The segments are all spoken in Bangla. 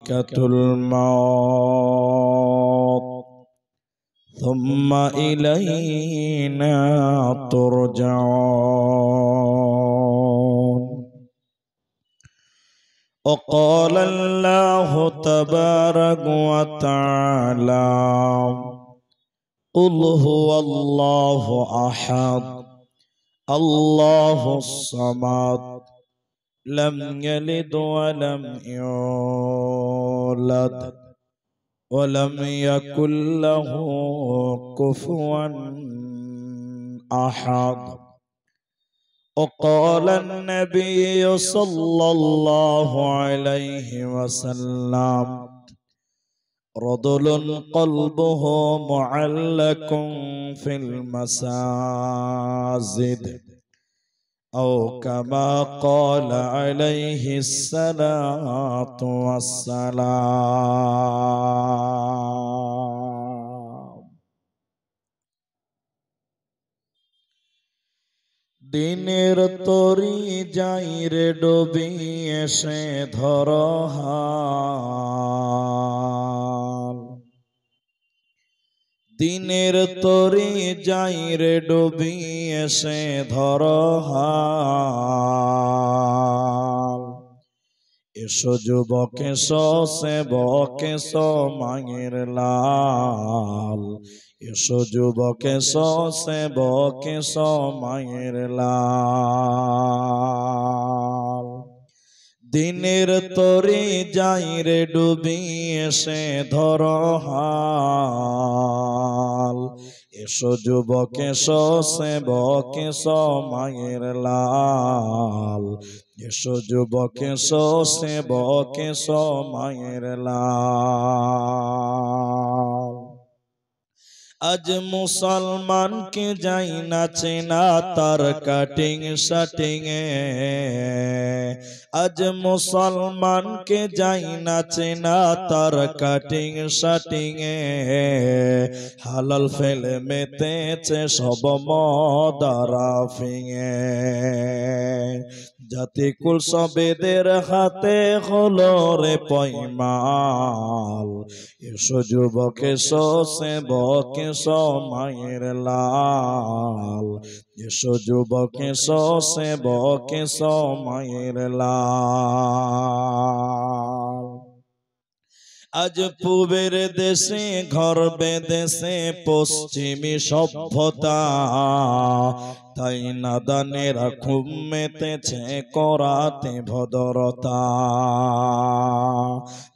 মালাইকাতুল মাউত থুম্মা ইলাইনা তুরজাউন। وقال الله تبارك وتعالى قل هو الله أحد الله الصمد لم يلد ولم يولد ولم يكن له كفوا أحد. وقال النبي صلى الله عليه وسلم رجل قلبه معلق في المساجد أو كما قال عليه الصلاة والسلام. দিনের তরি যাই রে ডুবি এসে ধর হাল, দিনের তরি যাই রে ডুবি এসে ধর হাল। এসো যুবক এসো সেবক এসো মায়ের লাল, এসো যুবক এসো সেবক এসো মায়ের লাল। দিনের তরি যাই রে ডুবি এসে ধর হাল, এসো যুবক এসো সেবক এসো মায়ের লাল, এসো যুবক এসো সেবক এসো মায়ের লাল। আজ মুসলমানকে যাই না চেনা তার কাটিং শাটিং এ, আজ মুসলমানকে যাই না চেনা তার কাটিং শাটিং এ। হালাল ফেলে মেতেছে সব মদারা ফিঙে, জাতিকুল সবেদের হাতে হলো রে পয়মাল। এসো যুবক এসো সেবক এসো মায়ের লাল, এসো যুবক এসো সেবক এসো মায়ের লাল। আজ পূবের দেশে ঘর বেদেশে পশ্চিমী সভ্যতা, তাই নাদানেরা খুব মেতেছে করাতে ভদ্রতা।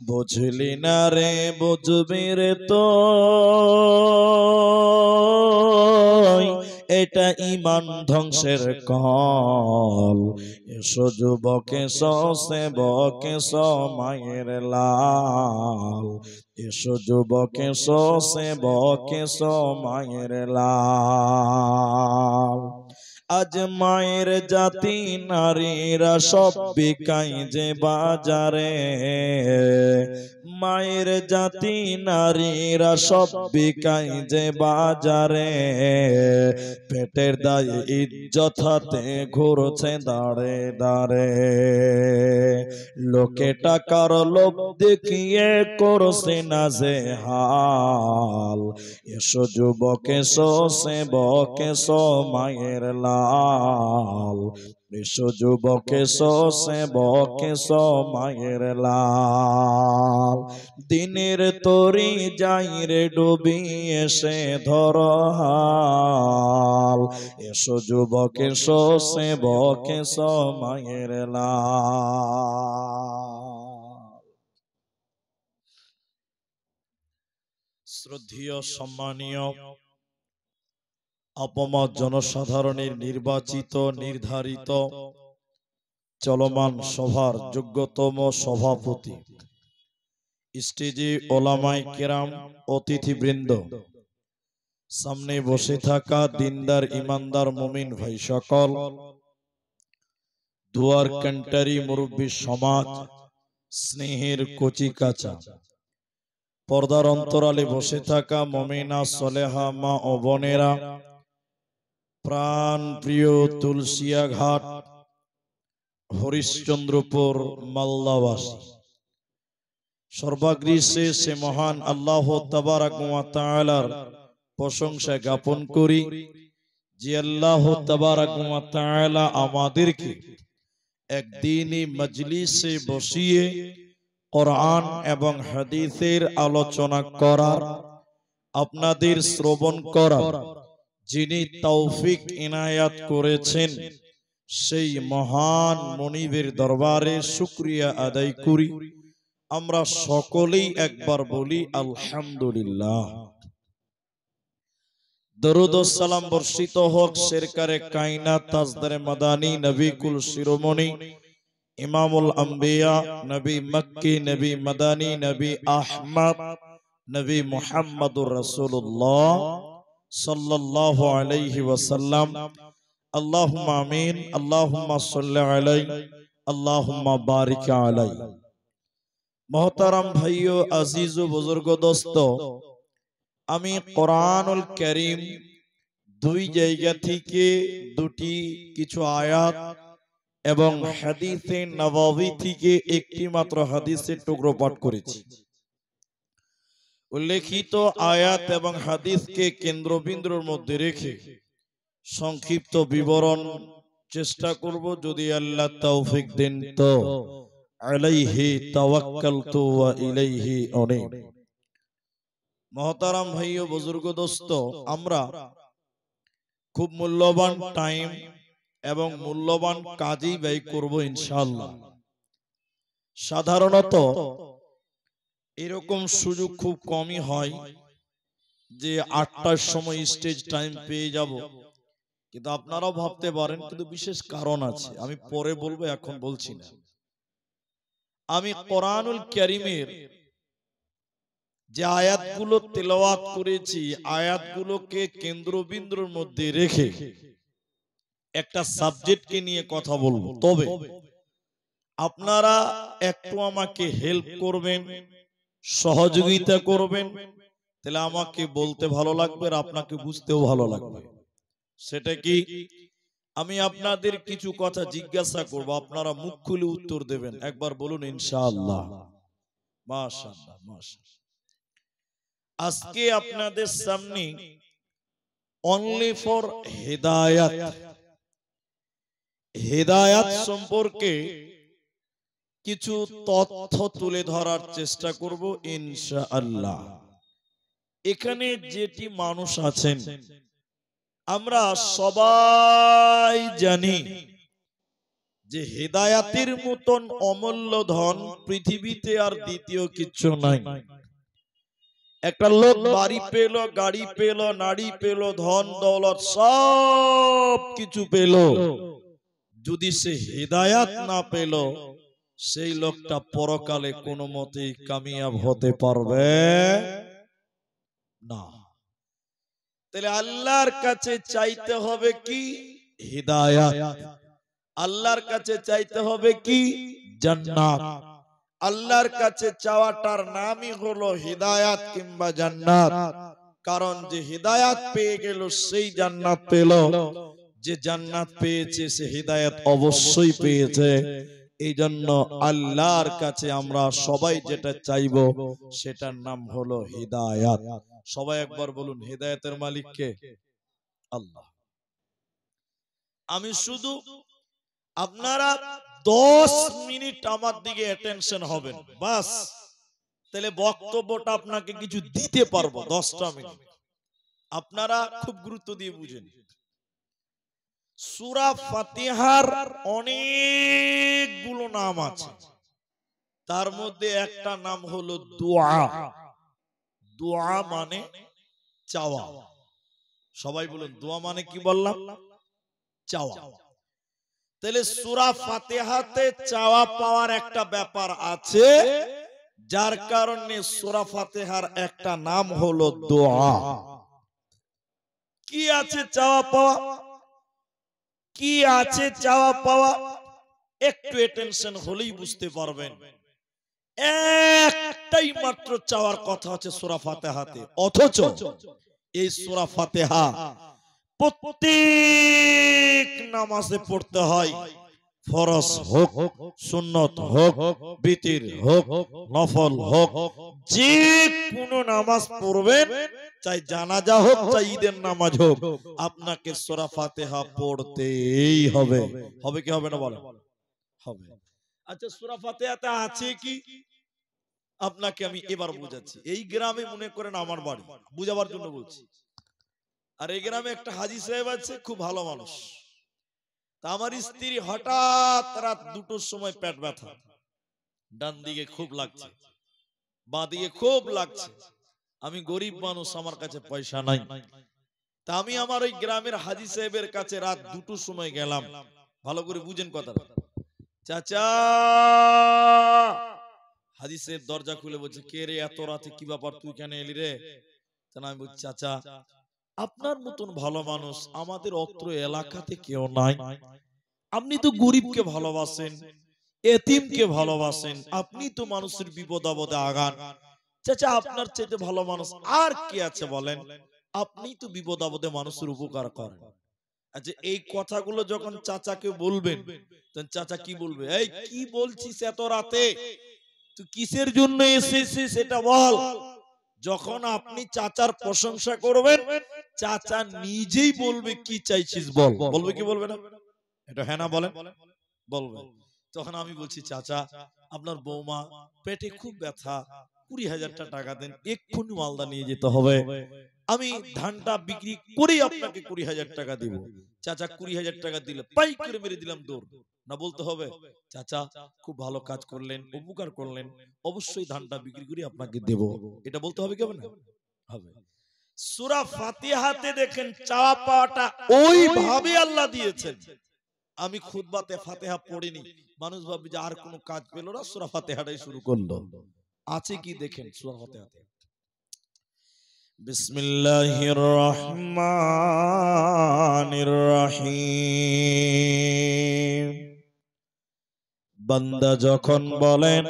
বুঝলি না রে বুঝবি রে তো, এটা ঈমান ধ্বংসের কল। এসো যুবক এসো সেবক এসো মায়ের লাল, এসো যুবক এসো সেবক এসো মায়ের লাল। আজ মায়ের জাতি নারীরা সব বিকাই যে বাজারে, মায়ের জাতি নারীরা সব বিকাই যে বাজারে। পেটের দায়ে ইজ্জত হাতে ঘুরছে দাঁড়ে দাঁড়ে, লোকে টাকার লোভ দেখিয়ে করছে না যে হাল। এসো যুবক এসো সেবক এসো মায়ের লাল, এসো যুবক এসো সেবক এসো মায়ের লাল। দিনের তরি যাই রে ডুবি এসে ধর হাল, এসো যুবক এসো সেবক এসো মায়ের লাল। শ্রদ্ধেয় সম্মানীয় অপমত জনসাধারণের নির্বাচিত নির্ধারিত চলমান সভার যোগ্যতম সভাপতি, স্টেজে ওলামায়ে কেরাম, অতিথিবৃন্দ, সামনে বসে থাকা দিনদার ইমানদার মুমিন ভাই সকল, দুয়ার কান্টারি মুরব্বী সমাজ, স্নেহের কচি কাঁচা, পর্দার অন্তরালে বসে থাকা মুমিনা সলেহা মা ও বোনেরা, প্রাণ প্রিয় তুলসিয়াঘাট হরিশ্চন্দ্রপুর মালদাবাসী, সর্বাগ্রীষে সে মহান আল্লাহ তাবারাক ওয়া তাআলার প্রশংসা জ্ঞাপন করি যে আল্লাহ তাবারাক ওয়া তাআলা আমাদেরকে একদিনই মজলিসে বসিয়ে কোরআন এবং হাদিসের আলোচনা করার, আপনাদের শ্রবণ করার যিনি তৌফিক ইনায়াত করেছেন, সেই মহান মনিবের দরবারে শুকরিয়া আদায় করি। আমরা সকলেই একবার বলি আলহামদুলিল্লাহ। দরুদ ও সালাম বর্ষিত হোক সরকারে কায়নাত তাজদারে মাদানী নবী কুল শিরোমণি ইমামুল আম্বিয়া নবী মক্কি নবী মাদানী নবী আহমদ নবী মুহাম্মদুর রাসূলুল্লাহ সাল্লাল্লাহু আলাইহি ওয়াসাল্লাম। আল্লাহুম্মা আমিন। আল্লাহুম্মা সাল্লি আলাইহি আল্লাহুম্মা বারিক আলাইহি। মোহতারাম ভাইও, আজিজ ও বুজুর্গ দোস্ত, আমি কোরআনুল কারীম দুই জায়গা থেকে দুটি কিছু আয়াত এবং হাদিসে নববী থেকে একটি মাত্র হাদিসের টুকরো পাঠ করেছি। উল্লেখিত আয়াত এবং হাদিসকে কেন্দ্রবিন্দুর মধ্যে রেখে সংক্ষিপ্ত বিবরণ চেষ্টা করব, যদি আল্লাহ তৌফিক দেন তো। আলাইহি তাওয়াক্কালতু ওয়া ইলাইহি উনীব। মোহতারাম ভাই ও বুজুর্গ দোস্ত, আমরা খুব মূল্যবান টাইম এবং মূল্যবান কাজই ব্যয় করব ইনশাআল্লাহ। সাধারণত এরকম সুযোগ খুব কমই হয় যে 8টার সময় স্টেজ টাইম পেয়ে যাব, কিন্তু আপনারাও ভাবতে পারেন কিন্তু বিশেষ কারণ আছে, আমি পরে বলবো, এখন বলছি না। আমি কোরআনুল কারীমের যে আয়াতগুলো তেলাওয়াত করেছি, আয়াতগুলোকে কেন্দ্রবিন্দুর মধ্যে রেখে একটা সাবজেক্টকে নিয়ে কথা বলবো। তবে আপনারা একটু আমাকে হেল্প করবেন, সহযোগিতা করবেন, তাহলে আমাকে বলতে ভালো লাগবে আর আপনাকে বুঝতেও ভালো লাগবে। সেটা কি, আমি আপনাদের কিছু কথা জিজ্ঞাসা করব, আপনারা মুখ খুলে উত্তর দেবেন। একবার বলুন ইনশাআল্লাহ। মাশাআল্লাহ মাশাআল্লাহ। আজকে আপনাদের সামনে অনলি ফর হেদায়াত, হেদায়াত সম্পর্কে কিছু তথ্য তুলে ধরার চেষ্টা করব ইনশাআল্লাহ। এখানে যেটি মানুষ আছেন, আমরা সবাই জানি যে হেদায়াতের মতন অমূল্য ধন পৃথিবীতে আর দ্বিতীয় কিছু নাই। একটা লোক বাড়ি পেল, গাড়ি পেল, নারী পেল, ধন দৌলত সব কিছু পেল, যদি সে হেদায়াত না পেল, সেই লোকটা পরকালে কোনো মতেই কামিয়াব হতে পারবে না। তাহলে আল্লাহর কাছে চাইতে হবে কি? হিদায়াত। আল্লাহর কাছে চাইতে হবে কি? জান্নাত। আল্লাহর কাছে চাওয়াটার নামই হলো হিদায়াত কিংবা জান্নাত। কারণ যে হিদায়াত পেয়ে গেল সেই জান্নাত পেল, যে জান্নাত পেয়েছে সে হিদায়াত অবশ্যই পেয়েছে। এই জন্য আল্লাহর কাছে আমরা সবাই যেটা চাইবো সেটার নাম হলো হিদায়াত। সবাই একবার বলুন, হিদায়াতের মালিক কে? আল্লাহ। আমি শুধু, আপনারা 10 মিনিট আমার দিকে অ্যাটেনশন হবেন, বাস, তাহলে বক্তব্যটা আপনাকে কিছু দিতে পারবো। 10টা মিনিট আপনারা খুব গুরুত্ব দিয়ে বুঝেন। সূরা ফাতিহার অনেকগুলো নাম আছে, তার মধ্যে একটা নাম হলো দোয়া। দোয়া মানে চাওয়া। সবাই বলুন, দোয়া মানে কি বললাম? চাওয়া। তাহলে সূরা ফাতিহাতে চাওয়া পাওয়ার একটা ব্যাপার আছে, যার কারণে সূরা ফাতিহার একটা নাম হলো দোয়া। কি আছে চাওয়া পাওয়া? কি আছে চাওয়া পাওয়া? একটু অ্যাটেনশন হলেই বুঝতে পারবেন। একটাই মাত্র চাওয়ার কথা আছে সূরা ফাতিহাতে, অথচ এই সূরা ফাতিহা প্রত্যেক নামাজে পড়তে হয়। ফরজ হোক, সুন্নত হোক, বিতির হোক, নফল হোক, যে কোনো নামাজ পড়বেন, চাই জানাজা হোক, চাই ঈদের নামাজ হোক, আপনাকে সূরা ফাতিহা পড়তেই হবে। হবে কি হবে না বলেন? হবে। আচ্ছা, সূরা ফাতিহাতে আছে কি? আপনাকে আমি এবার বুঝাচ্ছি। এই গ্রামে মনে করেন আমার বাড়ি, বুঝাবার জন্য বলছি। আর এই গ্রামে একটা হাজী সাহেব আছে, খুব ভালো মানুষ। তা আমার স্ত্রী হঠাৎ রাত 2টোর সময় পেট ব্যথা, ডান দিকে খুব লাগছে, বাঁ দিকে খুব লাগছে। আমি গরিব মানুষ, আমার কাছে পয়সা নাই। তা আমি আমার ওই গ্রামের হাজী সাহেবের কাছে রাত 2টোর সময় গেলাম। ভালো করে বুঝেন কথাটা। চাচা, হাজী সাহেব দরজা খুলে বলছে, কে রে, এত রাতে কি ব্যাপার, তুই কেন এলি রে? আমি বলছি, চাচা, আপনার মতন ভালো মানুষ আমাদের অত্র এলাকাতে কেউ নাই। আপনি তো গরিবকে ভালোবাসেন, এতিমকে ভালোবাসেন, আপনি তো মানুষের বিপদ আপদে আগান। চাচা, আপনার চাইতে ভালো মানুষ আর কে আছে বলেন? আপনি তো বিপদ আপদে মানুষের উপকার করেন। আচ্ছা, এই কথাগুলো যখন চাচাকে বলবেন, তখন চাচা কি বলবে? এই কি বলছিস এত রাতে, তুই কিসের জন্য এসেছিস সেটা বল। যখন আপনি চাচার প্রশংসা করবেন, চাচা নিজেই বলবে কি চাইছিস বল। বলবে কি বলবে না? এটা হ্যাঁ না বলেন? বলবে। তখন আমি বলছি, চাচা, আপনার বৌমা পেটে খুব ব্যথা, 20,000 টাকা দেন, এক্ষুনি মালদা নিয়ে যেতে হবে। আমি ধানটা বিক্রি করে আপনাকে 20,000 টাকা দিব। চাচা 20,000 টাকা দিলে পাই করে মেরে দিলাম দৌড়। না বলতে হবে, চাচা খুব ভালো কাজ করলেন, উপকার করলেন, অবশ্যই ধানটা বিক্রি করে আপনাকে দেব। এটা বলতে হবে কি হবে না? হবে। সূরা ফাতিহাতে দেখেন চাওয়া পাওয়াটা ওইভাবে আল্লাহ দিয়েছেন। আমি খুতবাতে ফাতিহা পড়িনি, মানুষ ভাববে যে আর কোনো কাজ পেল না, সূরা ফাতিহাটাই শুরু করলো। আছে কি দেখেন সূরা ফাতিহাতে। বিসমিল্লাহির রহমানির রহিম। বান্দা যখন বলেন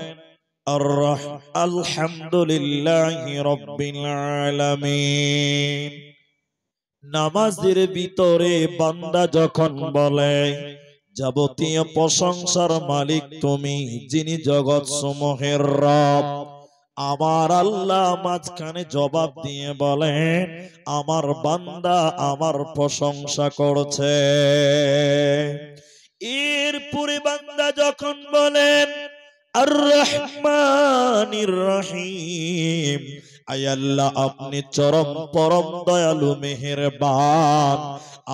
আলহামদুলিল্লাহি রাব্বিল আলামিন, নামাজের ভিতরে বান্দা যখন বলে যাবতীয় প্রশংসার মালিক তুমি, যিনি জগৎ সমূহের রব, আমার আল্লাহ মাঝখানে জবাব দিয়ে বলেন আমার বান্দা আমার প্রশংসা করছে। এরপরে বান্দা যখন বলেন আর রহমানির রহিম, আয় আল্লাহ আপনি চরম পরম দয়ালু মেহেরবান,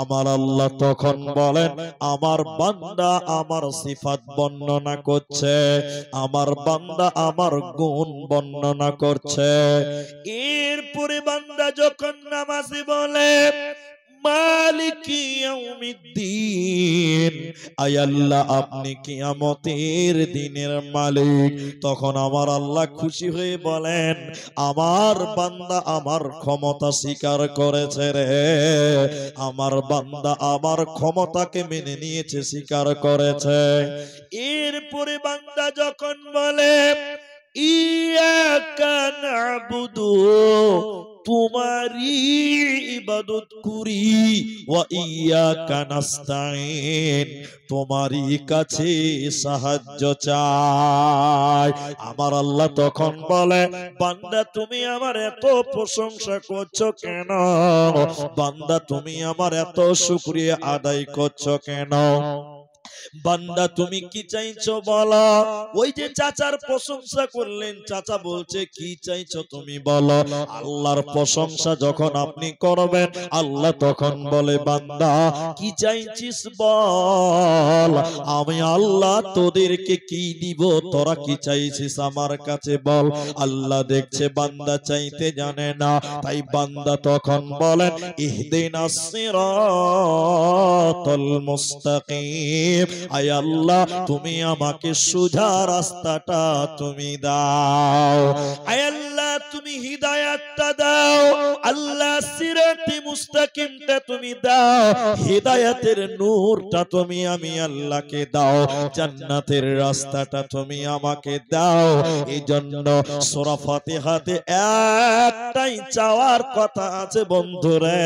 আমার আল্লাহ তখন বলেন আমার বান্দা আমার সিফাত বর্ণনা করছে, আমার বান্দা আমার গুণ বর্ণনা করছে। এরপরে বান্দা যখন নামাজে বলে মালিকি ইয়াউমিদ্দিন, আয় আল্লাহ আপনি কিয়ামতের দিনের মালিক, তখন আমার আল্লাহ খুশি হয়ে বলেন আমার বান্দা আমার ক্ষমতা স্বীকার করেছে রে, আমার বান্দা আমার ক্ষমতাকে মেনে নিয়েছে, স্বীকার করেছে। এরপরে বান্দা যখন বলে ইয়াকা না'বুদু, তোমারই ইবাদত করি, ওয়া ইয়াকা নাস্তাইন, তোমারই কাছে সাহায্য চাই, আমার আল্লাহ তখন বলে বান্দা তুমি আমার এত প্রশংসা করছো কেন, বান্দা তুমি আমার এত শুকরিয়া আদায় করছো কেন, বান্দা তুমি কি চাইছো বলো। ওই যে চাচার প্রশংসা করলেন, চাচা বলছে কি চাইছো তুমি বলো। আল্লাহর প্রশংসা যখন আপনি করবেন, আল্লাহ তখন বলে বান্দা কি চাইছিস বল, আমি আল্লাহ তোদেরকে কি দিব, তোরা কি চাইছিস আমার কাছে বল। আল্লাহ দেখছে বান্দা চাইতে জানে না, তাই বান্দা তখন বলেন ইহদিনাস সিরাতাল মুস্তাকিম, আয় আল্লাহ তুমি আমাকে সোজা রাস্তাটা তুমি দাও, আয় আল্লাহ তুমি হিদায়াতটা দাও। আল্লাহ সিরাতে মুস্তাকিম মুস্তাকিমটা তুমি দাও, হিদায়াতের নূরটা তুমি আমি আল্লাহকে দাও, জান্নাতের রাস্তাটা তুমি আমাকে দাও। এই জন্য সূরা ফাতিহাতে একটাই চাওয়ার কথা আছে বন্ধুরে,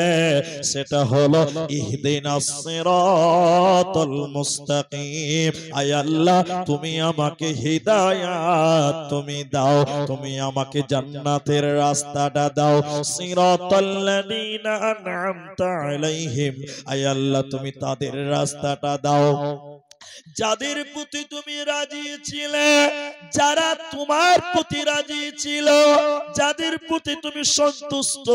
সেটা হলো ইহদিনাস সিরাতাল মুস্তাকিম। আয় আল্লাহ তুমি আমাকে হিদায়াত তুমি দাও, তুমি আমাকে জান্নাতের রাস্তাটা দাও। সিরাতাল্লাযীনা আন'আমতা আলাইহিম, আয় আল্লাহ তুমি তাদের রাস্তাটা দাও যাদের প্রতি তুমি রাজি ছিলে, যারা তোমার প্রতি রাজি ছিল, যাদের প্রতি তুমি সন্তুষ্ট,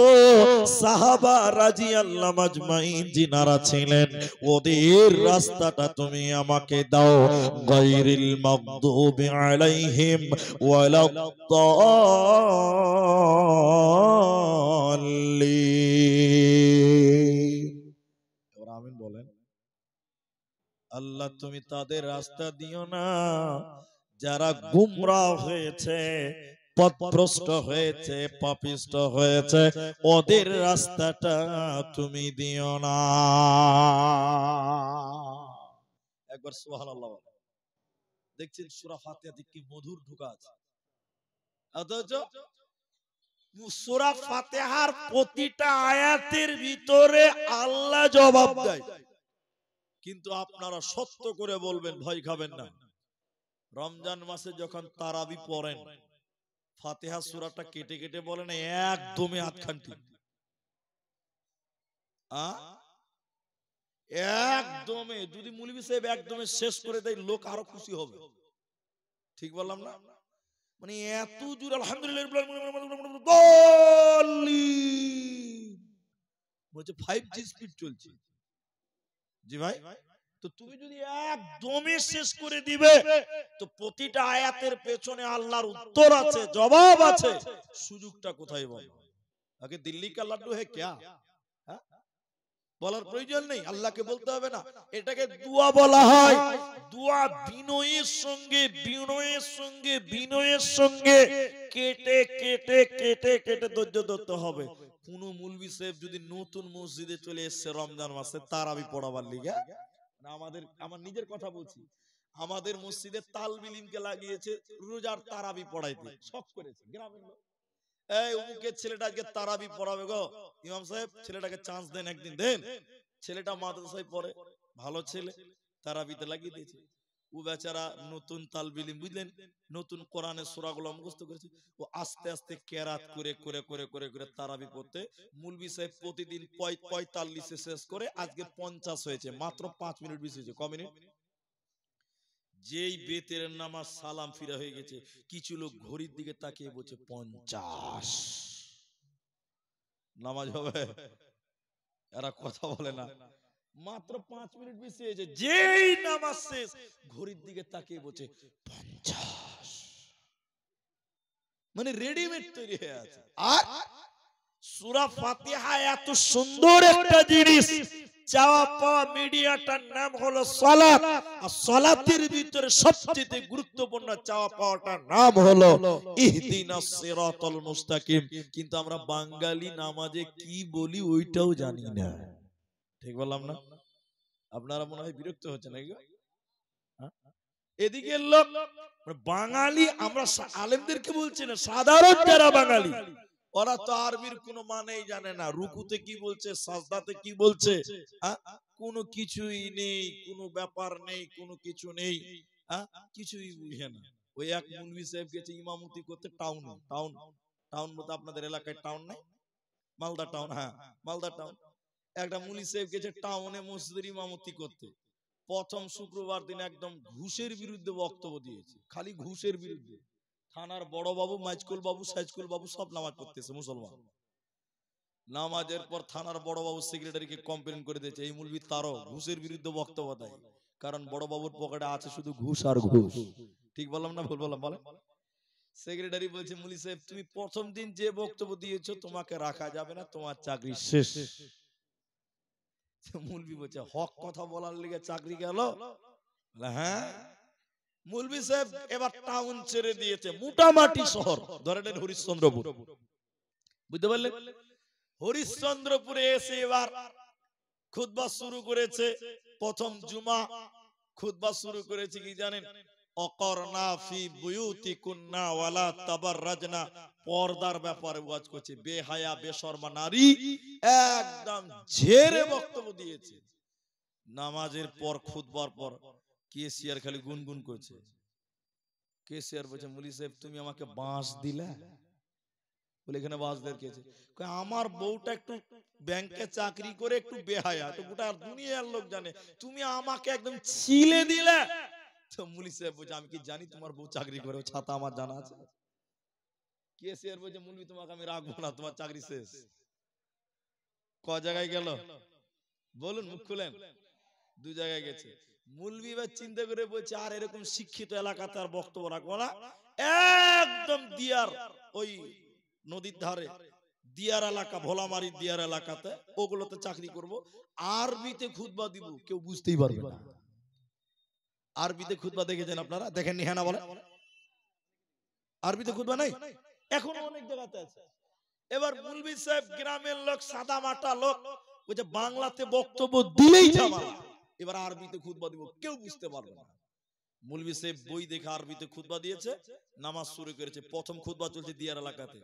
সাহাবা রাদিয়াল্লাহু আজমাইন যিনারা ছিলেন, ওদের রাস্তাটা তুমি আমাকে দাও। গায়রিল মাগদুবি আলাইহিম ওয়ালাদ-দাল্লিন। এবার আমিন বলেন। আল্লাহ তুমি তাদের রাস্তা দিও না যারা গুমরাহ হয়েছে, পথভ্রষ্ট হয়েছে, পাপিষ্ট হয়েছে, ওদের রাস্তাটা তুমি দিও না। একবার সুবহানাল্লাহ বলেন। দেখছেন সূরা ফাতিহাতে কি মধুর ঢোকা আছে। অথচ সূরা ফাতিহার প্রতিটা আয়াতের ভিতরে আল্লাহ জবাব দেয়। কিন্তু আপনারা সত্য করে বলবেন, ভয় খাবেন না। রমজান মাসে যখন তারাবি পড়েন, ফাতিহা সূরাটা কেটে কেটে বলেন একদমই আধখানটি, একদমে যদি মৌলভী সাহেব একদমে শেষ করে দেয় লোক আরো খুশি হবে। ঠিক বললাম না? মানে এত জোর আলহামদুলিল্লাহ বলছে 5G স্পিড চলছে। জি ভাই, তো তুমি যদি একদমই শেষ করে দিবে তো প্রতিটা আয়াতের পেছনে আল্লাহর উত্তর আছে, জবাব আছে, সুযোগটা কোথায় বল? আগে দিল্লি কা লাড্ডু হে ক্যা, বলার প্রয়োজন নেই, আল্লাহকে বলতে হবে না। এটাকে দুয়া বলা হয়। দুয়া বিনয়ের সঙ্গে বিনয়ের সঙ্গে বিনয়ের সঙ্গে কেটে কেটে কেটে কেটে ধৈর্য ধরতে হবে। কোন মৌলভী সাহেব যদি নতুন মসজিদে চলে এসেছে রমজান মাসে তারাবি পড়াবার লিগা, আমার নিজের কথা বলছি, আমাদের মসজিদে তালবিলিমকে লাগিয়েছে রোজার তারাবি পড়াইতে, শখ করেছে গ্রামের লোক। এই অমুকের ছেলেটা আজকে তারাবি পড়াবে গো, ইমাম সাহেব ছেলেটাকে চান্স দেন, একদিন দেন। ছেলেটা মাদ্রাসায় পড়ে, ভালো ছেলে, তারাবিতে লাগিয়ে দিয়েছে। ও বেচারা নতুন তালবিলিম, বুঝলেন, নতুন কোরআনের সূরাগুলো মুখস্থ করেছে। ও আস্তে আস্তে কেরাত করে করে করে করে করে তারাবি পড়তে মৌলভী সাহেব প্রতিদিন 45 শেষ করে আজকে 50 হয়েছে, মাত্র 5 মিনিট বেশি হয়েছে। ক মিনিট? যেই বেতের নামাজ সালাম ফিরা হয়ে গেছে, কিছু লোক ঘড়ির দিকে তাকিয়ে বলছে 50 নামাজ হবে। এরা কথা বলে না, মাত্র 5 মিনিট বেশি হয়েছে, যেই নামাজ শেষ ঘড়ির দিকে তাকিয়ে বলছে 50। মানে রেডিমেড তৈরি হয়ে আছে। আর সূরা ফাতিহা এত সুন্দর একটা জিনিস, চাওয়া পাওয়া মিডিয়াটার নাম হলো সালাত, আর সালাতের ভিতরে সবচেয়ে গুরুত্বপূর্ণ চাওয়া পাওয়াটার নাম হলো ইহদিনাস সিরাতাল মুস্তাকিম। কিন্তু আমরা বাঙালি নামাজে কি বলি ওইটাও জানি না। ঠিক বললাম না? আপনারা মনে হয় বিরক্ত হচ্ছেন নাকি? এদিকে লোক বাঙালি, আমরা আলেমদেরকে বলছি না, সাধারণ যারা বাঙালি ওরা তো আরবির কোনো মানেই জানে না। রুকুতে কি বলছে, সাজদাতে কি বলছে, কোনো কিছুই নেই, কোনো ব্যাপার নেই, কোনো কিছু নেই, কিছুই বুঝে না। ওই এক মৌলভী সাহেব গেছে ইমামতি করতে টাউনে, টাউন বলতে আপনাদের এলাকায় টাউন নাই, মালদা টাউন, হ্যাঁ মালদা টাউন। একটা মৌলভী সাহেব গেছে টাউনে মসজিদের ইমামতি করতে। প্রথম শুক্রবার দিন একদম ঘুষের বিরুদ্ধে বক্তব্য দিয়েছে, খালি ঘুষের বিরুদ্ধে। থানার বড় বাবু, মাইজকুল বাবু, সাইজকুল বাবু সব নামাজ পড়তেছে মুসলমান। নামাজের পর থানার বড় বাবু সেক্রেটারিকে কমপ্লেন করে দিয়েছে এই মৌলভী তারও ঘুষের বিরুদ্ধে বক্তব্য দেয়, কারণ বড় বাবুর পকেটে আছে শুধু ঘুষ আর ঘুষ। ঠিক বললাম না ভুল বললাম বলেন? সেক্রেটারি বলছে মৌলভী সাহেব তুমি প্রথম দিন যে বক্তব্য দিয়েছো তোমাকে রাখা যাবে না, তোমার চাকরি শেষ। মৌলভী বলছে হক কথা বলার লিগে চাকরি গেল? হ্যাঁ। মৌলভী সাহেব এবার টাউন ছেড়ে দিয়েছে, মোটামাটি শহর ধরে নেন হরিশ্চন্দ্রপুর, বুঝতে পারলেন? হরিশ্চন্দ্রপুরে এসে এবার খুতবা শুরু করেছে। প্রথম জুমা খুতবা শুরু করেছে কি জানেন? অকরনা ফি বুয়ুতিকুন্না ওয়ালা তাবাররাজনা, পর্দার ব্যাপারে ওয়াজ করছে। বেহায়া বেশরমা নারী একদম ঝেড়ে বক্তব্য দিয়েছে। নামাজের পর খুতবার পর কেসিআর খালি গুনগুন করছে। কেসিআর বলছে, মুলি সাহেব তুমি আমাকে বাঁশ দিলে? বলে এখানে বাঁশ দের কেছে? আমার বউটা একটু ব্যাংকে চাকরি করে একটু বেহায়া, তো গোটা দুনিয়ার লোক জানে, তুমি আমাকে একদম ছিলে দিলে। তো মুলি সাহেব বলছে, আমি কি জানি তোমার বউ চাকরি করে? ছাতা আমার জানা আছে। কেসিআর বলছে, মুলবি তোমাকে আমি রাখবো না, তোমার চাকরি শেষ। ক জায়গায় গেল বলুন, মুখ খুলেন। দু জায়গায় গেছে। মুলবি এবার চিন্তা করে বলছে, আর এরকম শিক্ষিত এলাকাতে আর বক্তব্য রাখবো না, একদম দিয়ার ওই নদীর ধারে দিয়ার এলাকা, ভোলামারি দিয়ার এলাকাতে ওগুলোতে চাকরি করব, আরবিতে খুতবা দিব, কেউ বুঝতেই পারবে না। আরবিতে খুতবা দেখেছেন আপনারা? দেখেননি? হ্যাঁ না বলে? আরবিতে খুতবা নাই, এখনো অনেক জায়গাতে আছে। এবার মুলবি সাহেব গ্রামের লোক, সাদা মাটা লোক, বলছে বাংলাতে বক্তব্য দিলেই ঝামেলা, এবার আরবিতে খুতবা দিব, কেউ বুঝতে পারবে না। মুলবি সাহেব বই দেখে আরবিতে খুতবা দিয়েছে, নামাজ শুরু করেছে। প্রথম খুতবা চলছে দিয়ার এলাকাতে।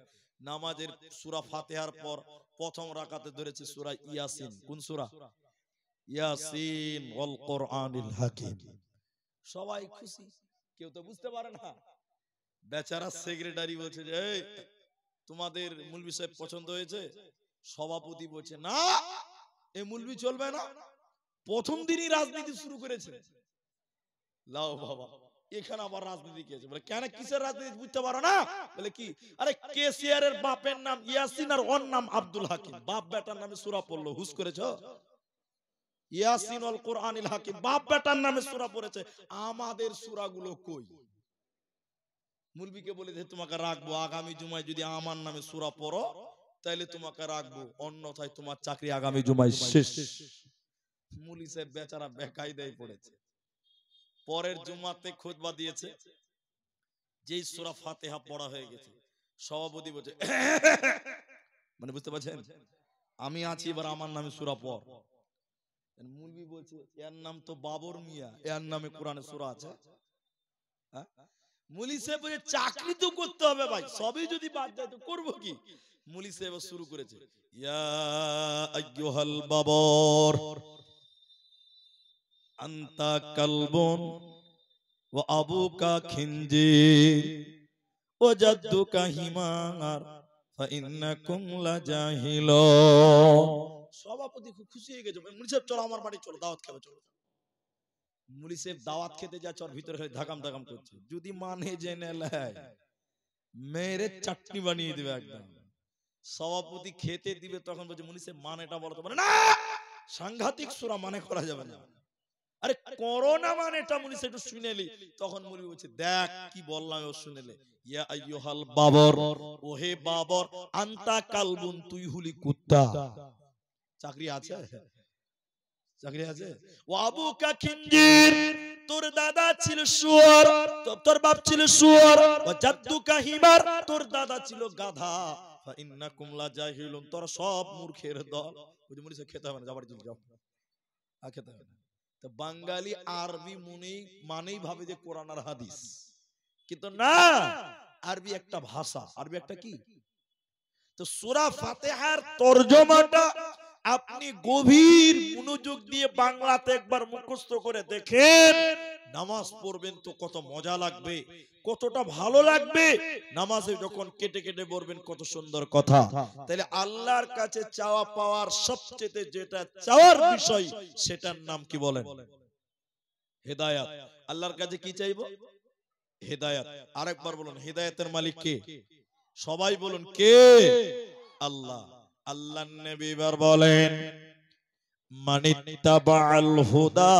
নামাজের সূরা ফাতিহার পর প্রথম রাকাতে ধরেছে সূরা ইয়াসিন। কোন সূরা? ইয়াসিন ওয়াল কোরআনিল হাকিম। সবাই খুশি, কেউ তো বুঝতে পারে না। বেচারা সেক্রেটারি বলছে যে, এই তোমাদের মুলবি সাহেব পছন্দ হয়েছে? সভাপতি বলছে, না, এই মুলবি চলবে না, প্রথম দিনই রাজনীতি শুরু করেছে। লাও বাবা, এখানে আবার রাজনীতি কি আছে? বলে কেন, কিসের রাজনীতি বুঝতে পারো না? বলে কি, আরে কেসিআর এর বাপের নাম ইয়াসিন আর ওর নাম আব্দুল হাকিম, বাপ বেটার নামে সূরা পড়লো, হুশ করেছো? ইয়াসিন ওয়াল কোরআনিল হাকিম, বাপ বেটার নামে সূরা পড়েছে, আমাদের সূরাগুলো কই? মুলবিকে বলে যে তোমাকে রাখবো, আগামী জুমায় যদি আমার নামে সূরা পড়ো তাইলে তোমাকে রাখবো, অন্যথায় তোমার চাকরি আগামী জুমায় শেষ। মুলি সাহেব বেচারা বেকায়দায় পড়েছে। পরের জুমাতে খুতবা দিয়েছে, যেই সূরা ফাতিহা পড়া হয়ে গেছে, সভাপতি বলছে, মানে বুঝতে পারছেন, আমি আছি, এবার আমার নামে সূরা পড়। মুলবি বলছে, এর নাম তো বাবর মিয়া, এর নামে কোরআনে সূরা আছে? মুলি সাহেব বলছে, চাকরি তো করতে হবে ভাই, সবই যদি বাদ যায় তো করবো কি? মুলি সাহেব শুরু করেছে, ইয়া আইয়ুহাল বাবর আনতা কালবুন ওয়া আবুকা খিনজির ওয়া জাদ্দুকা হিমার ফা ইন্নাকুম লাজাহিলুন। সভাপতি খুব খুশি হয়ে গেছে। মুলি সাহেব চলো আমার বাড়ি চলো, দাওয়াত খাবে চলো। মুলি সাহেব দাওয়াত খেতে যাচ্ছে, ওর ভিতরে ধাকাম ধাকাম করছে, যদি মানে জেনে লাই মেরে চাটনি বানিয়ে দিবে একদম। সভাপতি খেতে দিবে, তখন বলছে, মুলি সাহেব মানেটা বলো তো। মানে না, সাংঘাতিক সূরা মানে করা যাবে না। আরে করোনা মানেটা মুলি সাহেব একটু শুনেলি। তখন মুলি বলছে, দেখ কি বললাম, ও শুনেলে। ইয়া আইয়ুহাল বাবর, ওহে বাবর, আনতা কালবুন, তুই হুলি কুত্তা। চাকরি আছে? চাকরি আছে? ও আবুকা খিনজির, তোর দাদা ছিল শুয়োর, তোর বাপ ছিল শুয়োর। ও জাদ্দুকা হিমার, তোর দাদা ছিল গাধা। ফা ইন্নাকুম লাজাহিলুন, তোরা সব মূর্খের দল। বুঝি মুলি সাহেব খেতে হবে না, যাবার চলে যাও, আর খেতে হবে না। তো বাঙালি আরবি মানেই ভাবে যে কোরআন আর হাদিস, কিন্তু না, আরবি একটা ভাষা। আরবি একটা কি? তো সূরা ফাতিহার তরজমাটা আপনি গভীর মনোযোগ দিয়ে বাংলাতে একবার মুখস্থ করে দেখেন, নামাজ পড়বেন তো কত মজা লাগবে, কতটা ভালো লাগবে। নামাজে যখন কেটে কেটে পড়বেন, কত সুন্দর কথা। তাহলে আল্লাহর কাছে চাওয়া পাওয়ার সবচেয়ে যেটা চাওয়ার বিষয়, সেটার নাম কি বলেন? হেদায়াত। আল্লাহর কাছে কি চাইবো? হেদায়াত। আরেকবার বলুন, হেদায়াতের মালিক কে? সবাই বলুন, কে? আল্লাহ। আল্লাহর নবী এবার বলেন, মানিত্তাবাআল হুদা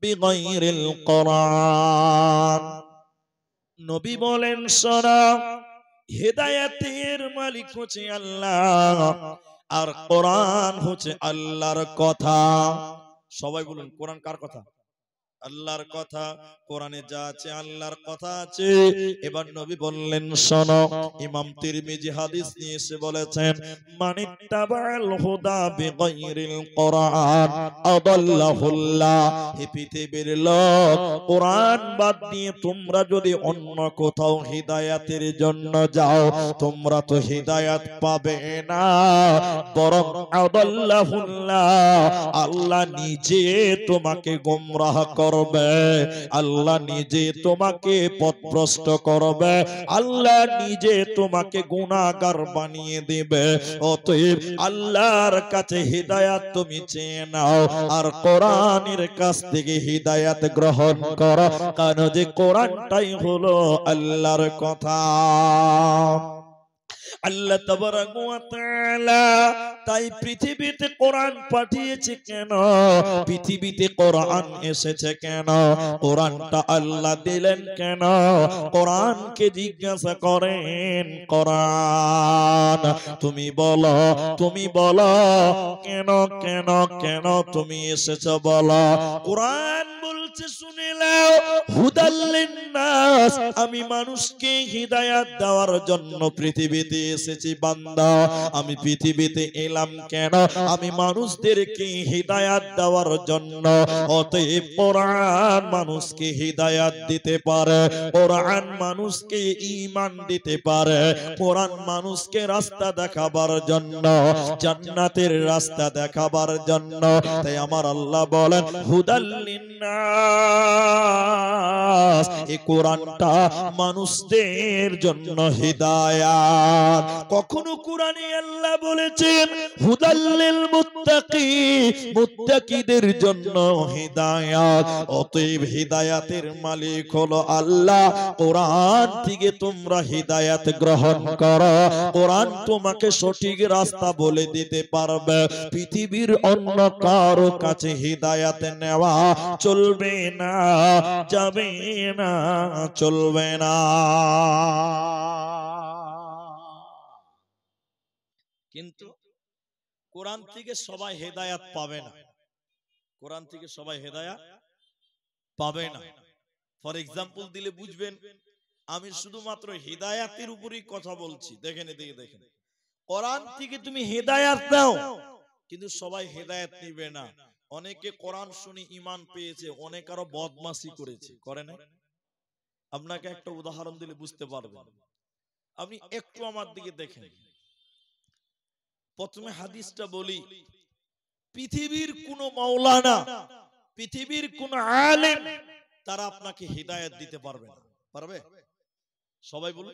বিগাইরিল কোরআন। নবী বলেন, শোনো, হেদায়েতের মালিক হচ্ছে আল্লাহ, আর কোরআন হচ্ছে আল্লাহর কথা। সবাই বলুন, কোরআন কার কথা? আল্লাহর কথা কোরআনে যা আছে আল্লাহর কথা আছে। এবার নবী বললেন শোনো, ইমাম তিরমিজি হাদিস নিয়ে এসে বলেছেন, মানিত্তাবাল হুদা বিগাইরিল কোরআন আদাল্লাহুল্লাহ। হে পৃথিবীর লোক, কোরআন বাদ দিয়ে তোমরা যদি অন্য কোথাও হিদায়াতের জন্য যাও, তোমরা তো হিদায়াত পাবে না, বরং আদাল্লাহুল্লাহ, আল্লাহ নিজে তোমাকে গোমরাহ করবে, আল্লাহ নিজে তোমাকে পথভ্রষ্ট করবে, আল্লাহ নিজে তোমাকে গুনাহগার বানিয়ে দিবে। অতএব আল্লাহর কাছে হিদায়াত তুমি চেয়ে নাও, আর কোরআনের কাছ থেকে হিদায়াত গ্রহণ করো, কারণ যে কোরআনটাই হলো আল্লাহর কথা। আল্লাহ তাবারাক ওয়া তাআলা তাই পৃথিবীতে কোরআন পাঠিয়েছে কেন, পৃথিবীতে কোরআন এসেছে কেন, কোরআনটা আল্লাহ দিলেন কেন? কোরআনকে জিজ্ঞাসা করেন, কোরআন তুমি বলো, তুমি বলো কেন কেন কেন তুমি এসেছো বলো। কোরআন বলছে শুনে নাও, হুদাল লিন্নাস, আমি মানুষকে হিদায়াত দেওয়ার জন্য পৃথিবীতে এসেছি বান্দা। আমি পৃথিবীতে এলাম কেন? আমি মানুষদেরকে হিদায়াত দেওয়ার জন্য। অতএব কোরআন মানুষকে হিদায়াত দিতে পারে, কোরআন মানুষকে ঈমান দিতে পারে, কোরআন মানুষকে রাস্তা দেখাবার জন্য, জান্নাতের রাস্তা দেখাবার জন্য। তাই আমার আল্লাহ বলেন হুদাল লিন্নাস, এই কোরআনটা মানুষদের জন্য হিদায়াত। কখনো কোরআনে আল্লাহ বলেছেন হুদাল লিল মুত্তাকিন, মুত্তাকিদের জন্য হিদায়াত। অতএব হিদায়াতের মালিক হলো আল্লাহ। কোরআন থেকে তোমরা হিদায়াত গ্রহণ করো, কোরআন তোমাকে সঠিক রাস্তা বলে দিতে পারবে। পৃথিবীর অন্য কারো কাছে হিদায়াত নেওয়া চলবে না, যাবে না, চলবে না। কিন্তু কোরআন থেকে সবাই হেদায়াত পাবে না, কোরআন থেকে সবাই হেদায়াত পাবে না। ফর এক্সাম্পল দিলে বুঝবেন, আমি শুধুমাত্র হিদায়াতের উপরই কথা বলছি। দেখেন এদিকে দেখেন, কোরআন থেকে তুমি হেদায়াত নাও, কিন্তু সবাই হেদায়াত নিবে না। অনেকে কোরআন শুনে ঈমান পেয়েছে, অনেক আরো বদমাশি করেছে, করে না? আপনাকে একটা উদাহরণ দিলে বুঝতে পারবেন। আপনি একটু আমার দিকে দেখেন। প্রথমে হাদিসটা বলি, পৃথিবীর কোন মাওলানা, পৃথিবীর কোন আলেম তারা আপনাকে হিদায়াত দিতে পারবে না। পারবে? সবাই বলে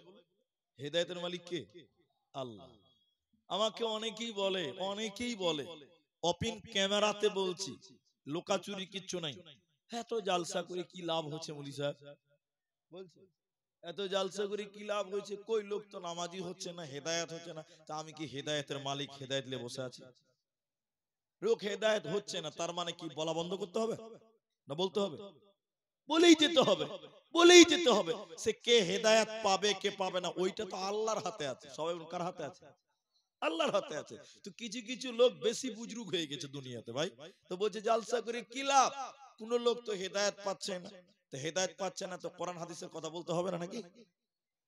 হিদায়াতের মালিক কে? আল্লাহ। আমাকে অনেকেই বলে ওপেন ক্যামেরাতে বলছি, লুকাচুরি কিচ্ছু নাই, এত জালসা করে কি লাভ হচ্ছে মৌলী সাহেব বলছে, এত জালসা করে কি লাভ হয়েছে? কই লোক তো নামাজি হচ্ছে না, হেদায়েত হচ্ছে না, তা আমি কি হেদায়েতের মালিক, হেদায়েত নিয়ে বসে আছি? লোক হেদায়েত হচ্ছে না, তার মানে কি বলা বন্ধ করতে হবে না বলতে হবে? বলেই যেতে হবে, বলেই যেতে হবে। সে কে হেদায়েত পাবে কে পাবে না ওইটা তো আল্লাহর হাতে আছে। সবাই কার হাতে আছে? আল্লাহর হাতে আছে। তো কিছু কিছু লোক বেশি বুজরুক হয়ে গেছে দুনিয়াতে ভাই, তো বলছে জালসা করে কি লাভ? কোন লোক তো হেদায়েত পাচ্ছে না, তো হেদায়েত পাচ্ছে না তো কোরআন হাদিসের কথা বলতে হবে না নাকি?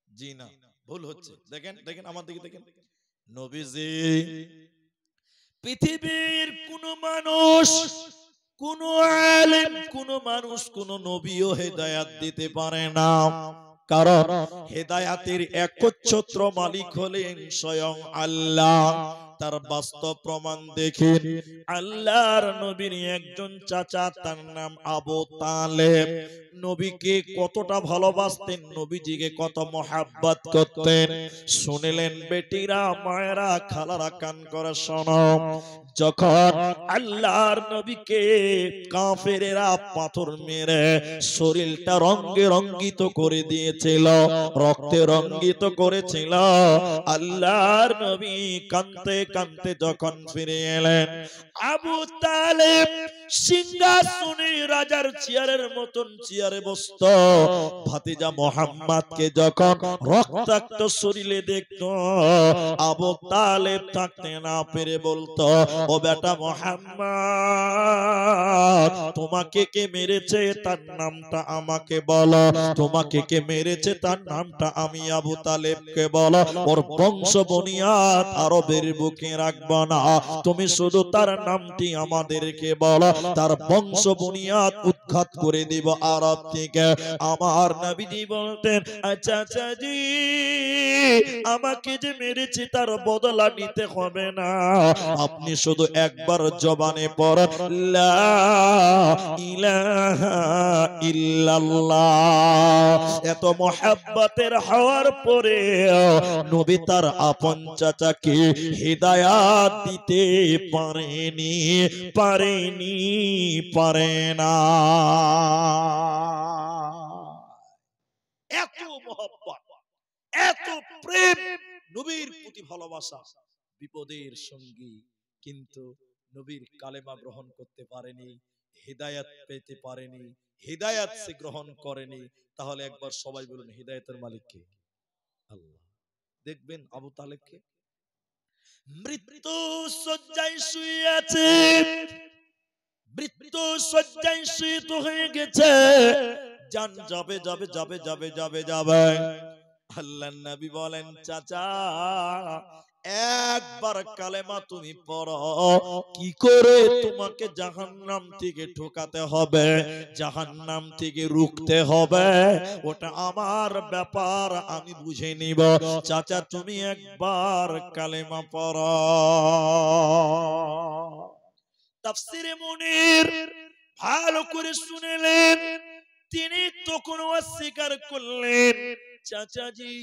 জি না, ভুল হচ্ছে। দেখেন দেখেন আমার দিকে দেখেন, নবীজি পৃথিবীর কোন মানুষ, কোন আলেম, কোন মানুষ, কোন নবীও হেদায়াত দিতে পারে না। কারণ হেদায়াতের একচ্ছত্র মালিক হলেন স্বয়ং আল্লাহ। তার বাস্তব প্রমাণ দেখেন, আল্লাহর নবীর একজন চাচা, তার নাম আবু তালেব, নবীকে কতটা ভালোবাসতেন, নবীজিকে কত মোহাব্বত করতেন। শুনলেন বেটিরা, মায়েরা, খালারা, কান করে শোনো, যখন আল্লাহর নবীকে কাফেরেরা পাথর মেরে শরীরটা রঙে রঙ্গিত করে দিয়েছিল, রক্তে রঙ্গিত করেছিল, আল্লাহর নবী কাঁদতে কানতে যখন ফিরে এলেন, আবু তালেব সিংহাসনে রাজার চেয়ারের মতন চেয়ারে বসত। ভাতিজা মুহাম্মদকে যখন রক্তাক্ত শরীরে দেখতো, আবু তালেব থাকতে না পেরে বলতো, ও বেটা মুহাম্মদ, তোমাকে কে মেরেছে তার নামটা আমাকে বলো, তোমাকে কে মেরেছে তার নামটা আমি আবু তালেবকে বলো, ওর বংশ বুনিয়াদ আরবের বুকে রাখবো না, তুমি শুধু তার নামটি আমাদেরকে বলো, তার বংশ বুনিয়াদ উৎখাত করে দিব আরব থেকে। আমার নবীজি বলতেন, আচ্ছা আচ্ছা জি, আমাকে যে মেরেছে তার বদলা নিতে হবে না, আপনি শুধু একবার জবানে পড়েন লা ইলাহা ইল্লাল্লাহ। এত মুহাব্বতের হওয়ার পরে নবী তার আপন চাচাকে হিদায়াত দিতে পারে না। এত মুহাব্বত, এত প্রেম, নবীর প্রতি ভালোবাসা, বিপদের সঙ্গী, কিন্তু নবীর কালেমা গ্রহণ করতে পারেনি, হিদায়াত পেতে পারেনি, হিদায়াত সে গ্রহণ করেনি। তাহলে একবার সবাই বলুন, হিদায়াতের মালিক কে? আল্লাহ। দেখবেন আবু তালেবকে মৃত্যু শয্যায় শুয়ে আছে, মৃত্যু শয্যায় শুয়ে তো হয়ে গেছে, জান যাবে যাবে যাবে যাবে যাবে যাবে। আল্লাহর নবী বলেন, চাচা একবার কালেমা তুমি পড়ো, কি করে তোমাকে জাহান্নাম থেকে ঠকাতে হবে, জাহান্নাম থেকে রুখতে হবে, ওটা আমার ব্যাপার, আমি বুঝে নিব। চাচা তুমি একবার কালেমা পড়ো। তাফসীরে মুনির ভালো করে শুনলেন, তিনি তখন অস্বীকার করলেন, চাচাজি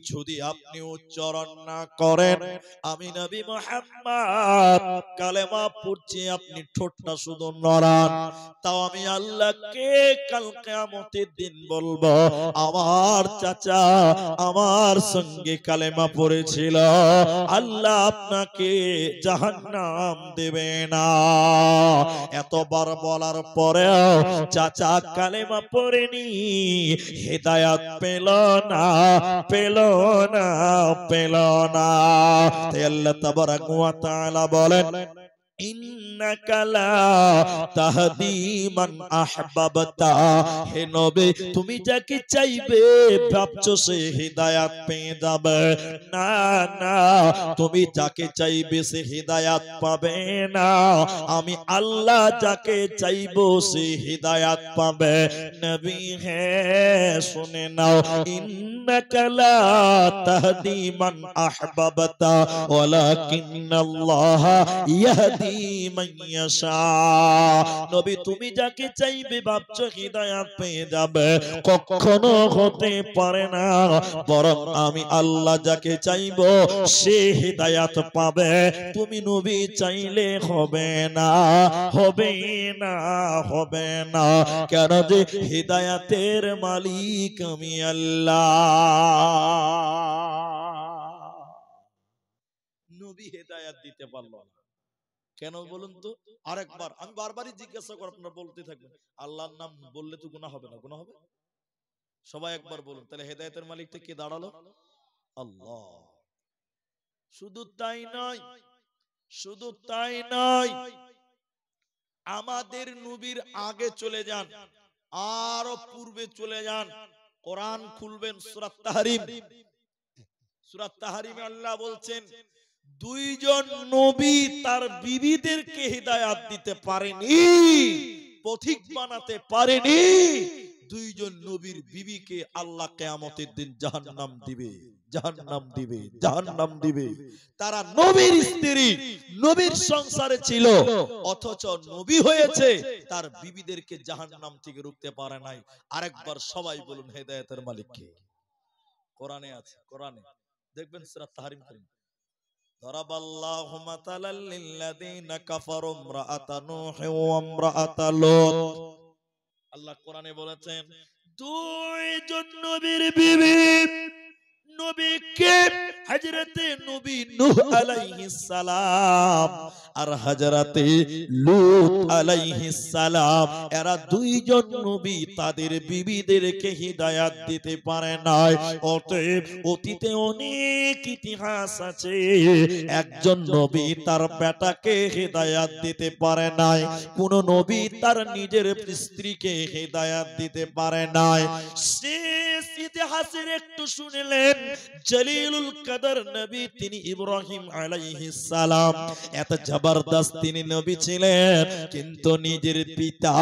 যদি আপনি উচ্চারণ না করেন, আমি নবী মুহাম্মদ কালেমা পড়ছি, আপনি ঠোঁটটা শুধু নড়ান, তাও আমি আল্লাহকে কাল কিয়ামতের দিন বলবো, আমার চাচা আমার সঙ্গে কালেমা পড়েছিল, আল্লাহ আপনাকে জাহান্নাম দেবে না। এতবার বলার পরেও চাচা কালেমা পড়েনি, হিদায়াত পেল না, পেল না, পেল না। তাই আল্লাহ তাবারাক ওয়া তাআলা বলেন, ইন্নাকা লা তাহদি মান আহবাবতা, হে নবী তুমি যাকে চাইবে ভাবছো সে হিদায়াত পেয়ে যাবে, না না, তুমি যাকে চাইবে সে হিদায়াত পাবে না, আমি আল্লাহ যাকে চাইবো সে হিদায়াত পাবে। নবী হে শুনে নাও, ইন্নাকা লা তাহদি মান আহবাবতা ওয়ালাকিন্নাল্লাহ ইয়াহদি মান ইয়াশা। নবী তুমি যাকে চাইবে ভাবছো হিদায়াত পেয়ে যাবে, কখনো হতে পারে না, বরং আমি আল্লাহ যাকে চাইবো সে হিদায়াত পাবে। তুমি নবী চাইলে হবে না, হবে না, হবে না, কেন যে হিদায়াতের মালিক আমি আল্লাহ। নবী হিদায়াত দিতে পারল না, কেন বলুন তো? আরেকবার আমি বারবারই জিজ্ঞাসা করি, আপনারা বলতে থাকবেন, আল্লাহর নাম বললে তো গুনাহ হবে না? গুনাহ হবে। সবাই একবার বলুন, তাহলে হেদায়েতের মালিকটা কে দাঁড়ালো? আল্লাহ। শুধু তাই নয়, শুধু তাই নয়, আমাদের নবীর আগে চলে যান, আরো পূর্বে চলে যান, কোরআন খুলবেন, সূরা তাহরিম, সূরা তাহরিমে আল্লাহ বলছেন, দুইজন নবী তার বিবিদেরকে হিদায়াত দিতে পারেনি, পথিক বানাতে পারেনি। দুইজন নবীর বিবিকে আল্লাহ কিয়ামতের দিন জাহান্নাম দিবে, জাহান্নাম দিবে, জাহান্নাম দিবে। তারা নবীর স্ত্রী, নবীর সংসারে ছিল, অথচ নবী হয়েছে, তার বিবিদেরকে জাহান্নাম থেকে রুখতে পারে নাই। আরেকবার সবাই বলুন, হেদায়েতের মালিক কে? কোরআনে আছে, কোরআনে দেখবেন সূরা তাহরিম করেন, দরাবাল্লাহু মাতালাল লিল্লাযিনা কাফারু ইমরাআতা নূহ ওয়া ইমরাআতা লূত। আল্লাহ কোরআনে বলেছেন, দুইজন নবীর বিবি নবীকে হযরতে নবী নূহ আলাইহিস সালাম আর হযরতে লূত আলাইহিস সালাম, এরা দুইজন নবী তাদের বিবিদেরকে হিদায়াত দিতে পারে নাই। অতএব অতীতে অনেক ইতিহাস আছে, একজন নবী তার বেটাকে হিদায়াত দিতে পারে নাই, কোন নবী তার নিজের স্ত্রীকে হিদায়াত দিতে পারে নাই। শেষ ইতিহাসের একটু শুনলেন, জলিলুল কদর নবী তিনি ইব্রাহিম আলাইহিস সালাম, এত জবরদস্ত তিনি নবী ছিলেন, কিন্তু নিজের পিতা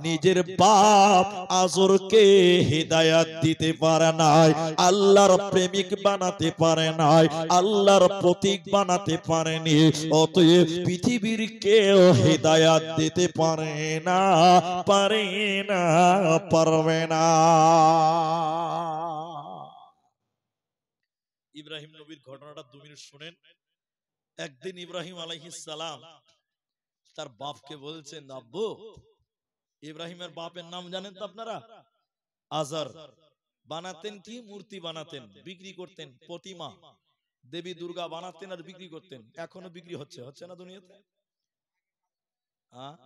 নিজের বাপ আজরকে হিদায়াত দিতে পারে নাই, আল্লাহর প্রেমিক বানাতে পারে নাই, আল্লাহর প্রতীক বানাতে পারেনি। অতএব পৃথিবীর কেউ হিদায়াত দিতে পারে না, পারে না, পারবে না। ইব্রাহিম নবীর ঘটনাটা 2 মিনিট শুনেন। একদিন ইব্রাহিম আলাইহিস সালাম তার বাপকে বলছেন, আব্বু, ইব্রাহিমের বাপের নাম জানেন তো আপনারা? আজর। বানাতেন কি? মূর্তি বানাতেন, বিক্রি করতেন, প্রতিমা দেবী দুর্গা বানাতেন আর বিক্রি করতেন। এখনো বিক্রি হচ্ছে, হচ্ছে না দুনিয়াতে?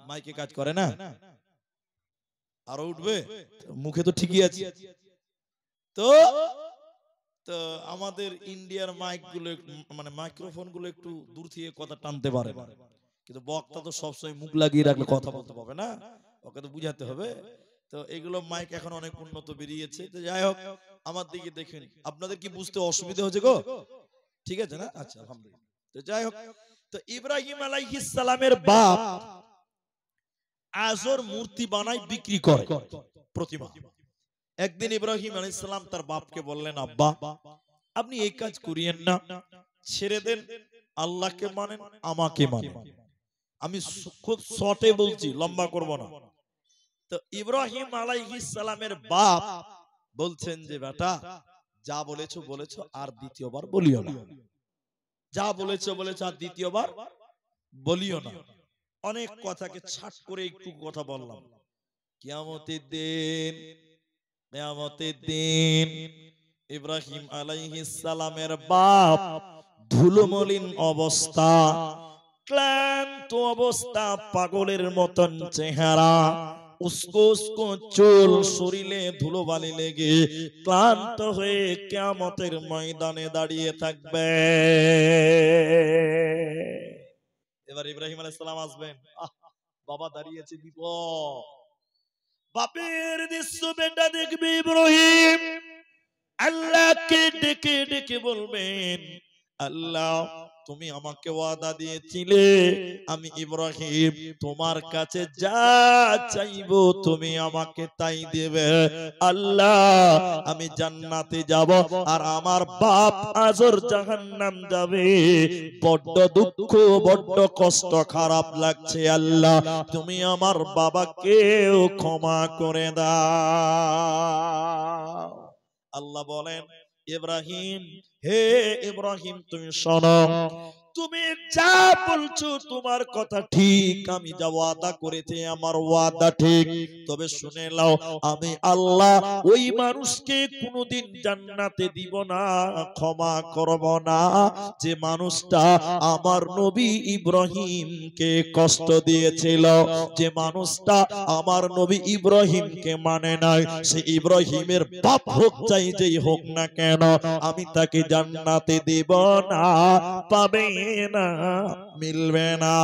মাইকে কাজ করে না? আরো উঠবে? মুখে তো ঠিকই আছে। তো তো আমাদের ইন্ডিয়ার মাইক গুলো, মানে মাইক্রোফোন গুলো একটু দূর থেকে কথা টানতে পারে না, কিন্তু বক্তা তো সবসময় মুখ লাগিয়ে রাখলে কথা বলতে পারবে না, ওকে তো বুঝাতে হবে। তো এগুলো মাইক এখন অনেক উন্নত বেরিয়েছে। তো যাই হোক, আমার দিকে দেখেন, আপনাদের কি বুঝতে অসুবিধা হচ্ছে গো? ঠিক আছে না? আচ্ছা, আলহামদুলিল্লাহ। তো যাই হোক, তো ইব্রাহিম আলাইহিস সালামের বাপ আজর মূর্তি বানায়, বিক্রি করে প্রতিমা। একদিন ইব্রাহিম আলাইহিস সালাম তার বাপকে বললেন, আব্বা, আপনি এই কাজ করিয়েন না, ছেড়ে দেন, আল্লাহকে মানেন, আমাকে মানেন। আমি খুব শর্টে বলছি, লম্বা করব না। তো ইব্রাহিম আলাইহিস সালামের বাপ বলছেন যে, বেটা, যা বলেছো বলেছো, আর দ্বিতীয়বার বলিও না। যা বলেছো বলেছো, আর দ্বিতীয়বার বলিও না। অনেক কথাকে ছাট করে একটু কথা বললাম। কিয়ামতের দিন, কিয়ামতের দিন ইব্রাহিম আলাইহিস সালামের বাপ ধুলোমলিন অবস্থা, ক্লান্ত অবস্থা, পাগলের মতন চেহারা, উস্কো উস্কো চুল, শরীরে ধুলোবালি লেগে ক্লান্ত হয়ে কিয়ামতের ময়দানে দাঁড়িয়ে থাকবে। এবার ইব্রাহিম আলাইহিস সালাম আসবেন, বাবা দাঁড়িয়েছে, বিপদ। বাপের দৃশ্য বেটা দেখবে ইব্রাহিম, আল্লাহকে ডেকে ডেকে বলবেন, আল্লাহ, তুমি আমাকে ওয়াদা দিয়েছিলে আমি ইব্রাহিম তোমার কাছে যা চাইবো তুমি আমাকে তাই দেবে। আল্লাহ, আমি জান্নাতে যাব আর আমার বাপ আজর জাহান্নাম যাবে, বড্ড দুঃখ, বড্ড কষ্ট, খারাপ লাগছে। আল্লাহ, তুমি আমার বাবাকেও ক্ষমা করে দাও। আল্লাহ বলেন, ইব্রাহিম, হে ইব্রাহিম, তুমি শোনো, তুমি যা বলছো তোমার কথা ঠিক, আমি যা ওয়াদা করেছি আমার ওয়াদা ঠিক। তবে শুনে নাও, আমি আল্লাহ ওই মানুষকে কোনোদিন জান্নাতে দিব না, ক্ষমা করব না, যে মানুষটা আমার নবী ইব্রাহিমকে কষ্ট দিয়েছিল, যে মানুষটা আমার নবী ইব্রাহিমকে মানে নাই, সে ইব্রাহিমের বাপ হোক চাই যেই হোক না কেন, আমি তাকে জান্নাতে দেব না, পাবে না, মিলবে না।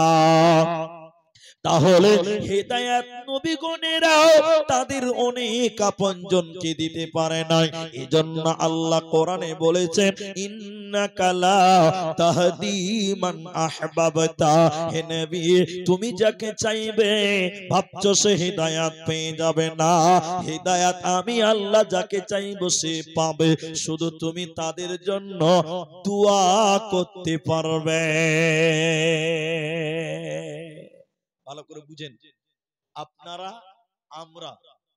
তাহলে হেদায়েত নবীগণেরাও তাদের অনেক আপনজনকে দিতে পারে নাই। এজন্য আল্লাহ কোরআনে বলেছেন, ইন্নাকা লা তাহদি মান আহবাবতা, হে নবী, তুমি যাকে চাইবে ভাবছো সে হেদায়েত পেয়ে যাবে না, হেদায়েত আমি আল্লাহ যাকে চাইবো সে পাবে, শুধু তুমি তাদের জন্য দোয়া করতে পারবে। ভালো করে বুঝেন, আপনারা আমরা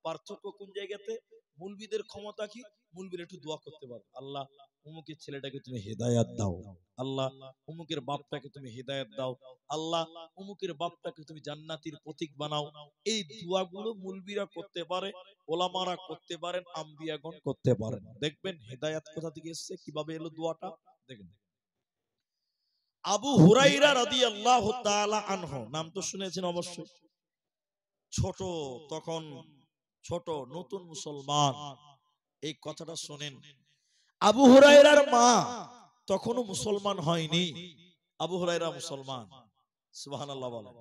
পার্থক্য কোন জায়গাতে? মুলবিদের ক্ষমতা কি? মুলবির একটু দোয়া করতে পারো, আল্লাহ অমুকের ছেলেটাকে তুমি হেদায়েত দাও, আল্লাহ অমুকের বাপটাকে তুমি হেদায়েত দাও, আল্লাহ অমুকের বাপটাকে তুমি জান্নাতের প্রতীক বানাও। এই দোয়াগুলো মুলবিরা করতে পারে, ওলামারা করতে পারেন, আম্বিয়াগণ করতে পারেন। দেখবেন হেদায়েত কোথা থেকে এসেছে, কিভাবে এলো দোয়াটা। দেখেন, আবু হুরাইরা রাদিয়াল্লাহু তাআলা আনহু, নাম তো শুনেছেন অবশ্যই। ছোট, তখন ছোট নতুন মুসলমান, এই কথাটা শুনেন। আবু হুরায়রার মা তখনও মুসলমান হয়নি, আবু হুরায়রা মুসলমান। সুবহানাল্লাহ বলেন।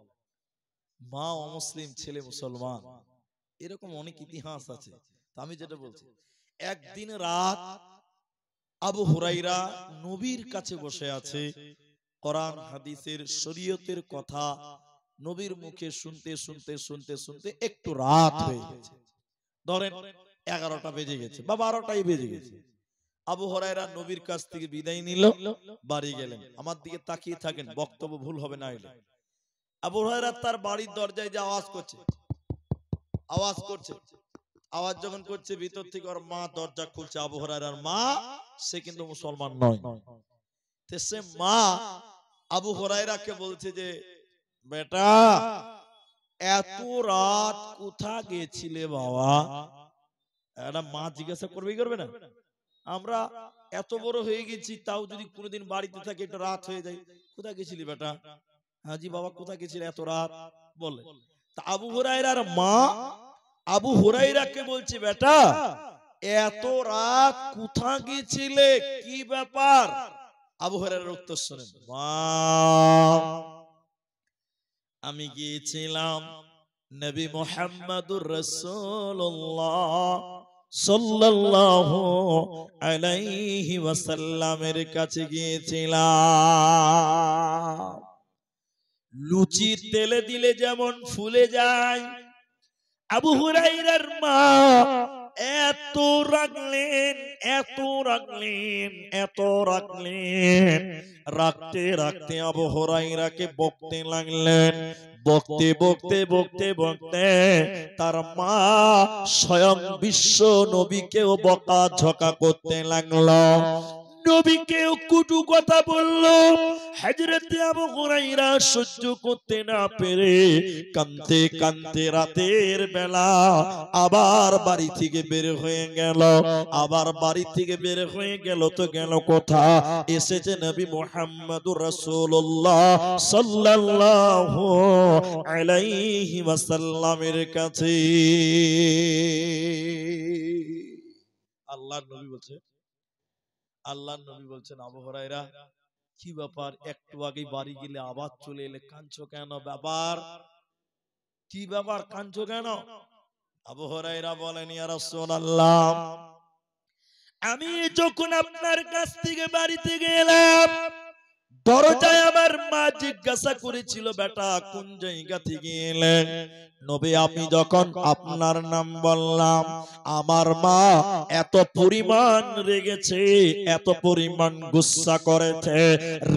মা অমুসলিম, ছেলে মুসলমান, এরকম অনেক ইতিহাস আছে। আমি যেটা বলছি, একদিন রাত আবু হুরায়রা নবীর কাছে বসে আছে, কোরআন হাদিসের শরীয়তের কথা নবীর মুখে শুনতে শুনতে শুনতে শুনতে একটু রাত হয়ে গেছে। ধরেন 11টা বেজে গেছে বা 12টাই বেজে গেছে। আবু হুরায়রা নবীর কাছ থেকে বিদায় নিল, বাড়ি গেলেন। আমার দিকে তাকিয়ে থাকেন, বক্তব্য ভুল হবে না এলে। আবু হুরায়রা তার বাড়ির দরজায় যে আওয়াজ করছে, আওয়াজ করছে, আওয়াজ যখন করছে, ভিতর থেকে ওর মা দরজা খুলছে। আবু হুরায়রার মা, সে কিন্তু মুসলমান নয়। তো সে মা আবু হুরায়রাকে বলছে যে, বেটা এত রাত কোথা গেছিলে বাবা? একটা মা জিজ্ঞাসা করবেই করবে না? আমরা এত বড় হয়ে গেছি, তাও যদি কোনোদিন বাড়িতে থাকি একটা রাত হয়ে যায়, কোথায় গেছিলি বেটা? হাজি বাবা কোথায় গেছিলে এত রাত? বলে। তা আবু হুরায়রার মা আবু হুরায়রাকে বলছে, বেটা এত রাত কোথা গেছিলে, কি ব্যাপার? আবু হুরায়রার উত্তর শুনেন, মা আমি গিয়েছিলাম নবী মুহাম্মদুর রাসূলুল্লাহ সাল্লাল্লাহু আলাইহি ওয়াসাল্লামের কাছে গিয়েছিলাম। লুচি তেলে দিলে যেমন ফুলে যায়, আবু হুরায়রার মা এত রাখলেন, এত রাখলেন, এত রাখলেন, রাখতে রাখতে আবু হুরায়রাকে বকতে লাগলেন। বকতে বকতে বকতে বকতে তার মা স্বয়ং বিশ্ব নবীকেও বকা ঝকা করতে লাগলো, নবীকেও কুটু কথা বলল। হযরতে আবু হুরায়রা সহ্য করতে না পেরে কাঁদতে কাঁদতে রাতের বেলা আবার বাড়ি থেকে বের হয়ে গেল। আবার বাড়ি থেকে বের হয়ে গেল তো গেল কোথা? এসেছে নবী মুহাম্মদুর রাসূলুল্লাহ সাল্লাল্লাহু আলাইহি ওয়াসাল্লামের কাছে। আল্লাহর নবী বলছে, আল্লাহর নবী বলছেন, আবু হুরায়রা কি ব্যাপার, একটু আগে বাড়ি গেলে আবার চলে এলে, কাঁদছো কেন? ব্যাপার কি? ব্যাপার কাঁদছো কেন? আবু হুরায়রা বলেন, ইয়া রাসূলুল্লাহ, আমি যখন আপনার কাছ থেকে বাড়িতে গেলাম, দরজায় আমার মা জিজ্ঞাসা করেছিল, বেটা কোন জায়গা থেকে এলেন? নবী আমি যখন আপনার নাম বললাম, আমার মা এত পরিমাণ রেগেছে, এত পরিমাণ গুসা করেছে,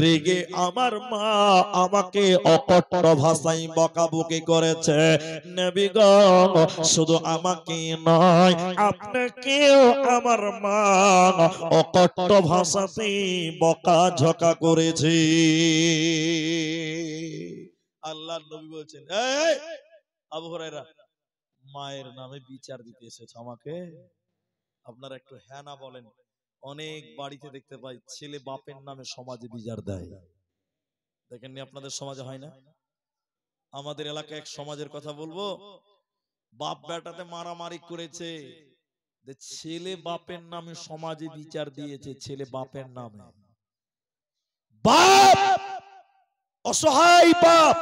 রেগে আমার মা আমাকে অকট্ট ভাষায় বকাবকি করেছে। নবী গো, শুধু আমাকে নয়, আপনাকেও আমার মা অকট্ট ভাষাতে বকা ঝকা করেছে। আল্লাহর নবী বলছেন, এই আবু হুরায়রা, মায়ের নামে বিচার দিতে এসেছ আমাকে? আপনারা একটু হ্যাঁ না বলেন। অনেক বাড়িতে দেখতে পাই ছেলে বাপের নামে সমাজে বিচার দেয়, দেখেননি আপনাদের সমাজে হয় না? আমাদের এলাকায় এক সমাজের কথা বলবো, বাপ বেটাতে মারামারি করেছে, ছেলে বাপের নামে সমাজে বিচার দিয়েছে। ছেলে বাপের নামে, বাপ অসহায় বাপ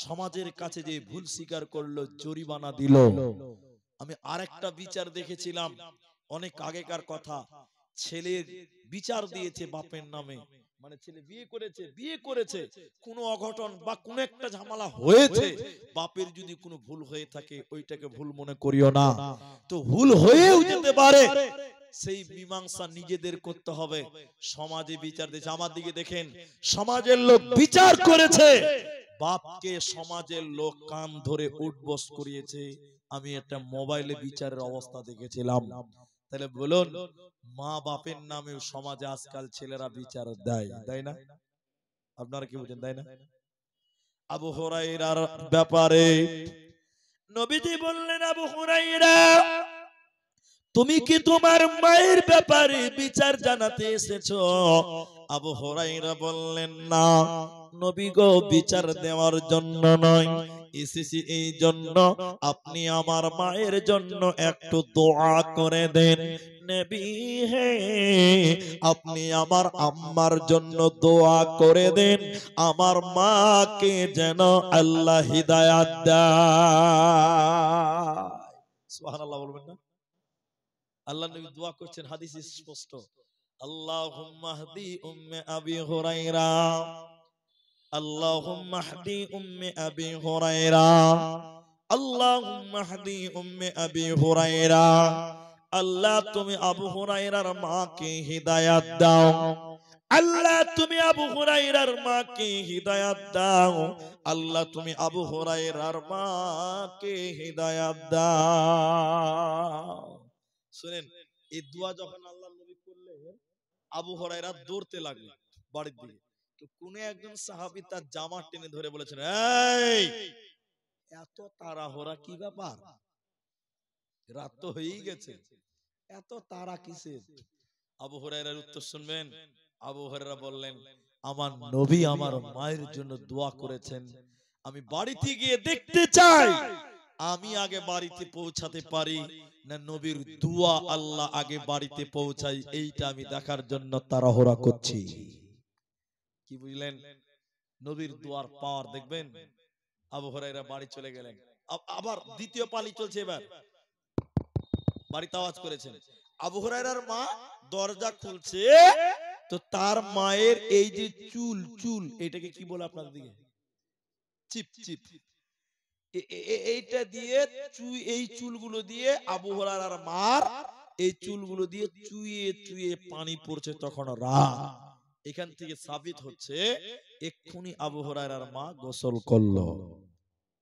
সমাজের কাছে যে ভুল স্বীকার করলো, জরিমানা দিল। আমি আরেকটা বিচার দেখেছিলাম, অনেক আগেকার কথা, ছেলের বিচার দিয়েছে বাপের নামে, মানে ছেলে বিয়ে করেছে, কোনো অঘটন বা কোনো একটা ঝামেলা হয়েছে, বাপের যদি কোনো ভুল হয়ে থাকে ওইটাকে ভুল মনে করিও না, তো ভুল হয়েও যেতে পারে, সেই মীমাংসা নিজেদের করতে হবে। সমাজে বিচার দিয়েছে। আমার দিকে দেখেন, সমাজের লোক বিচার করেছে, বাপকে সমাজের লোক কান ধরে উঠবস করিয়েছে। আমি একটা মোবাইলে বিচারের অবস্থা দেখেছিলাম। তাহলে বলুন, মা বাপের নামে সমাজে আজকাল ছেলেরা বিচার দেয়, দেয় না? আপনারা কি বলেন, দেয় না? আবু হুরায়রার ব্যাপারে নবীজি বললেন, আবু হুরায়রা তুমি কি তোমার মায়ের ব্যাপারে বিচার জানাতে এসেছো? আবু হুরায়রা বললেন, না নবী গো, বিচার দেওয়ার জন্য নয়, এসেছি এই জন্য আপনি আমার মায়ের জন্য একটু দোয়া করে দেন। নবী হে, আপনি আমার আম্মার জন্য দোয়া করে দেন, আমার মাকে যেন আল্লাহ হিদায়াত দেয়। সুবহানাল্লাহ বলবেন না? আল্লাহ নবী দোয়া করছেন, হাদিস স্পষ্ট, আল্লাহুম্মা হদি উম্মে আবি হুরায়রা, আল্লাহুম্মা হদি উম্মে আবি হুরায়রা, আল্লাহুম্মা হদি উম্মে আবি হুরায়রা। আল্লাহ তুমি আবু হুরায়রার মাকে হিদায়াত দাও, আল্লাহ তুমি আবু হুরায়রার মাকে হিদায়াত দাও, আল্লাহ তুমি আবু হুরায়রার মাকে হিদায়াত দাও। শুনেন, এই দোয়া যখন আল্লাহর নবী করলেন, আবু হুরায়রা দৌড়তে লাগলেন বাড়ির দিকে। তো কোন একজন সাহাবী তার জামা টেনে ধরে বলেছেন, এই এত তাড়াহুড়া কি ব্যাপার? রাত তো হয়েই গেছে, এত তাড়া কিসের? আবু হুরায়রার উত্তর শুনবেন। আবু হুরায়রা বললেন, আমার নবী আমার মায়ের জন্য দোয়া করেছেন, আমি বাড়িতে গিয়ে দেখতে চাই আমি আগে বাড়িতে পৌঁছাতে পারি না নবীর দোয়া আল্লাহ আগে বাড়িতে পৌঁছাই, এইটা আমি দেখার জন্য তাড়াহুড়া করছি। কি বুঝলেন? নবীর দোয়ার পাওয়ার দেখবেন। আবু হুরায়রা বাড়ি চলে গেলেন। আবার দ্বিতীয় পালি চলছে, এবার বাড়িতে আওয়াজ করেছেন। আবু হুরায়রার মা দরজা খুলছে, তো তার মায়ের এই যে চুল, চুল এটাকে কি বলে আপনাদের দিকে? Chip chip. এইটা দিয়ে এই চুলগুলো দিয়ে আবু হুরায়রার মার এই চুলগুলো দিয়ে চুইয়ে চুইয়ে পানি পড়ছে তখন রাত। এখান থেকে সাবিত হচ্ছে এক্ষুনি আবু হুরায়রার মা গোসল করলো,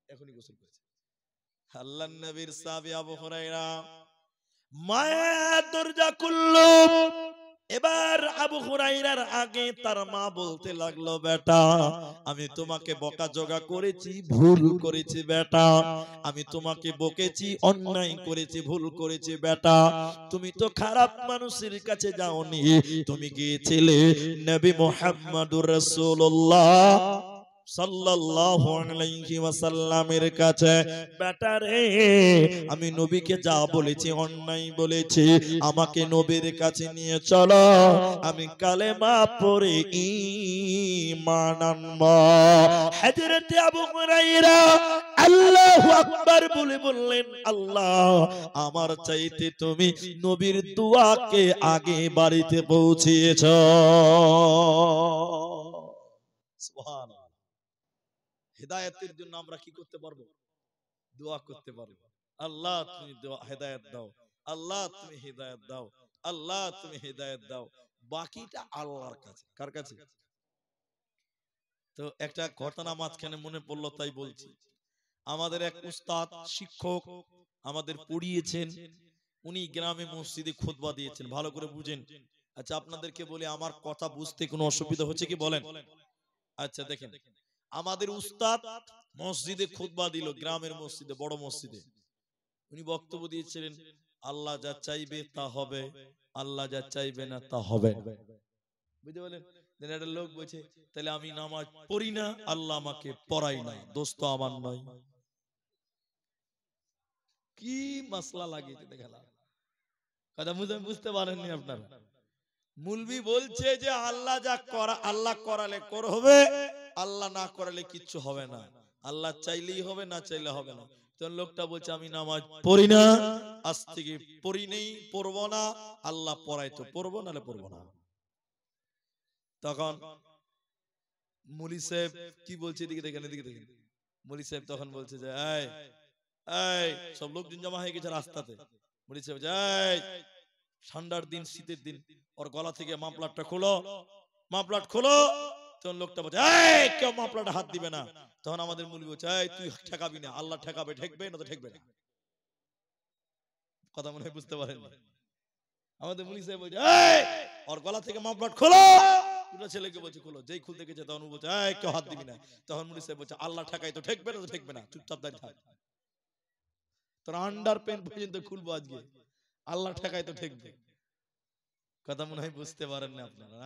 এখনই গোসল করেছে। আল্লাহর নবীর সাহাবী আবু হুরায়রা মায়ের দরজা খুললো। এবার আবু হুরায়রার আগে তার মা বলতে লাগলো, বেটা আমি তোমাকে বকাঝকা করেছি, ভুল করেছি বেটা, আমি তোমাকে বকেছি, অন্যায় করেছি, ভুল করেছি বেটা, তুমি তো খারাপ মানুষের কাছে যাওনি, তুমি গিয়েছিলে নবী মুহাম্মদুর রাসূলুল্লাহ সাল্লাল্লাহু আলাইহি ওয়াসাল্লামের কাছে। বেটা রে, আমি নবীকে যা বলেছি অন্যায় বলেছি, আমাকে নবীর কাছে নিয়ে চলো, আমি কালেমা পড়ে ঈমান আনবো। হযরত আবু হুরায়রা আল্লাহু আকবার বলে বললেন, আল্লাহ আমার চাইতে তুমি নবীর দোয়াকে আগে বাড়িতে পৌঁছিয়েছো। সুবহানাল্লাহ। হেদায়েতের জন্য আমরা কি করতে পারবো? দোয়া করতে পারবো। আল্লাহ তুমি হেদায়েত দাও, আল্লাহ তুমি হেদায়েত দাও, আল্লাহ তুমি হেদায়েত দাও। বাকিটা আল্লাহর কাছে। কার কাছে? তো একটা ঘটনা মাঝখানে মনে পড়লো তাই বলছি। আমাদের এক উস্তাদ শিক্ষক আমাদের পড়িয়েছেন, উনি গ্রামে মসজিদে খুতবা দিয়েছেন, ভালো করে বুঝেন। আচ্ছা আপনাদেরকে বলি, আমার কথা বুঝতে কোনো অসুবিধা হচ্ছে কি বলেন? আচ্ছা দেখেন, আমাদের উস্তাদ মসজিদে খুতবা দিল, গ্রামের মসজিদে, বড় মসজিদে। উনি বক্তব্য দিয়েছিলেন, আল্লাহ যা চাইবে তা হবে, আল্লাহ যা চাইবে না তা হবে না। বুঝতে পারলেন? একটা লোক বলছে, তাহলে আমি নামাজ পড়ি না, আল্লাহ আমাকে পড়াই না, দোষ তো আমার নয়। কি মাসলা লাগিয়েছে দেখালাম। কথা বুঝতে পারেননি আপনারা? মুলবি বলছে যে আল্লাহ যা করা, আল্লাহ করালে হবে, আল্লাহ না করালে কিচ্ছু হবে না, আল্লাহ চাইলেই হবে, না চাইলে হবে না। তখন লোকটা বলছে আমি নামাজ পড়ি না, আজ থেকে পড়ি নেই, পড়বো না, আল্লাহ পড়াই তো পড়বো, নাহলে পড়বো না। তখন মুলি সাহেব কি বলছে, এদিকে দেখেন, এদিকে দেখেন। মুলি সাহেব তখন বলছে যে এই এই সব লোকজন জমা হয়ে গেছে রাস্তাতে। মুলি সাহেব এই ঠান্ডার দিন, শীতের দিন, ওর গলা থেকে মাফলারটা খোলো, মাফলার খোলো। তখন লোকটা বলছে এই কেউ মাফলারটা হাত দিবে না। তখন আমাদের মুলি বলছে এই তুই ঠেকাবি না, আল্লাহ ঠেকাবে, ঠেকবে না তো ঠেকবে না। কথা মনে হয় বুঝতে পারেন। আমাদের মুলি সাহেব বলছে এই ওর গলা থেকে মাফলার খোলো। দুটো ছেলেকে বলছে খোলো, যেই খুলতে গেছে তখন বলছে এই কেউ হাত দিবি না। তখন মুলি সাহেব বলছে আল্লাহ ঠেকাই তো ঠেকবে না তো ঠেকবে না, চুপচাপ দাঁড়িয়ে থাক। তোর আন্ডার প্যান্ট পর্যন্ত খুলবো আজকে, আল্লাহ ঠেকাই তো ঠেকবে। কথা মনে হয় বুঝতে পারেন না আপনারা।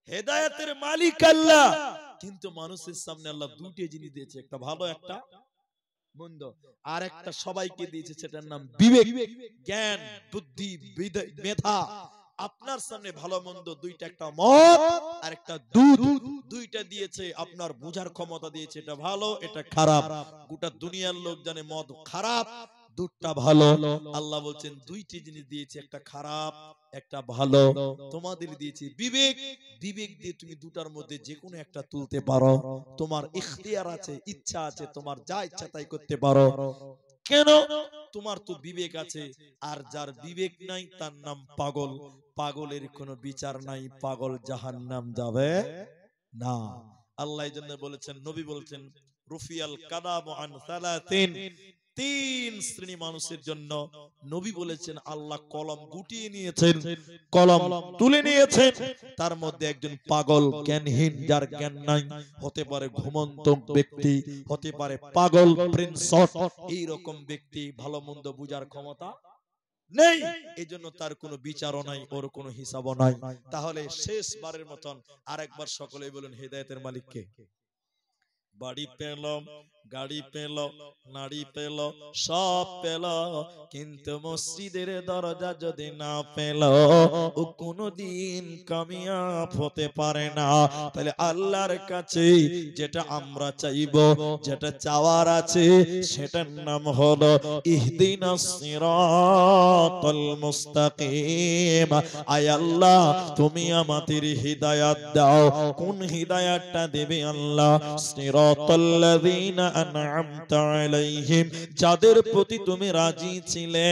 হেদায়েতের মালিক আল্লাহ, কিন্তু মানুষের সামনে আল্লাহ দুটো জিনিস দিয়েছে, একটা ভালো একটা মন্দ, আর একটা সবাইকে দিয়েছে, সেটার নাম বিবেক, জ্ঞান, বুদ্ধি, মেধা। আপনার সামনে ভালো মন্দ দুইটা, একটা মদ আর একটা দুধ, দুইটা দিয়েছে, আপনার বোঝার ক্ষমতা দিয়েছে, এটা ভালো এটা খারাপ। গোটা দুনিয়ার লোক জানে মদ খারাপ, দুধটা ভালো। আল্লাহ বলছেন দুইটি জিনিস দিয়েছে, একটা খারাপ একটা ভালো। তোমাদের দিয়েছি বিবেক, বিবেক দিয়ে তুমি দুটার মধ্যে যে কোনো একটা তুলতে পারো, তোমার ইখতিয়ার আছে, ইচ্ছা আছে, তোমার যা ইচ্ছা তাই করতে পারো। কেন? তোমার তো বিবেক আছে। আর যার বিবেক নাই তার নাম পাগল, পাগলের কোনো বিচার নাই, পাগল জাহান্নাম যাবে না। আল্লাহ এই জন্য বলেছেন, নবী বলেছেন, রুফিয়াল কালামু আন সালাতিন, তিন শ্রেণী মানুষের জন্য নবী বলেছেন আল্লাহ কলম গুটিয়ে নিয়েছেন, কলম তুলে নিয়েছেন। তার মধ্যে একজন পাগল, জ্ঞানহীন, যার জ্ঞান নাই, হতে পারে ঘুমন্ত ব্যক্তি, হতে পারে পাগল প্রিন্স, এই রকম ব্যক্তি ভালো মন্দ বুঝার ক্ষমতা নেই, এই জন্য তার কোনো বিচারও নাই, ওর কোনো হিসাবও নাই। তাহলে শেষবারের মতন আরেকবার সকলেই বলুন হেদায়েতের মালিক কে? বাড়ি পেল, গাড়ি পেল, নারী পেল, সব পেল, কিন্তু মসজিদের দরজা যদি না পেল, ও কোনদিন কামিয়াব হতে পারে না। তাহলে আল্লাহর কাছে যেটা আমরা চাইব, যেটা চাওয়ার আছে, সেটার নাম হলো ইহদিনাস সিরাতাল মুস্তাকিম। আয় আল্লাহ, তুমি আমাদের হিদায়াত দাও। কোন হিদায়াতটা দেবে আল্লাহ? সিরাতাল্লাযীনা আন'আমতা আলাইহিম, যাদের প্রতি তুমি রাজি ছিলে,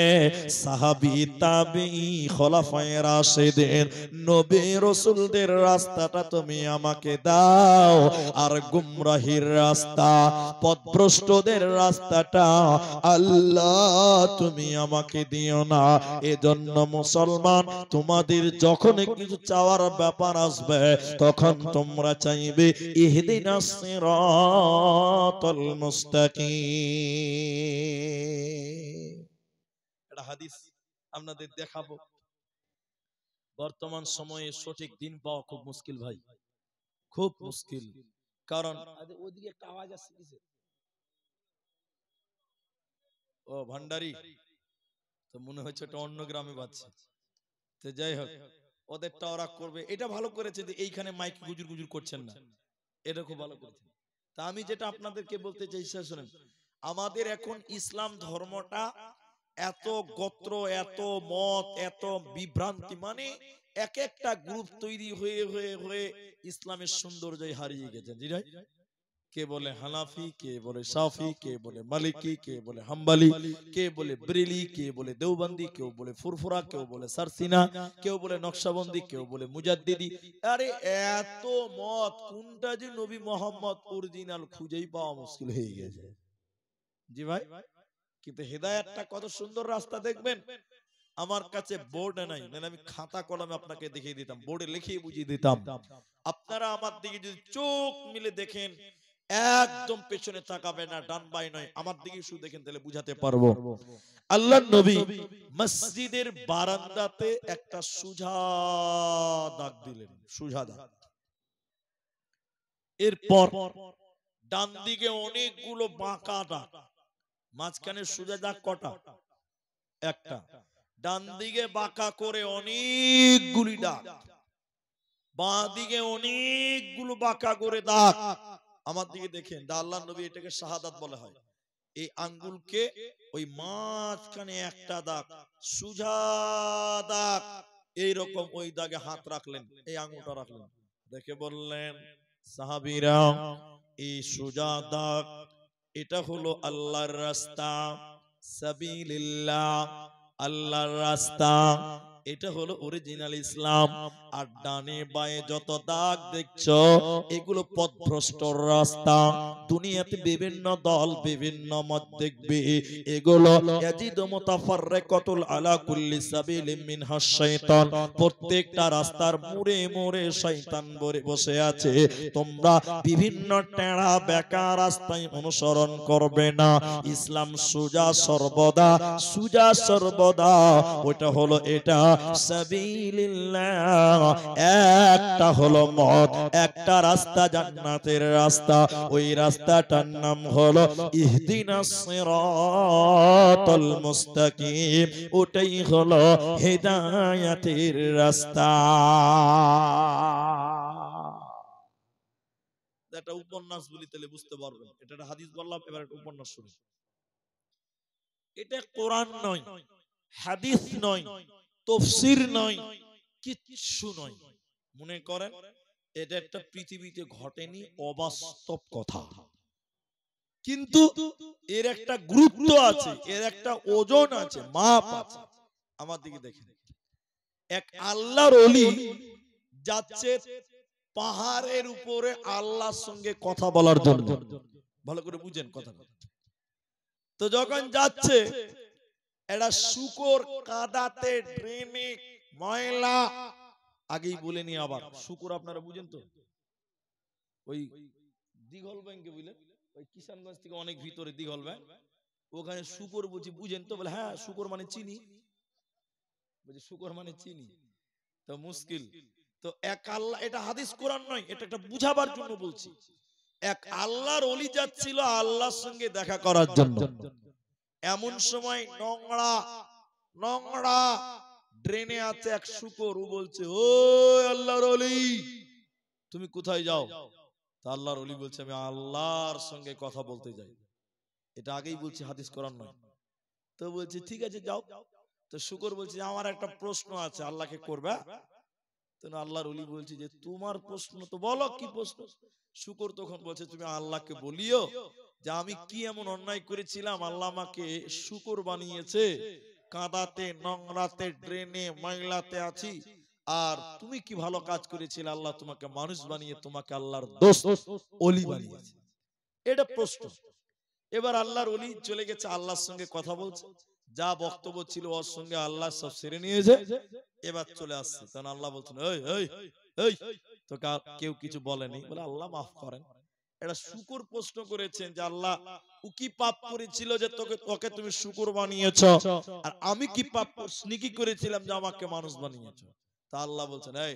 সাহাবী, তাবেঈ, খোলাফায়ে রাশিদিন, নবী রাসূলদের রাস্তাটা তুমি আমাকে দাও, আর গুমরাহির রাস্তা, পথভ্রষ্টদের রাস্তাটা আল্লাহ তুমি আমাকে দিও না। এজন্য মুসলমান, তোমাদের যখন কিছু চাওয়ার ব্যাপার আসবে, তখন তোমরা চাইবে ইহদিনাস সিরাতাল মুস্তাকিম। এটা হাদিস আপনাদের দেখাবো। বর্তমান সময়ে সঠিক দিন পাওয়া খুব মুশকিল ভাই, খুব মুশকিল। কারণ ওইদিকে একটা আওয়াজ আসছে, কিসের? ও ভান্ডারি, তো মনে হচ্ছে এটা অন্য গ্রামে বাজছে। তো যাই হোক, ওদেরটা ওরা করবে, এটা ভালো করেছে যে এইখানে মাইক গুজুর গুজুর করছেন না, এটা খুব ভালো করেছে। তা আমি যেটা আপনাদেরকে বলতে চাই সেটা শুনেন। আমাদের এখন ইসলাম ধর্মটা এত গোত্র, এত মত, এত বিভ্রান্তি, মানে এক একটা গ্রুপ তৈরি হয়ে হয়ে হয়ে ইসলামের সৌন্দর্য হারিয়ে গেছে। জি ভাই, কে বলে হানাফি, কে বলে শাফি, কে বলে মালিকি, কে বলে হাম্বলি, কে বলে ব্রেলি, কে বলে দেওবন্দি, কেউ বলে ফুরফুরা, কেউ বলে সারসিনা, কেউ বলে নকশবন্দি, কেউ বলে মুজাদ্দিদি। আরে এত মত, কোনটা যে নবী মোহাম্মদ অরিজিনাল খুঁজেই পাওয়া মুশকিল হয়ে গেছে। জি ভাই, কিন্তু হেদায়েতটা কত সুন্দর রাস্তা দেখবেন। আমার কাছে বোর্ড নাই, মানে আমি খাতা কলমে আপনাকে দেখিয়ে দিতাম, বোর্ডে লিখিয়ে বুঝিয়ে দিতাম। আপনারা আমার দিকে যদি চোখ মিলে দেখেন, একদম পেছনে তাকাবে না, ডান বাই নয়, আমার দিকে শুধু দেখেন, তাহলে বুঝাতে পারবো। আল্লাহর নবী মসজিদের বারান্দাতে একটা সুজা দাগ দিলেন, সুজা দাগ। এরপর ডান দিকে অনেকগুলো বাঁকা দাগ, মাঝখানে সুজা দাগ কটা? একটা। ডান দিকে বাঁকা করে অনেকগুলি দাগ, বাঁ দিকে অনেকগুলো বাঁকা করে দাগ। আমার দিকে দেখেন, আল্লাহর নবী এটাকে শাহাদাত বলা হয়। এই আঙ্গুলকে ওই মাঝখানে একটা দাগ, সুজা দাগ, এইরকম ওই দাগে হাত রাখলেন, এই আঙ্গুলটা রাখলেন, দেখে বললেন, সাহাবীরা, এই সুজা দাগ, এটা হলো আল্লাহর রাস্তা, সাবিলিল্লাহ, আল্লাহর রাস্তা, এটা হলো অরিজিনাল ইসলাম। আর ডানে বাঁয়ে যত দাগ দেখছো এগুলো পথভ্রষ্টর রাস্তা। দুনিয়াতে বিভিন্ন দল বিভিন্ন মত দেখবে, এগুলো ইয়াজিদু মুতাফাররিকাতুল আলা কুল্লি সাবিলিম মিনহাশ শাইতান। প্রত্যেকটা রাস্তার মোড়ে মোড়ে শয়তান বসে আছে। তোমরা বিভিন্ন টেরা বেকা রাস্তায় অনুসরণ করবে না। ইসলাম সুজা সর্বদা, সুজা সর্বদা। ওটা হলো এটা সাবিলিল্লাহ, একটা হলো মত, একটা রাস্তা জান্নাতের রাস্তা। ওই রাস্তাটার নাম হলো ইহদিনাস সিরাতাল মুস্তাকিম। ওটাই হলো হিদায়াতের রাস্তা। একটা উপন্যাস বলি তাহলে বুঝতে পারবেন। এটা একটা হাদিস বললাম, এবার একটা উপন্যাস শুনুন। এটা কোরআন নয়, হাদিস নয়, তাফসীর নয়, কিচ্ছু নয়। মনে করেন এটা একটা পৃথিবীতে ঘটেনি অবাস্তব কথা, কিন্তু এর একটা গুরুত্ব আছে, এর একটা ওজন আছে, মাপ আছে। আমার দিকে দেখেন, এক আল্লাহর ওলি যাচ্ছে পাহাড়ের উপরে আল্লাহর সঙ্গে কথা বলার জন্য। ভালো করে বুঝেন কথা। তো যখন যাচ্ছে, এটা শুকর কাদাতে, ড্রেনে, ময়লা, আগেই বলে নি আবার, শুকর আপনারা বুঝেন তো, ওই দিঘল ব্যাংকে বুঝলেন, ওই কিষানগঞ্জ থেকে অনেক ভিতরে দিঘল ব্যাংক, ওখানে শুকর বলছি, বুঝেন তো? বলে হ্যাঁ, শুকর মানে চিনি। বলছি শুকর মানে চিনি, তো মুশকিল। তো এক আল্লাহ, এটা হাদিস কোরআন নয়, এটা একটা বুঝাবার জন্য বলছি। এক আল্লাহর ওলি যাচ্ছিল আল্লাহর সঙ্গে দেখা করার জন্য। এমন সময় নোংরা নোংরা ড্রেনে আছে এক শুকর। ও বলছে, ও আল্লাহর ওলি, তুমি কোথায় যাও? তা আল্লাহর ওলি বলছে, আমি আল্লাহর সঙ্গে কথা বলতে যাই। এটা আগেই বলছি, হাদিস কোরআন নয়। তো বলছে ঠিক আছে যাও। তো শুকর বলছে, আমার একটা প্রশ্ন আছে, আল্লাহকে করবে? তো আল্লাহর ওলি বলছে যে তোমার প্রশ্ন তো বলো, কি প্রশ্ন? শুকর তখন বলছে, তুমি আল্লাহকে বলিও যে আমি কি এমন অন্যায় করেছিলাম, আল্লাহ আমাকে শুকর বানিয়েছে, কাদাতে, নোংরাতে, ড্রেনে, ময়লাতে আছি, আর তুমি কি ভালো কাজ করেছিলে, আল্লাহ তোমাকে মানুষ বানিয়ে তোমাকে আল্লাহর দোস্ত ওলি বানিয়েছে। এটা প্রশ্ন। এবার আল্লাহর ওলি চলে গেছে, আল্লাহর সঙ্গে কথা বলছে, যা বক্তব্য ছিল ওর সঙ্গে আল্লাহ সব সেরে নিয়েছে। এবার চলে আসছে, তখন আল্লাহ বলছেন, এই এই এই, তো কেউ কিছু বলেনি। বলে আল্লাহ মাফ করেন, এটা শুকর প্রশ্ন করেছেন যে আল্লাহ ও কি পাপ করেছিল যে তোকে তুমি শুকর বানিয়েছ, আর আমি কি পাপ কি করেছিলাম যে আমাকে মানুষ বানিয়েছ? তা আল্লাহ বলছেন, এই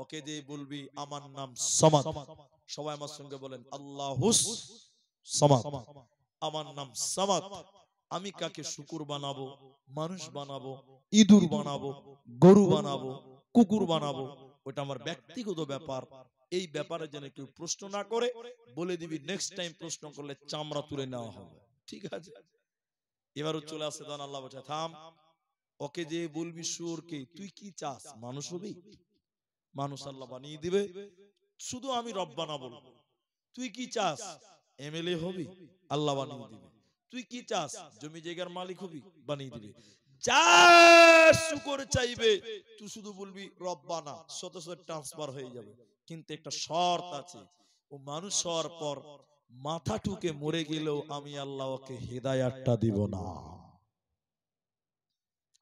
ওকে যে বলবি আমার নাম সামাদ। সবাই আমার সঙ্গে বলেন আল্লাহুস সামাদ, আমার নাম সামাদ। আমি কাকে শুকর বানাবো, মানুষ বানাবো, ইঁদুর বানাবো, গরু বানাবো, কুকুর বানাবো, ওটা আমার ব্যক্তিগত ব্যাপার। এই ব্যাপারে যেন কেউ প্রশ্ন না করে, বলে দিবি নেক্সট টাইম প্রশ্ন করলে চামড়া তুলে নেওয়া হবে, ঠিক আছে? এবারও চলে আসছে, তখন আল্লাহ বলছে, থাম, ওকে যে বলবি শুয়োরকে তুই কি চাস, মানুষ হবি? মানুষ আল্লাহ বানিয়ে দিবে, শুধু আমি রব বানাবো। তুই কি চাস, এমএলএ হবি, আল্লাহ বানিয়ে দিবে। তুই কি চাস, জমি জায়গার মালিক হবি, বানিয়ে দিবে। যা শুকর চাইবে তুই শুধু বলবি রব্বানা, শত শত ট্রান্সফার হয়ে যাবে। কিন্তু একটা শর্ত আছে, ও মানুষ হওয়ার পর মাথা ঠুকে মরে গেলেও আমি আল্লাহ ওকে হিদায়াতটা দিব না।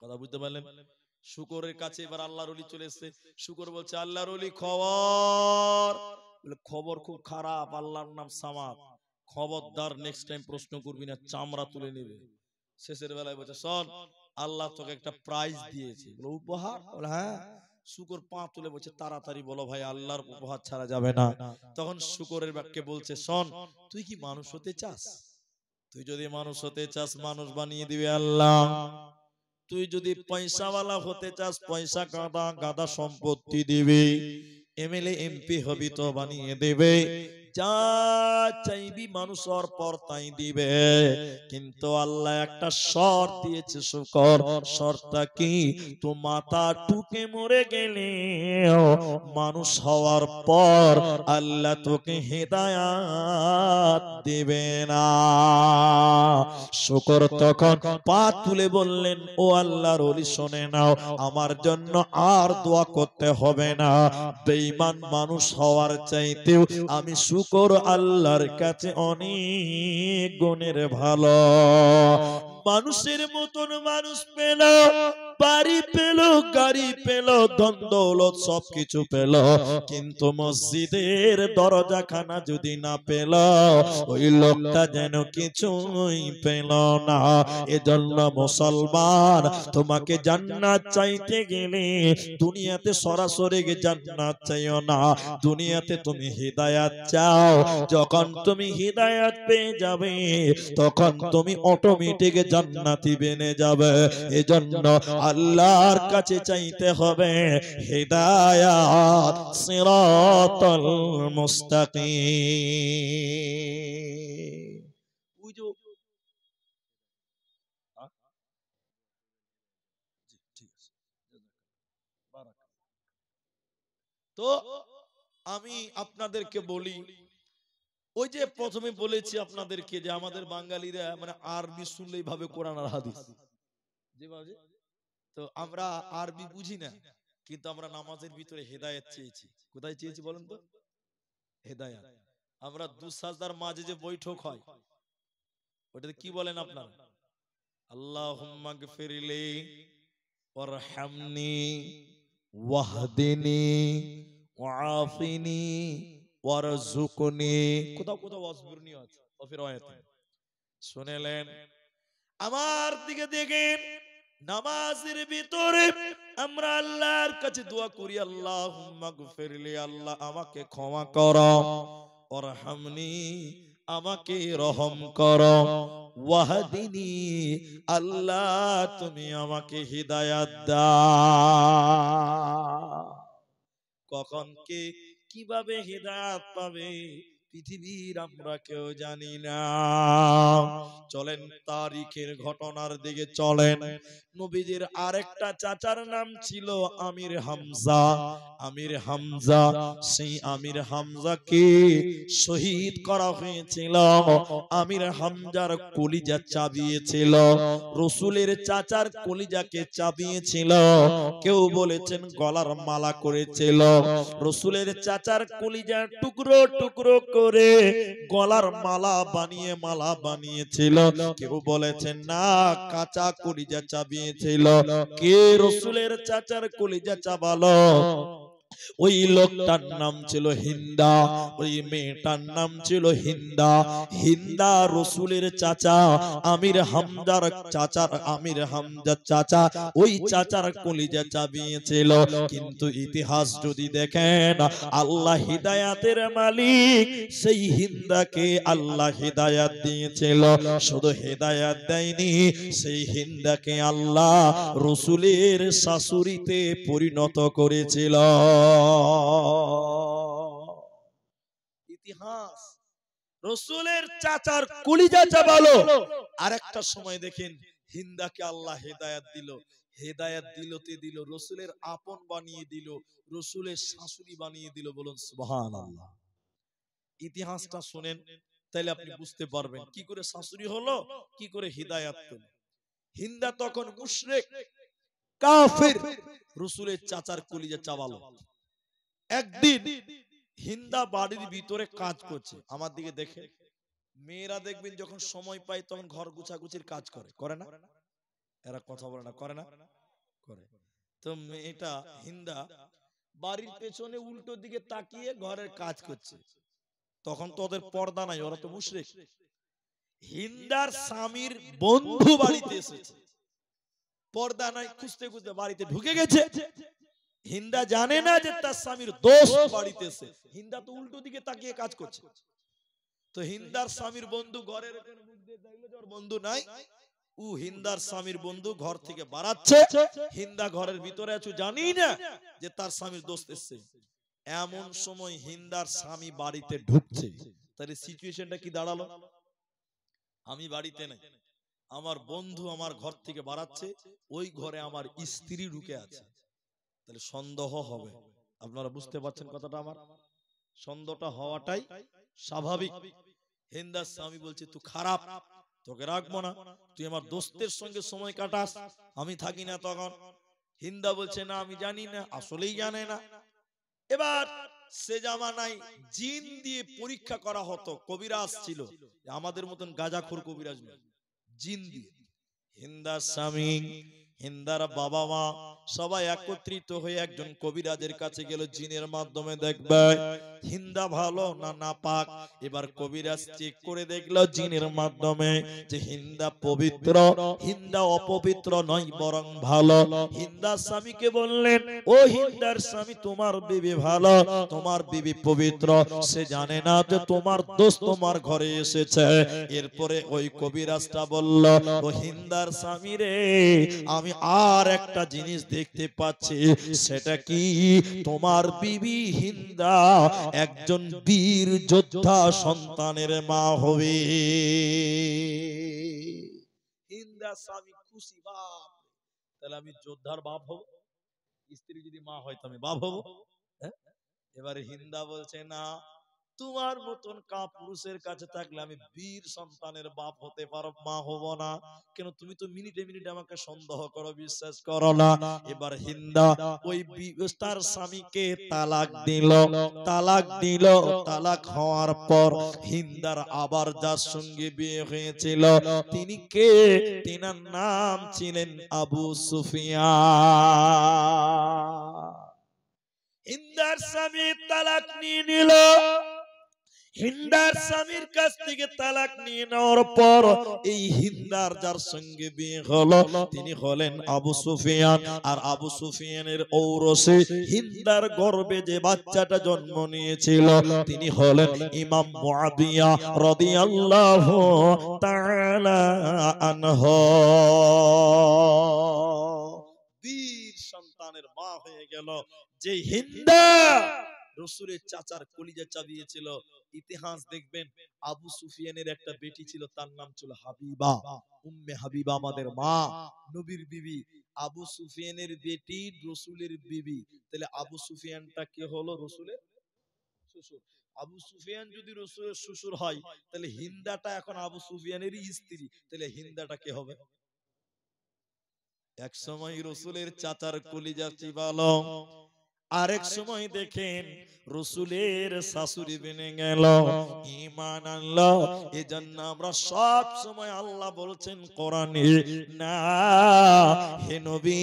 কথা বুঝতে পারলেন? শুকরের কাছে এবার আল্লাহর ওলি চলে এসেছে। শুকর বলছে, আল্লাহর ওলি খবর। বলে খবর খুব খারাপ, আল্লাহর নাম সামাদ, খবরদার নেক্সট টাইম প্রশ্ন করবি না, চামড়া তুলে নেবে। শেষের বেলায় বলছে, শোন, আল্লাহ তোকে একটা প্রাইজ দিয়েছে। বলে উপহার? বলে হ্যাঁ। শুকর পা তুলে বলছে, তাড়াতাড়ি বলো ভাই, আল্লাহর উপহার ছাড়া যাবে না। তখন শুকরের বাক্যে বলছে, শোন, তুই কি মানুষ হতে চাস? তুই যদি মানুষ হতে চাস, মানুষ বানিয়ে দিবে আল্লাহ। তুই যদি পয়সাওয়ালা হতে চাস, পয়সা গাদা গাদা সম্পত্তি দিবে। এমএলএ এমপি হবি তো বানিয়ে দেবে। যা চাইবি মানুষ ওর পর তাই দিবে, কিন্তু আল্লাহ একটা শর্ত দিয়েছে শুকর। শর্তটা কি? তো মাথা টুকে মরে গেলে মানুষ হওয়ার পর আল্লাহ তোকে হেদায়াত দেবে না। শুকর তখন পা তুলে বললেন, ও আল্লাহর ওলি শোনে নাও, আমার জন্য আর দোয়া করতে হবে না। বেঈমান মানুষ হওয়ার চাইতেও আমি শুকর আল্লাহর কাছে অনেক গুণের ভালো। মানুষের মতন মানুষ পেল, বাড়ি পেল, গাড়ি পেল, ধন দৌলত সবকিছু পেল, কিন্তু মসজিদের দরজাখানা যদি না পেল, ওই লোকটা যেন কিছুই পেল না। এজন্য মুসলমান, তোমাকে জান্নাত চাইতে গেলে দুনিয়াতে সরাসরি জান্নাত চাইও না, দুনিয়াতে তুমি হিদায়াত চাও। যখন তুমি হিদায়াত পেয়ে যাবে, তখন তুমি অটোমেটিক জান্নাতি বেনে যাবে। এজন্য আল্লাহর কাছে চাইতে হবে হিদায়াত, সিরাতাল মুস্তাকিম। বুঝো? তো আমি আপনাদেরকে বলি, ওই যে প্রথমে বলেছি আপনাদেরকে যে আমাদের বাঙালিরা মানে আরবি শুনলেই ভাবে কোরআন আর হাদিস, যেভাবে তো আমরা আরবি বুঝি না, কিন্তু আমরা নামাজের ভিতরে হেদায়েত চেয়েছি। কোথায় চেয়েছি বলেন তো? হেদায়েত। আমরা দুসাজদার মাঝে যে বৈঠক হয়, ওটাতে কি বলেন আপনারা? আল্লাহুম্মা গফিরলি ওয়ারহামনি ওয়াহদিনি ওয়াআফিনি ওয়ারযুকনি। কোথাও কোথাও ওয়াসবিরনি আছে, ফির আয়াতে শুনেলেন। আমার দিকে দেখেন, নামাজের ভিতরে আমরা আল্লাহর কাছে দোয়া করি, আল্লাহুম্মা গফিরলি, আল্লাহ আমাকে ক্ষমা করো, ওয়ারহামনি, আমাকে রহম করো, ওয়াহদিনি, আল্লাহ তুমি আমাকে হিদায়াত দাও। কখন কে কিভাবে হিদায়াত পাবে পৃথিবীর আমরা কেউ জানি না। চলেন তারিখের ঘটনার দিকে চলেন। নবীজির আরেকটা চাচার নাম ছিল আমির হামজা। আমির হামজা, সেই আমির হামজাকে শহীদ করা হয়েছিল। আমির হামজার কলিজা চাবিয়েছিল, রসুলের চাচার কলিজাকে চাবিয়েছিল। কেউ বলেছেন গলার মালা করেছিল। রসুলের চাচার কলিজা টুকরো টুকরো করে গলার মালা বানিয়েছিল। কেউ বলেছেন না, কাঁচা কলিজা চাবিয়েছিল। কে রসুলের চাচার কলিজা চাবালো? ওই লোকটার নাম ছিল হিন্দা, ওই মেয়েটার নাম ছিল হিন্দা। হিন্দা রসুলের চাচা, আমির হামজার চাচার, আমির হামজার চাচা, ওই চাচার কলিজা চাবিয়েছিল। কিন্তু ইতিহাস যদি দেখেন, আল্লাহ হিদায়াতের মালিক, সেই হিন্দাকে আল্লাহ হিদায়াত দিয়েছিল। শুধু হিদায়াত দেয়নি, সেই হিন্দাকে আল্লাহ রসুলের শাশুড়িতে পরিণত করেছিল। ইতিহাস। রসুলের চাচার কলিজা চাবালো, আরেকটা সময় দেখেন হিন্দাকে আল্লাহ হেদায়াত দিল। হেদায়াত দিলতে দিল, রসুলের আপন বানিয়ে দিল, রসুলের শাশুড়ি বানিয়ে দিল। বলুন সুবহানাল্লাহ। ইতিহাসটা শুনেন, তাইলে আপনি বুঝতে পারবেন কি করে শাশুড়ি হলো, কি করে হিদায়াত পেল। হিন্দা তখন মুশরিক কাফির, রসুলের চাচার কলিজা চাবালো। একদিন হিন্দা বাড়ির ভিতরে কাজ করছে, আমার দিকে দেখে। মেয়েরা দেখবেন যখন সময় পায় তখন ঘর গুছাগুছির কাজ করে, করে না? এরা কথা বলে না, করে না? করে। তো মেয়েটা হিন্দা বাড়ির পেছনে উল্টো দিকে তাকিয়ে ঘরের কাজ করছে। তখন তো ওদের পর্দা নাই, ওরা তো মুশরিক। হিন্দার স্বামীর বন্ধু বাড়িতে এসেছে, পর্দা নাই, খুঁজতে খুঁজতে বাড়িতে ঢুকে গেছে। হিন্দা জানে না যে তার স্বামীর দোস্ত বাড়িতে এসে। হিন্দা তো উল্টো দিকে তাকিয়ে কাজ করছে। তো হিন্দার স্বামীর বন্ধু ঘরের মুখ দিয়ে দেখলো যে ওর বন্ধু নাই। ও হিন্দার স্বামীর বন্ধু ঘর থেকে বাড়াচ্ছে, হিন্দা ঘরের ভিতরে আছে, জানি না যে তার স্বামীর দোস্ত এসছে। এমন সময় হিন্দার স্বামী বাড়িতে ঢুকছে, তাহলে সিচুয়েশনটা কি দাঁড়ালো? আমি বাড়িতে নাই, আমার বন্ধু আমার ঘর থেকে বাড়াচ্ছে, ওই ঘরে আমার স্ত্রী ঢুকে আছে, তাহলে সন্দেহ হবে। আপনারা বুঝতে পারছেন কথাটা? আমার সন্দেহটা হওয়াটাই স্বাভাবিক। হিন্দার স্বামী বলছে তুই খারাপ, তোকে রাখবো না, তুই আমার দোস্তের সঙ্গে সময় কাটাস, আমি থাকি না তখন। হিন্দা বলছে না আমি জানি না, আসলেই জানে না। এবার সে জামানায় জিন দিয়ে পরীক্ষা করা হতো, কবিরাজ ছিল, আমাদের মতন গাঁজাখোর কবিরাজ নয়, জিন দিয়ে। হিন্দার স্বামী, হিন্দার বাবা মা সবাই একত্রিত হয়ে একজন কবিরাজের কাছে গেল, জিনের মাধ্যমে দেখবে হিন্দা ভালো না নাপাক। এবার কবিরাজ চেক করে দেখলো জিনের মাধ্যমে যে হিন্দা পবিত্র, হিন্দা অপবিত্র নয়, বরং ভালো। হিন্দার স্বামীকে বললেন, ও হিন্দার স্বামী, তোমার বিবি ভালো, তোমার বিবি পবিত্র, সে জানে না যে তোমার দোস্ত তোমার ঘরে এসেছে। এরপরে ওই কবিরাজটা বলল, ও হিন্দার স্বামী রে, আমি আর একটা জিনিস দেখতে পাচ্ছি, সেটা কি তোমার বিবি হিন্দা একজন বীর যোদ্ধা সন্তানের মা হবে। হিন্দার স্বামী খুশি, বাপ, তাহলে আমি যোদ্ধার বাপ হব, স্ত্রী যদি মা হয় তো আমি বাপ হব। এবারে হিন্দা বলছে না, তোমার মতন কাপুরুষের কাছে থাকলে আমি বীর সন্তানের বাপ হতে পারো, মা হব না। কেন তুমি তো মিনিটে মিনিটে আমাকে সন্দেহ করো, বিশ্বাস করো না। এবার হিন্দা ওই তার স্বামীকে তালাক দিল। তালাক দিল, তালাক হওয়ার পর হিন্দার আবার যার সঙ্গে বিয়ে হয়েছিল তিনি কে? তিনার নাম ছিলেন আবু সুফিয়ান। হিন্দার স্বামী তালাক নিয়ে নিল। হিন্দার স্বামীর কাছ থেকে তালাক নিয়ে নেওয়ার পর এই হিন্দার যার সঙ্গে বিয়ে হলো তিনি হলেন আবু সুফিয়ান। আর আবু সুফিয়ানের ঔরসে হিন্দার গর্ভে যে বাচ্চাটা জন্ম নিয়েছিল তিনি হলেন ইমাম মুআবিয়া রাদিয়াল্লাহু তাআলা আনহু। বীর সন্তানের মা হয়ে গেল। যে হিন্দা রাসূলের চাচার কলিজা চাবিয়েছিল, ইতিহাস দেখবেন আবু সুফিয়ানের একটা বেটি ছিল, তার নাম ছিল হাবিবা, উম্মে হাবিবা, আমাদের মা, নবীর বিবি। আবু সুফিয়ানের বেটি রাসূলের বিবি, তাহলে আবু সুফিয়ানটা কে হলো? রাসূলের শ্বশুর। আবু সুফিয়ান যদি রাসূলের শ্বশুর হয়, তাহলে হিন্দাটা এখন আবু সুফিয়ানেরই স্ত্রী, তাহলে হিন্দাটা কে হবে? এক সময় রাসূলের চাচার কলিজা চিবালো, আরেক সময় দেখেন রাসূলের শাশুড়ি বেনে গেল, ঈমান আনলো। এজন্য আমরা সব সময় আল্লাহ বলছেন কোরআনে, না হে নবী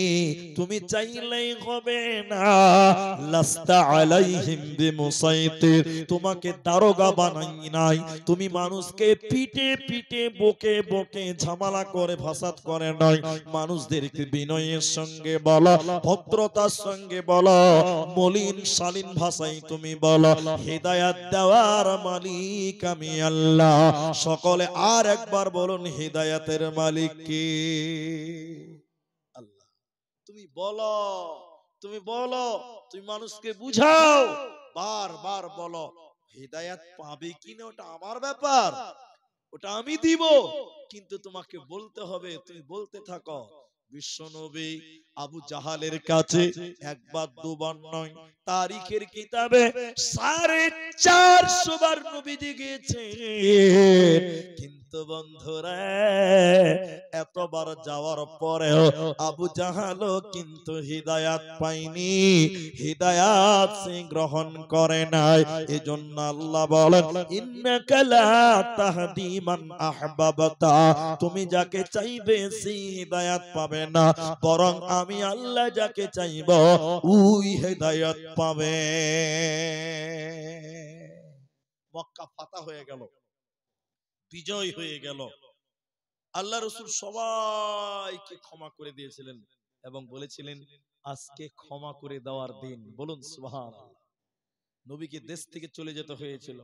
তুমি চাইলেই হবে না, লাস্তা আলাইহিম বিমুসাইতির, তোমাকে দারোগা বানাই নাই, তুমি মানুষকে পিটে পিটে বকে বকে ঝামেলা করে ফাসাদ করে নাই, মানুষদেরকে বিনয়ের সঙ্গে বলো, ভদ্রতার সঙ্গে বলো, মলিন শালীন ভাষায় তুমি বলো, হিদায়াত দেওয়ার মালিক আমি আল্লাহ। সকলে আর একবার বলুন, হিদায়াতের মালিক কে? আল্লাহ। তুমি বলো, তুমি বলো, তুমি মানুষকে বুঝাও, বারবার বলো। হিদায়াত পাবে কিনা ওটা আমার ব্যাপার, ওটা আমি দিব, কিন্তু তোমাকে বলতে হবে, তুমি বলতে থাকো। বিশ্বনবী আবু জাহালের কাছে একবার দুবার নয়, তারিখের কিতাবে 450 বার নবীজি গিয়েছে, কিন্তু বন্ধুরা এতবার যাওয়ার পরেও আবু জাহালও কিন্তু হিদায়াত পায়নি, হিদায়াত সে গ্রহণ করে নাই। এজন্য আল্লাহ বলেন, ইন্নাকা লা তাহদি মান আহবাবতা, তুমি যাকে চাইবে সেই হিদায়াত পাবে না, বরং আমি আল্লাহ যাকে চাইব ওই হিদায়াত পাবে। মক্কা ফাতা হয়ে গেল, বিজয় হয়ে গেল। আল্লাহ রাসূল সবাইকে ক্ষমা করে দিয়েছিলেন এবং বলেছিলেন আজকে ক্ষমা করে দেওয়ার দিন। বলুন সুবহানাল্লাহ। নবীকে দেশ থেকে চলে যেতে হয়েছিল,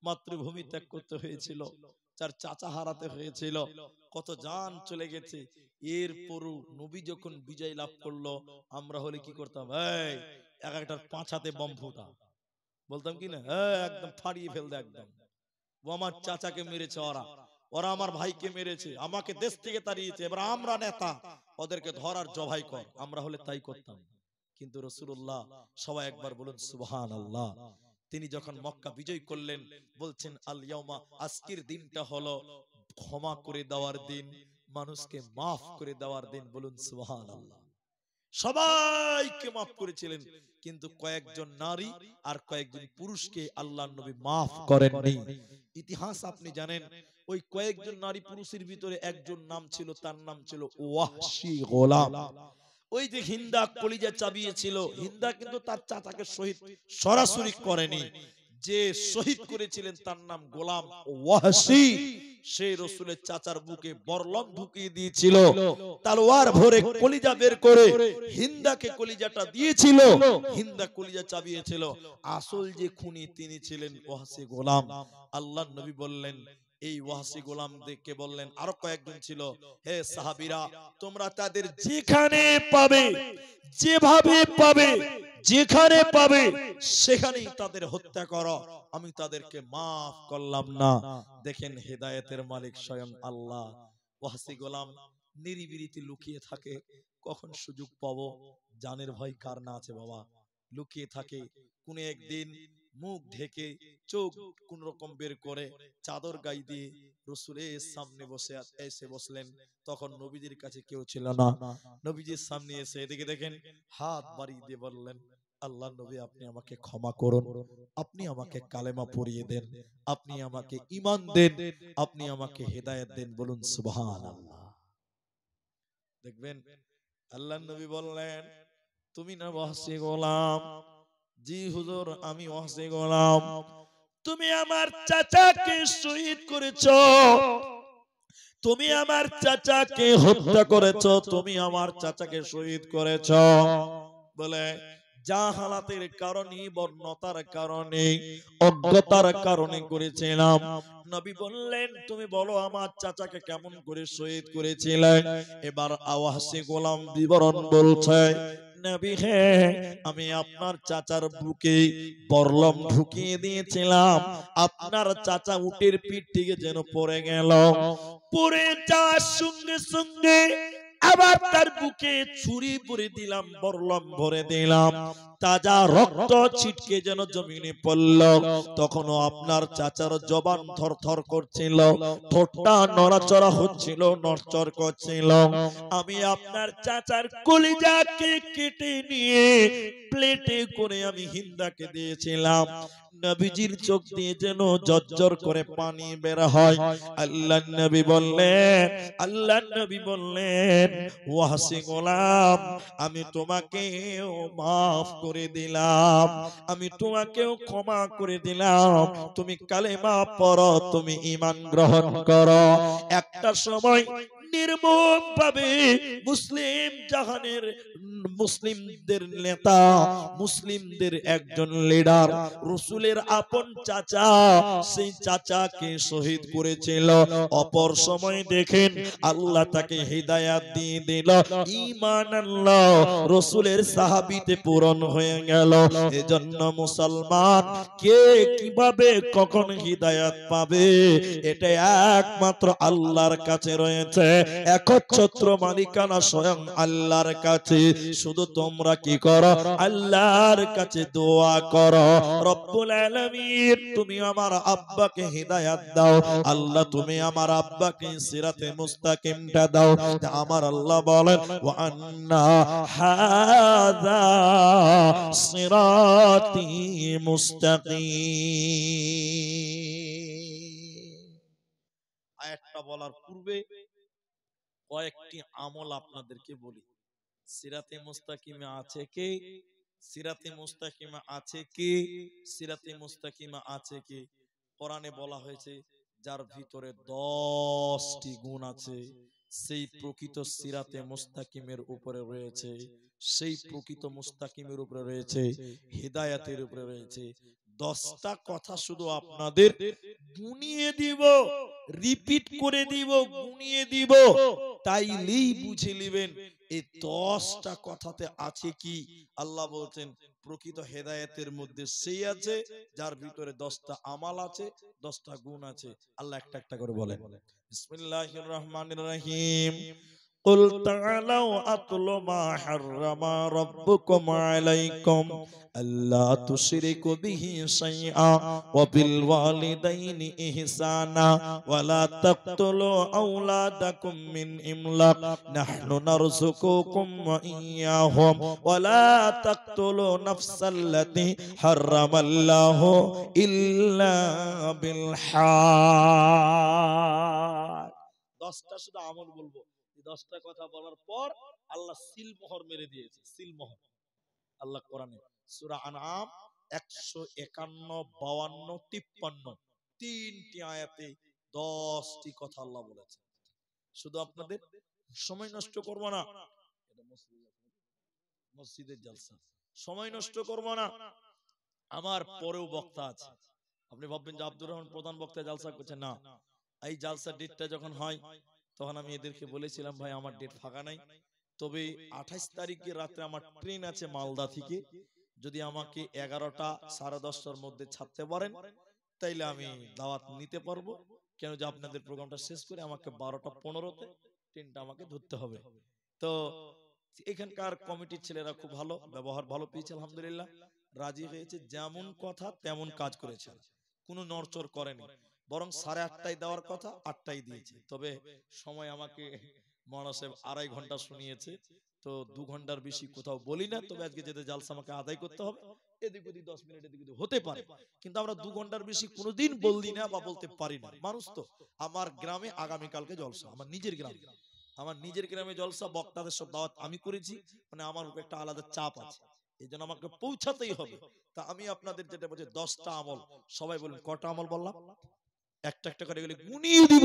মাতৃভূমি ত্যাগ করতে হয়েছিল, চার চাচা হারাতে হয়েছিল, কত জান চলে গেছে। এরপরও নবী যখন বিজয় লাভ করলো, আমরা হলে কি করতাম? এই এক একটার 5 হাতে বম ফুটা, বলতাম কি না, একদম ফাড়িয়ে ফেল দে একদম। ও আমার চাচাকে মেরেছে, ওরা ওরা আমার ভাইকে মেরেছে, আমাকে দেশ থেকে তাড়িয়েছে, এবার আমরা নেতা, ওদেরকে ধর আর জবাই কর। আমরা হলে তাই করতাম। কিন্তু রাসূলুল্লাহ, সবাই একবার বলুন সুবহানাল্লাহ, তিনি যখন মক্কা বিজয় করলেন বলছেন আল ইয়াউমা, আজকের দিনটা হলো ক্ষমা করে দেওয়ার দিন, মানুষকে মাফ করে দেওয়ার দিন। বলুন সুবহানাল্লাহ। সবাইকে মাফ করেছিলেন, কিন্তু কয়েকজন নারী আর কয়েকজন পুরুষকে আল্লাহর নবী মাফ করেননি। ইতিহাস আপনি জানেন, ওই কয়েকজন নারী পুরুষের ভিতরে একজন নাম ছিল, তার নাম ছিল ওয়াহশী গোলাম। ওই যে হিন্দা কলিজা চাবিয়েছিল, হিন্দা কিন্তু তার চাচাকে শহীদ সরাসরি করেনি, যে শহীদ করেছিলেন তার নাম গোলাম ওয়াহশী। সেই রাসূলের চাচার বুকে বরলম ঢুকিয়ে দিয়েছিল, তলোয়ার ভরে কলিজা বের করে হিন্দাকে কলিজাটা দিয়েছিল, হিন্দা কলিজা চাবিয়েছিল। আসল যে খুনি তিনি ছিলেন ওয়াহশী গোলাম। আল্লাহর নবী বললেন, এই ওয়াহশী গোলামদেরকে বললেন, আরো কয়েকজন ছিল, হে সাহাবীরা, তোমরা তাদের যেখানে পাবে, যেভাবে পাবে, যেখানে পাবে সেখানেই তাদের হত্যা করো, আমি তাদেরকে মাফ করলাম না। দেখেন হেদায়েতের মালিক স্বয়ং আল্লাহ। ওয়াহশী গোলাম নিরিবিলিতে লুকিয়ে থাকে, কখন সুযোগ পাবো, জানের ভয় কার না আছে বাবা, লুকিয়ে থাকে। কোন একদিন মুখ ঢেকে চোখ কোন রকম বের করে চাদর গায়ে দিয়ে রাসূলের সামনে এসে বসলেন। তখন নবীজির কাছে কেউ ছিল না। নবীজির সামনে এসে এদিকে দেখেন, হাত বাড়িয়ে দিয়ে বললেন, আল্লাহ নবী, আপনি আমাকে ক্ষমা করুন, আপনি আমাকে কালেমা পড়িয়ে দেন, আপনি আমাকে ঈমান দেন, আপনি আমাকে হেদায়েত দেন। বলুন সুবহানাল্লাহ। দেখবেন আল্লাহ নবী বললেন, তুমি না ওয়াহশী গোলাম? জি হুজুর, আমি ওয়াহশী গোলাম। তুমি আমার চাচাকে শহীদ করেছো, তুমি আমার চাচাকে হত্যা করেছো, তুমি আমার চাচাকে শহীদ করেছো। বলে জাহালাতের কারণে, বর্ণতার কারণে, অজ্ঞতার কারণে করেছিলাম। নবী বললেন, তুমি বলো আমার চাচাকে কেমন করে শহীদ করেছিলে। এবার ওয়াহশী গোলাম বিবরণ বলছে, নবী হে, আমি আপনার চাচার বুকে বরলম ঢুকিয়ে দিয়েছিলাম, আপনার চাচা উটের পিঠ থেকে যেন পড়ে গেল, পড়ে যাওয়ার সঙ্গে সঙ্গে আবার তার বুকে ছুরি ভরে দিলাম, বরলম ভরে দিলাম, তাজা রক্ত ছিটকে যেন জমিনে পড়ল। তখনও আপনার চাচার জবান থরথর করছিল, ঠোঁটটা নড়াচড়া হচ্ছিল, নড়চড় করছিল। আমি আপনার চাচার কলিজাকে কেটে নিয়ে প্লেটে করে আমি হিন্দাকে দিয়েছিলাম। নবীজির চোখ দিয়ে যেন জর্জর করে পানি বের হয়। আল্লাহ নবী বললেন, আল্লাহ নবী বললেন, ওয়াহশী গোলাম, আমি তোমাকেও মাফ করে দিলাম, আমি তোমাকেও ক্ষমা করে দিলাম, তুমি কালেমা পড়ো, তুমি ঈমান গ্রহণ করো। একটা সময় নির্মম ভাবে মুসলিম জাহানের, মুসলিমদের নেতা, মুসলিমদের একজন লিডার, রাসূলের আপন চাচা, সেই চাচাকে শহীদ করেছিল। অপর সময় দেখেন আল্লাহ তাকে হিদায়াত দিয়ে দিল, ঈমান আনলো, রাসূলের সাহাবীতে পূরণ হয়ে গেল। এজন্য মুসলমান কে কিভাবে কখন হিদায়াত পাবে, এটা একমাত্র আল্লাহর কাছে রয়েছে। একচ্ছত্র মালিকানা স্বয়ং আল্লাহর কাছে। শুধু তোমরা কি করো, আল্লাহর কাছে দোয়া করো, রব্বুল আলামিন তুমি আমার আব্বাকে হিদায়াত দাও, আল্লাহ তুমি আমার আব্বাকে সিরাতে মুস্তাকিমটা দাও। আমার আল্লাহ বলেন, ওয়া আন্না হাযা সিরাতি মুস্তাকিম। আয়াতটা বলার পূর্বে কয়েকটি আমল আপনাদেরকে বলি। সিরাতে মুস্তাকিমে আছে কে? সিরাতে মুস্তাকিমা আছে কে? সিরাতে মুস্তাকিমা আছে কে? কোরআনে বলা হয়েছে, যার ভিতরে 10টি গুণ আছে, সেই প্রকৃত সিরাতে মুস্তাকিমের উপরে রয়েছে, সেই প্রকৃত মুস্তাকিমের উপরে রয়েছে, হিদায়াতের উপরে রয়েছে। 10টা কথা শুধু আপনাদের গুনিয়ে দিব, রিপিট করে দিব, গুনিয়ে দিব, তাইলেই বুঝে নেবেন এই 10টা কথাতে আছে কি। আল্লাহ বলছেন, প্রকৃত হেদায়েতের মধ্যে সেই আছে যার ভিতরে 10টা আমাল আছে, 10টা গুণ আছে। আল্লাহ একটা একটা করে বলেন। বিসমিল্লাহির রহমানির রহিম। قل تعالوا أتل ما حرم ربكم عليكم ألا تشركوا به شيئا وبالوالدين إحسانا ولا تقتلوا أولادكم من إملاق نحن نرزقكم وإياهم ولا تقتلوا نفس التي حرم الله إلا بالحق। 10টা শুধু আমল বলবো। 10টা কথা বলার পর আল্লাহ সিলমোহর মেরে দিয়েছে। সিলমোহর আল্লাহ কোরআনে সূরা আনআম 151, 52, 53 তিনটি আয়াতে 10টি কথা আল্লাহ বলেছে। শুধু আপনাদের সময় নষ্ট করব না, এটা মসজিদের জলসা, সময় নষ্ট করব না। আমার পরেও বক্তা আছে। আপনি ভাববেন যে আব্দুর রহমান প্রধান বক্তা জালসা করছে, না। এই জালসা ডেটটা যখন হয় তখন আমি এদেরকে বলেছিলাম, ভাই আমার ডেট ফাঁকা নাই, তবে 28 তারিখে রাতে আমার ট্রেন আছে মালদা থেকে, যদি আমাকে 11টা 10:30টার মধ্যে ছাড়তে পারেন তাইলে আমি দাওয়াত নিতে পারবো। কেন যে আপনাদের প্রোগ্রামটা শেষ করে আমাকে 12টা 15তে ট্রেনটা আমাকে ধরতে হবে। তো এখানকার কমিটির ছেলেরা খুব ভালো, ব্যবহার ভালো পেয়েছে, আলহামদুলিল্লাহ রাজি হয়েছে। যেমন কথা তেমন কাজ করেছে, কোনো নড়চড় করেনি, বরং 8:30টায় দেওয়ার কথা 8টায় দিয়েছে। তবে সময় আমাকে মাওলানা সাহেব 2.5 ঘন্টা শুনিয়েছে, তো 2 ঘন্টার বেশি কোথাও বলি না। তবে আজকে যেতে জালসা আমাকে আদায় করতে হবে, এদিক ওদিক 10 মিনিট এদিক ওদিক হতে পারে, কিন্তু আমরা 2 ঘন্টার বেশি কোনোদিন বলদি না বা বলতে পারি না। মানুষ তো, আমার গ্রামে আগামীকালকে জলসা, আমার নিজের গ্রামে জলসা, বক্তাদের সব দাওয়াত আমি করেছি, মানে আমার উপর একটা আলাদা চাপ আছে, এই জন্য আমাকে পৌঁছাতেই হবে। তা আমি আপনাদের যেটা বলছি 10টা আমল, সবাই বলুন কটা আমল বললাম? একটা একটা করে গেলে গুনিয়ে দিব।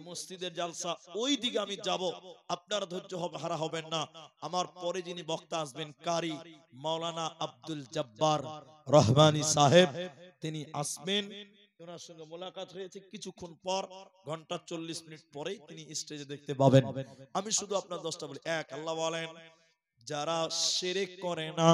মসজিদের জালসা ওই দিকে আমি যাব, আপনারা ধৈর্য হারা হবেন না। আমার পরে যিনি বক্তা আসবেন কারি মাওলানা আব্দুল জব্বার রহমানী সাহেব, তিনি আসবেন। ওনার সঙ্গে মোলাকাত হয়েছে কিছুক্ষণ পর, ঘন্টা 40 মিনিট পরেই তিনি স্টেজে দেখতে পাবেন। আমি শুধু আপনার 10টা বলি। এক, আল্লাহ বলেন যারা শিরক করে না,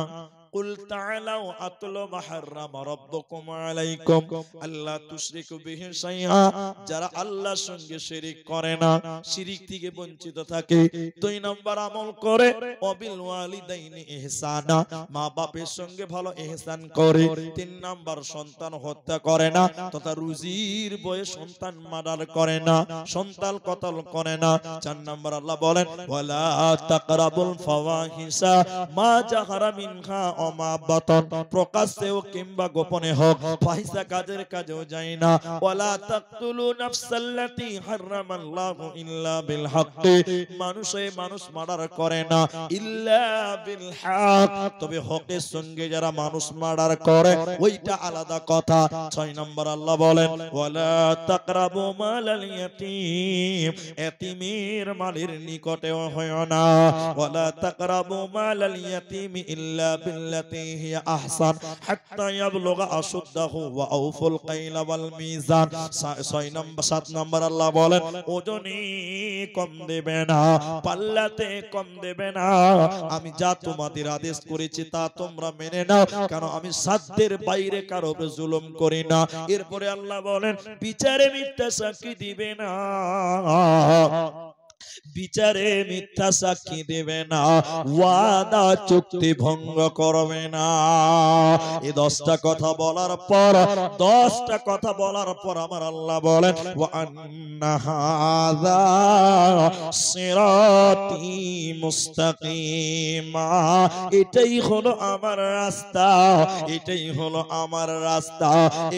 কুল তাআলাউ আতলু মা হাররামা রাব্বুকুম আলাইকুম আল্লা তুশরিকু বিহি শাইআ, যারা আল্লাহর সঙ্গে শিরক করে না, শিরক থেকে বঞ্চিত থাকে। 2 নাম্বার আমল করে ওয়াবিল ওয়ালিদাইনি ইহসানা, মা বাপের সঙ্গে ভালো ইহসান করে। 3 নাম্বার সন্তান হত্যা করে না, তথা রুজির বয়ে সন্তান মার্ডার করে না, সন্তান কতল করে না। 4 নাম্বার আল্লাহ বলেন ওয়ালা তাকরাবুল ফাওয়াহিশা মা জাহারা মিনহা ওয়া মা বাতান, প্রকাশ্যেও কিংবা গোপনে হোক ফাহিশা কাজের কাজেও যায় না। ওয়ালা তাকতুলু নাফসাল্লাতী হারামাল্লাহু ইল্লা বিল হাক্কি, মানুষ মার্ডার করে না ইল্লা বিল হক, তবে হকের সঙ্গে যারা মানুষ মার্ডার করে ওইটা আলাদা কথা। 6 নম্বর আল্লাহ বলেন ওয়ালা তাকরাবু মালাল ইয়াতীম, এতিমের মালের নিকটেও হয় না। ওয়ালা তাকরাবু মালাল ইয়াতীম ইল্লা বিল্লাতী হিয়া আহসান হাত্তা ইয়াবলুগা আশুদ্দাহু ওয়া আউফুল কাইলা ওয়াল মিজান। 7 নম্বর আল্লাহ বলেন ওজনে কম দেবে না, পাল্লাতে কম দেবে না। আমি যা তোমাদের আদেশ করেছি তা তোমরা মেনে নাও, কারণ আমি সাধ্যের বাইরে কারো উপর জুলুম করি না। এরপরে আল্লাহ বলেন বিচারে মিথ্যা সাক্ষী দিবে না, বিচারে মিথ্যা সাক্ষী দেবে না, ওয়াদা চুক্তি ভঙ্গ করবে না। এই 10টা কথা বলার পর আমার আল্লাহ বলেন ওয়া আন্না হাযা সিরাতি মুস্তাকিমা, এটাই হলো আমার রাস্তা,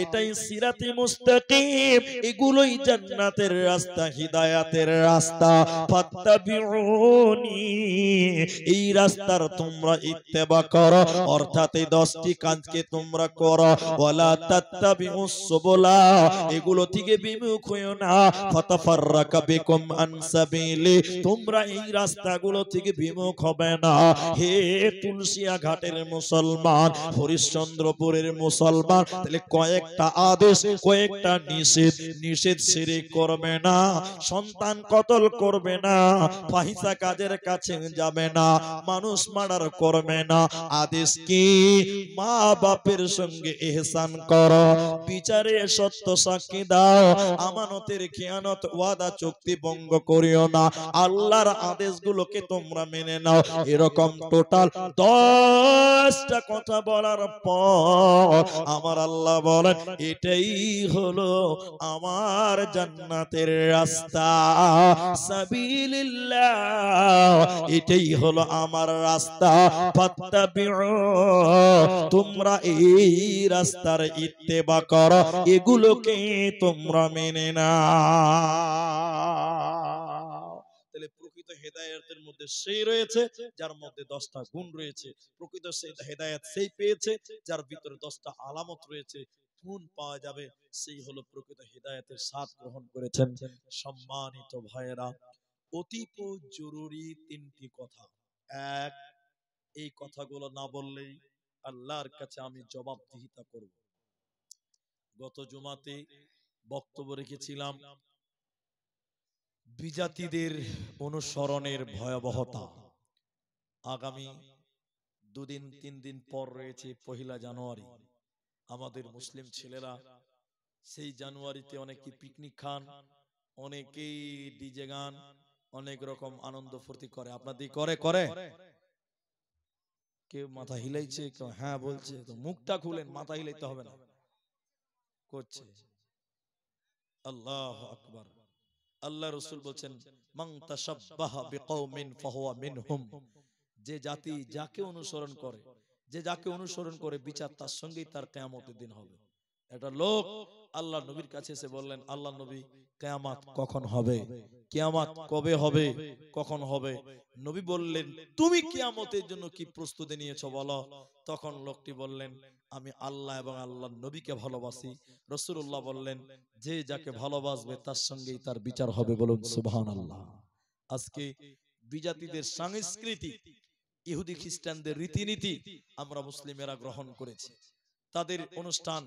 এটাই সিরাতে মুস্তাকিম, এগুলোই জান্নাতের রাস্তা, হিদায়াতের রাস্তা। ফাত্তাবিউনি, এই রাস্তার তোমরা ইত্তেবা করো, অর্থাৎ এই 10টি কাজকে তোমরা করো। ওয়ালা তাত্তাবিউস সুবুলা, এগুলো থেকে বিমুখ হইও না। ফাতাফাররাকা বিকুম আন সাবিলি, তোমরা এই রাস্তাগুলো থেকে বিমুখ হবে না। হে তুলসিয়া ঘাটের মুসলমান, হরিশ্চন্দ্রপুরের মুসলমান, তাহলে কয়েকটা আদেশ কয়েকটা নিষেধ। শিরক করবে না, সন্তান কতল করবে করবে না, ফাহিশা কাজের কাছে যাবে না, মানুষ মার্ডার করবে না। আদেশ কি? মা বাপের সঙ্গে ইহসান করো, বিচারে সত্য সাক্ষী দাও, আমানতের খেয়ানত ওয়াদা চুক্তি ভঙ্গ করিও না, আল্লাহর আদেশগুলোকে তোমরা মেনে নাও। এরকম টোটাল 10টা কথা বলার পর আমার আল্লাহ বলেন, এটাই হলো আমার জান্নাতের রাস্তা, সাবিলিল্লাহ, এটাই হলো আমার রাস্তা, ফাত্তাবিউ, তোমরা এই রাস্তার ইত্তেবা করো, এগুলোকে তোমরা মেনে নাও। তাহলে প্রকৃত হেদায়েতের মধ্যে সেই রয়েছে যার মধ্যে 10টা গুণ রয়েছে। প্রকৃত হেদায়েত সেই পেয়েছে যার ভিতরে 10টা আলামত রয়েছে, গুণ পাওয়া যাবে, সেই হলো প্রকৃত হেদায়েতের স্বাদ গ্রহণ করেছেন। সম্মানিত ভাইয়েরা, অতীব জরুরি 3টি কথা। এক, এই কথাগুলো না বললেই আল্লাহর কাছে আমি জবাবদিহিতা করব। গত জুমাতে বক্তব্য রেখেছিলাম বিজাতিদের অনুসরণের ভয়াবহতা। আগামী 2 দিন 3 দিন পর রয়েছে 1 জানুয়ারি। আমাদের মুসলিম ছেলেরা সেই জানুয়ারিতে অনেকে পিকনিক খান, অনেকেই ডিজে গান, অনেক রকম আনন্দ ফুর্তি করে। আপনাদের করে করে কেউ মাথা হিলাইছে, কেউ হ্যাঁ বলছে, তো মুখটা খুলেন, মাথা হিলাইতে হবে না, করছে। আল্লাহু আকবার। আল্লাহ রাসূল বলেন, মান তাশাব্বাহা বিকওমিন ফাহুয়া মিনহুম, যে জাতি যাকে অনুসরণ করে, যে যাকে অনুসরণ করে বিচার তার সঙ্গেই তার কিয়ামতের দিন হবে। একটা লোক আল্লাহ নবীর কাছে এসে বললেন, আল্লাহ নবী, কিয়ামত কখন হবে? কিয়ামত কবে হবে? কখন হবে? নবী বললেন, তুমি কিয়ামতের জন্য কি প্রস্তুতি নিয়েছো বলো। তখন লোকটি বললেন, আমি আল্লাহ এবং আল্লাহর নবীকে ভালোবাসি। রাসূলুল্লাহ বললেন, যে যাকে ভালোবাসবে তার সঙ্গেই তার বিচার হবে। বলুন সুবহানাল্লাহ। আজকে বিজাতিদের সংস্কৃতি, ইহুদি খ্রিস্টানদের রীতিনীতি আমরা মুসলিমেরা গ্রহণ করেছি। তাদের অনুষ্ঠান,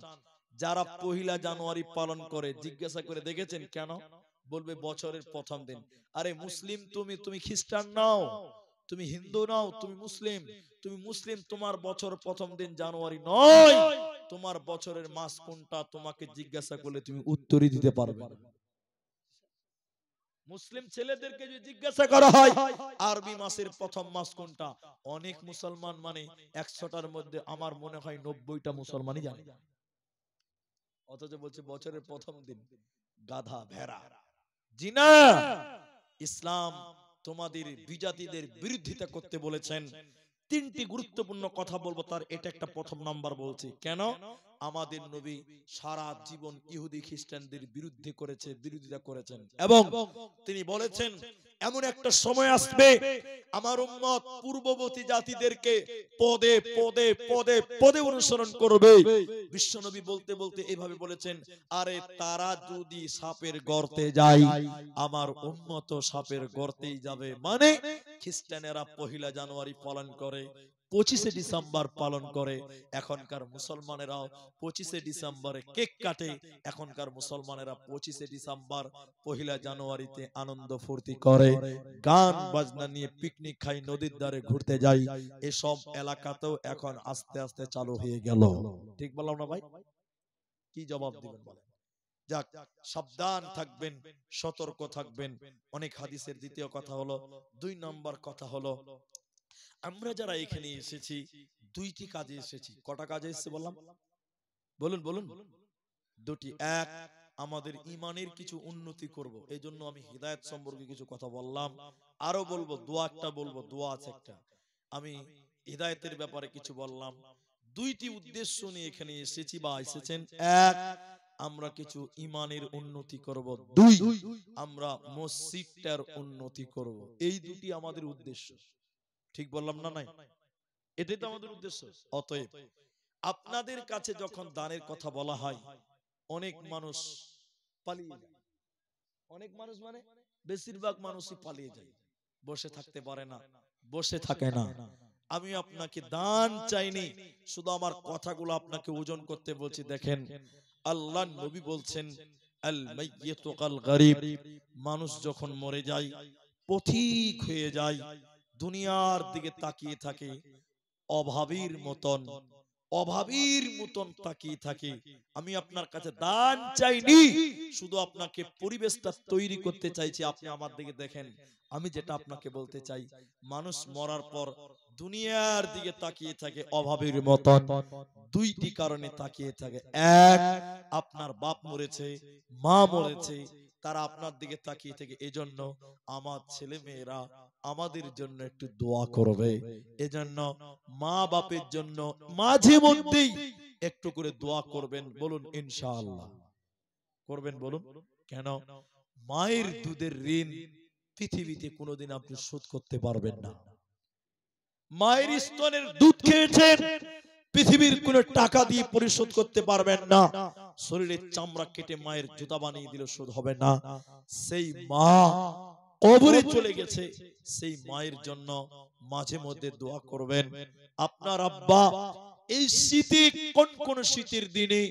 যারা 1 জানুয়ারি পালন করে, জিজ্ঞাসা করে দেখেছেন কেন? বলবে বছরের প্রথম দিন। আরে মুসলিম তুমি, তুমি খ্রিস্টান নাও, তুমি হিন্দু নাও, তুমি মুসলিম, তুমি মুসলিম, তোমার বছর প্রথম দিন জানুয়ারি নয়, তোমার বছরের মাস কোনটা তোমাকে জিজ্ঞাসা করলে তুমি উত্তরই দিতে পারবে না। মুসলিম ছেলেদেরকে যদি জিজ্ঞাসা করা হয় আরবি মাসের প্রথম মাস কোনটা, অনেক মুসলমান মানে 100টার মধ্যে আমার মনে হয় 90টা মুসলমানই জানে, অথচ বলছে বছরের প্রথম দিন। গাধা ভেড়া। জি না, ইসলাম তোমাদের বিজাতিদের বিরোধিতা করতে বলেছেন। 3টি গুরুত্বপূর্ণ কথা বলবো, তার এটা একটা প্রথম নাম্বার বলছি। কেন? আমাদের নবী সারা জীবন ইহুদি খ্রিস্টানদের বিরুদ্ধে করেছে, বিরোধিতা করেছেন, এবং তিনি বলেছেন এমন একটা সময় আসবে আমার উম্মত পূর্ববর্তী জাতিদেরকে পদে পদে পদে পদে অনুসরণ করবে। বিশ্বনবী বলতে বলতে এভাবে বলেছেন, আরে তারা যদি সাপের গর্তে যায়, আমার উম্মত সাপের গর্তেই যাবে। মানে খ্রিস্টানেরা 1 জানুয়ারি পালন করে, 25শে ডিসেম্বর পালন করে, এখনকার মুসলমানেরাও 25শে ডিসেম্বরে কেক কাটে, এখনকার মুসলমানেরা 25শে ডিসেম্বর 1 জানুয়ারিতে আনন্দ ফুর্তি করে, গান বাজনা নিয়ে পিকনিক খাই, নদীর ধারে ঘুরতে যাই। এসব এলাকাতেও এখন আস্তে আস্তে চালু হয়ে গেল। ঠিক বললাম না ভাই? কি জবাব দিবেন বলেন? যাক, সাবধান থাকবেন, সতর্ক থাকবেন। অনেক হাদিসের দ্বিতীয় কথা হলো, 2 নম্বর কথা হলো, আমরা যারা এখানে এসেছি 2টি কাজে এসেছি। কটা কাজে এসেছি বললাম? বলুন বলুন। 2টি। এক, আমাদের ঈমানের কিছু উন্নতি করব, এই জন্য আমি হিদায়াত সম্পর্কে কিছু কথা বললাম। আরো বলবো, দোয়া একটা বলবো, দোয়া আছে একটা। আমি হিদায়াতের ব্যাপারে কিছু বললাম। 2টি উদ্দেশ্য নিয়ে এখানে এসেছি বা এসেছেন। এক, আমরা কিছু ঈমানের উন্নতি করব। 2, আমরা মসজিদটার উন্নতি করব। এই 2টি আমাদের উদ্দেশ্য। ঠিক বললাম না? নাই, এটাই তো আমাদের উদ্দেশ্য। অতএব আপনাদের কাছে যখন দানের কথা বলা হয়, অনেক মানুষ পালিয়ে যায়। অনেক মানুষ মানে বেশিরভাগ মানুষই পালিয়ে যায়, বসে থাকতে পারে না, বসে থাকে না। আমি আপনাকে দান চাইনি, শুধু আমার কথাগুলো আপনাকে ওজন করতে বলছি। দেখেন, আল্লাহ নবী বলছেন, আল মাইয়িতু কাল গরীব, মানুষ যখন মরে যায় পথিক হয়ে যায়, দুনিয়ার দিকে তাকিয়ে থাকে অভাবীর মতন, অভাবীর মতন তাকিয়ে থাকে। আমি আপনার কাছে দান চাইনি, শুধু আপনাকে পরিবেশটা তৈরি করতে চাইছি। আপনি আমার দিকে দেখেন, আমি যেটা আপনাকে বলতে চাই, মানুষ মরার পর দুনিয়ার দিকে তাকিয়ে থাকে অভাবীর মতন। দুইটি কারণে তাকিয়ে থাকে। এক, আপনার বাপ মরেছে, মা মরেছে, তারা আপনার দিকে তাকিয়ে থাকে, এজন্য আমার ছেলে মেয়েরা আমাদের জন্য একটু দোয়া করবে। এজন্য মা বাপের জন্য মাঝে মধ্যেই একটু করে দোয়া করবেন, বলুন ইনশাআল্লাহ করবেন, বলুন। কেন? মায়ের দুধের ঋণ পৃথিবীতে কোনোদিন আপনি শোধ করতে পারবেন না। মায়ের স্তনের দুধ খেয়েছেন, পৃথিবীর কোন টাকা দিয়ে পরিশোধ করতে পারবেন না। শরীরের চামড়া কেটে মায়ের জুতা বানিয়ে দিলে শোধ হবে না। সেই মা কবরে চলে গেছে, সেই মায়ের জন্য মাঝে মধ্যে দোয়া করবেন। আপনার আব্বা এই শীতে, কোন কোন শীতের দিনে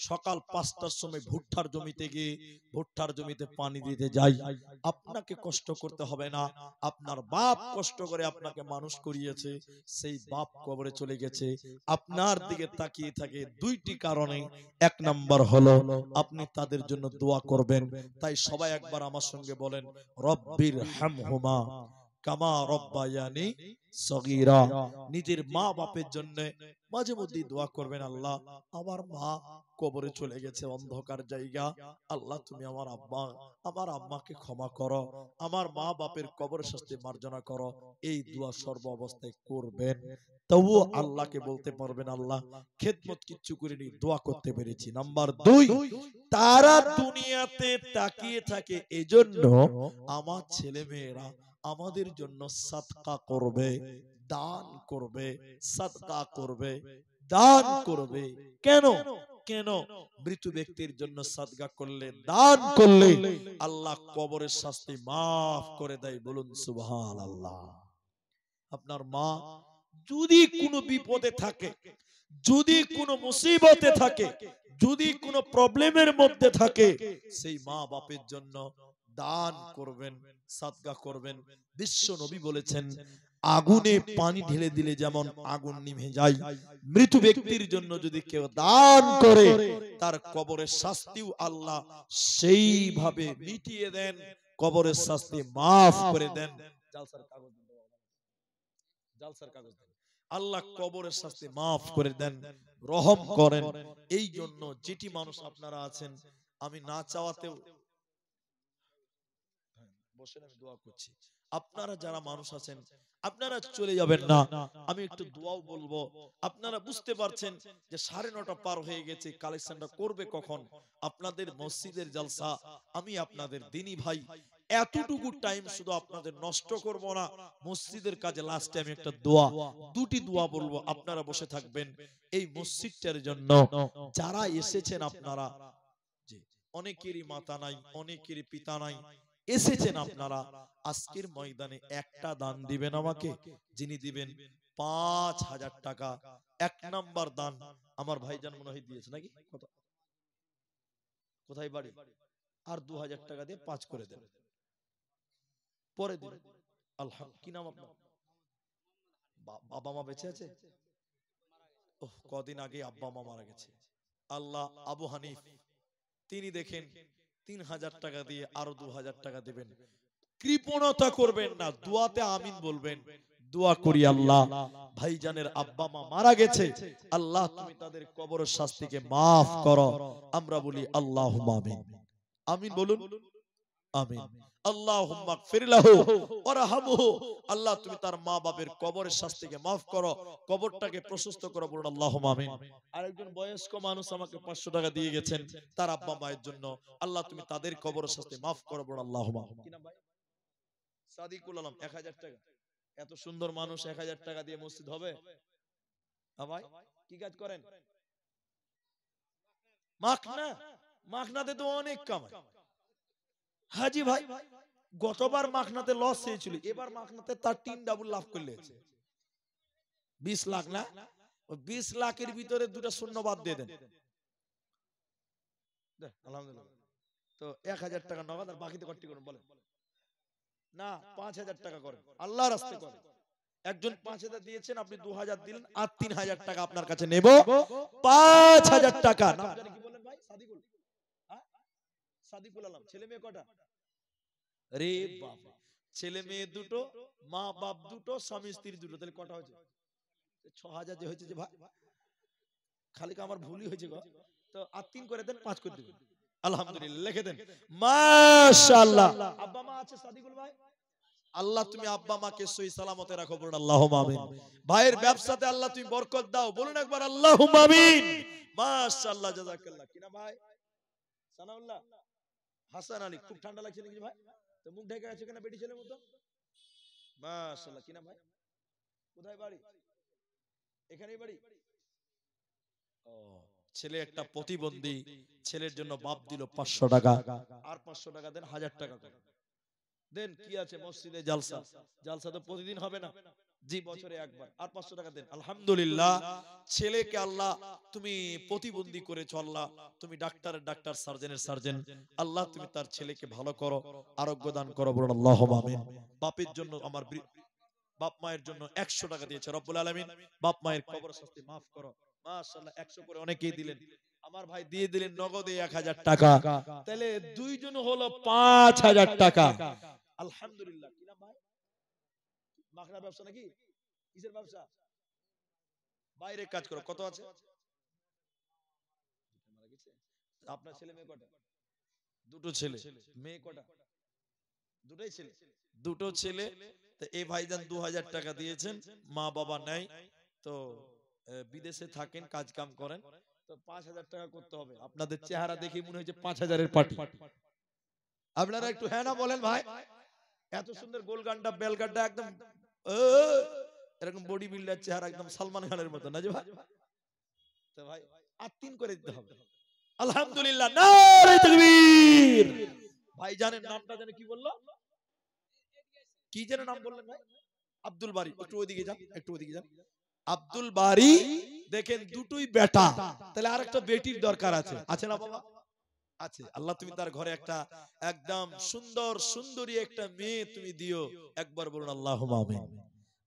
সকাল 5টার সময় ভুট্টার জমিতে গিয়ে ভুট্টার জমিতে পানি দিতে যাই, আপনাকে কষ্ট করতে হবে না। আপনার বাপ কষ্ট করে আপনাকে মানুষ করিয়েছে, সেই বাপ কবরে চলে গেছে, আপনার দিকে তাকিয়ে থাকে দুইটি কারণে। এক নাম্বার হলো আপনি তাদের জন্য দোয়া করবেন। তাই সবাই একবার আমার সঙ্গে বলেন, রব্বির হামহুমা কামা রব্বায়ানি সগীরা। নিজের মা বাপের জন্য মাঝে মধ্যে দোয়া করবেন, আল্লাহ আমার মা কবরে চলে গেছে, অন্ধকার জায়গা, আল্লাহ তুমি আমার আব্বা আমার আম্মাকে ক্ষমা করো, আমার মা বাপের কবর শাস্তি মার্জনা করো। এই দোয়া সর্ব অবস্থায় করবেন। তবুও আল্লাহকে বলতে পারবেন, আল্লাহ খেদমত কিচ্ছু করিনি, দোয়া করতে পেরেছি। নাম্বার 2, তারা দুনিয়াতে তাকিয়ে থাকে এজন্য আমার ছেলে মেয়েরা আমাদের জন্য সাদকা করবে, দান করবে, সাদকা করবে, দান করবে। কেন? কেন? মৃত ব্যক্তির জন্য সাদকা করলে, দান করলে আল্লাহ কবরের শাস্তি মাফ করে দেয়, বলুন সুবহানাল্লাহ। আপনার মা যদি কোনো বিপদে থাকে, যদি কোনো মুসিবতে থাকে, যদি কোনো প্রবলেমের মধ্যে থাকে, সেই মা বাপের জন্য দান করবেন, সাদকা করবেন। বিশ্ব নবী বলেছেন, আগুনে পানি ঢেলে দিলে যেমন আগুন নিভে যায়, মৃত ব্যক্তির জন্য যদি কেউ দান করে তার কবরের শাস্তিও আল্লাহ সেইভাবে মিটিয়ে দেন, কবরের শাস্তি মাফ করে দেন। জালসার কাগজ, জালসার কাগজ, আল্লাহ কবরের শাস্তি মাফ করে দেন, রহম করেন। এই জন্য যেটি মানুষ আপনারা আছেন, আমি না চাওয়াতেও বসেন, আমি দোয়া করছি। আপনারা যারা মানুষ আছেন, আপনারা চলে যাবেন না, আমি একটু দোয়াও বলবো। আপনারা বুঝতে পারছেন যে 9:30 পার হয়ে গেছে, কালেকশনটা করবে কখন? আপনাদের মসজিদের জলসা, আমি আপনাদের দিনী ভাই, এতটুকু টাইম শুধু আপনাদের নষ্ট করব না। মসজিদের কাজে লাস্টে আমি একটা দোয়া, দুটি দোয়া বলবো, আপনারা বসে থাকবেন এই মসজিদটার জন্য। যারা এসেছেন আপনারা, যে অনেকেরই মাতা নাই, অনেকেরই পিতা নাই, এসেছেন আপনারা, আজকের ময়দানে একটা দান দিবেন আমাকে, যিনি দিবেন 5,000 টাকা। এক নাম্বার দান আমার ভাইজান মনে হয় দিয়েছে নাকি, কোথায় বাড়ি? আর 2,000 টাকা দিয়ে 5 করে দেন, পরে দিন। আলহামদুলিল্লাহ। কি নাম আপনার? বাবা মা বেঁচে আছে? কদিন আগে আব্বা মা মারা গেছে। আল্লাহ আবু হানিফ, তিনি দেখেন 3,000 টাকা দিয়ে আরো 2,000 টাকা দিবেন। কৃপণতা করবেন না, দোয়াতে আমিন বলবেন। দোয়া করি, আল্লাহ ভাইজানের আব্বা মা মারা গেছে, আল্লাহ তুমি তাদের কবরের শাস্তিকে মাফ করো। আমরা বলি আল্লাহুম্মা আমিন। আমিন বলুন, আমিন। আল্লাহুম্মা গফির লাহু ওয়ারহামহু, আল্লাহ তুমি তার মা বাপের কবরের শাস্তিকে মাফ করো, কবরটাকে প্রশস্ত করো, বলুন আল্লাহুম্মা আমিন। আরেকজন বয়স্ক মানুষ আমাকে 500 টাকা দিয়ে গেছেন তার আব্বা মায়ের জন্য, আল্লাহ তুমি তাদের কবরের শাস্তি মাফ করো, বলুন আল্লাহুম্মা। কি নাম ভাই? সাদিকুল আলম, 1000 টাকা। এত সুন্দর মানুষ 1000 টাকা দিয়ে মসজিদ হবে? হ্যাঁ ভাই, কি কাজ করেন? মাখনা, মাখনাতে তো অনেক কামাই। হাজি ভাই গতবার মাখনাতে লস হয়েছিল, এবার মাখনাতে তার 3 ডাবল লাভ করে নিয়েছে। 20 লাখ না, 20 লাখের ভিতরে দুটো শূন্য বাদ দিয়ে দেন। আলহামদুলিল্লাহ। তো 1000 টাকা নগদ আর বাকিতে কটি করুন বলেন। না 5,000 টাকা করেন, আল্লাহর রাস্তায় করেন। একজন 5,000 দিয়েছেন, আপনি 2,000 দিলেন, আর 3,000 টাকা আপনার কাছে নেব। 5,000 টাকা। নাম জানি কি বলেন ভাই? সাদিকুল। হ্যাঁ, সাদিকুল আলম। ছেলে মেয়ে কটা? রে বাবা, ছেলে মেয়ে দুটো, মা বাপ দুটো, স্বামী স্ত্রী দুটো, তাহলে কটা হয়েছে? 6,000 যে হয়েছে যে ভাই, খালি আমার ভুলই হয়েছে গো। তো আর 3 করে দেন, 5 করে দেবেন। আলহামদুলিল্লাহ লিখে দেন। মাশাআল্লাহ। আব্বা মা আছে সাদিকুল ভাই? আল্লাহ তুমি আব্বা মাকে সহি সালামতে রাখো, বলুন আল্লাহুম্মা আমিন। ভাইয়ের ব্যবসাতে আল্লাহ তুমি বরকত দাও, বলুন একবার আল্লাহুম্মা আমিন। মাশাআল্লাহ, জাযাকাল্লাহ। কি না ভাই? সানাউল্লাহ, হাসান আলী। খুব ঠান্ডা লাগছে নাকি ভাই? তো মুখ ঢেকে আছে কেন বেটি ছেলের মতো? মাশাআল্লাহ। কি না ভাই? কোথায় বাড়ি? এখানেই বাড়ি? ও, ছেলে একটা প্রতিবন্ধী, ছেলের জন্য বাপ দিল 500 টাকা, আর 500 টাকা দেন, 1000 টাকা করে দেন। কি আছে মসজিদে জালসা, জালসা তো প্রতিদিন হবে না, জি বছরে একবার, আর 500 টাকা দেন। আলহামদুলিল্লাহ, ছেলেকে আল্লাহ তুমি প্রতিবন্ধী করেছো, আল্লাহ তুমি ডাক্তারের ডাক্তার, সার্জনের সার্জন, আল্লাহ তুমি তার ছেলেকে ভালো করো, আরোগ্য দান করো, বলুন আল্লাহুম্মা আমিন। বাপের জন্য আমার বাপ মায়ের জন্য 100 টাকা দিয়েছে রব্বুল আলামিন, বাপ মায়ের কবর শাস্তি মাফ করো। মাশাআল্লাহ, 100 করে অনেকেই দিলেন। আমার ভাই দিয়ে দিলেন নগদে 1000 টাকা, তাহলে দুইজন হলো 5,000 টাকা। আলহামদুলিল্লাহ। কি নাম ভাই? মাখনা ব্যবসা নাকি? কিসের ব্যবসা? বাইরে কাজ করো। কত আছে? আপনার ছেলে মেয়ে কটা? দুটো ছেলে। মেয়ে কটা? দুটোই ছেলে। দুটো ছেলে। তো এই ভাইজান 2000 টাকা দিয়েছেন, মা বাবা নাই, তো বিদেশে থাকেন, কাজ কাম করেন, তো 5,000 টাকা করতে হবে। আপনাদের চেহারা দেখে মনে হচ্ছে 5,000 এর পার্টি। আপনারা একটু হ্যাঁ না বলেন ভাই। এত সুন্দর গোলগান্ডা বেলগান্ডা, একদম এরকম বডি বিল্ডার চেহারা, একদম সালমান খানের মতো না যে ভাই? তো ভাই আর 3 করে দিতে হবে। আলহামদুলিল্লাহ, নারে তাকবীর। ভাই জানেন নামটা জানেন কি বললো? কি যেন নাম বললেন ভাই? আব্দুল বারী। একটু ওইদিকে যান, একটু ওইদিকে যান। আব্দুল বারী, দেখেন দুটোই বেটা, তাহলে আরেকটা বেটির দরকার আছে, আছে না বাবা? আছে। আল্লাহ তুমি তার ঘরে একটা একদম সুন্দর সুন্দরী একটা মেয়ে তুমি দিও, একবার বলুন আল্লাহুম্মা আমিন।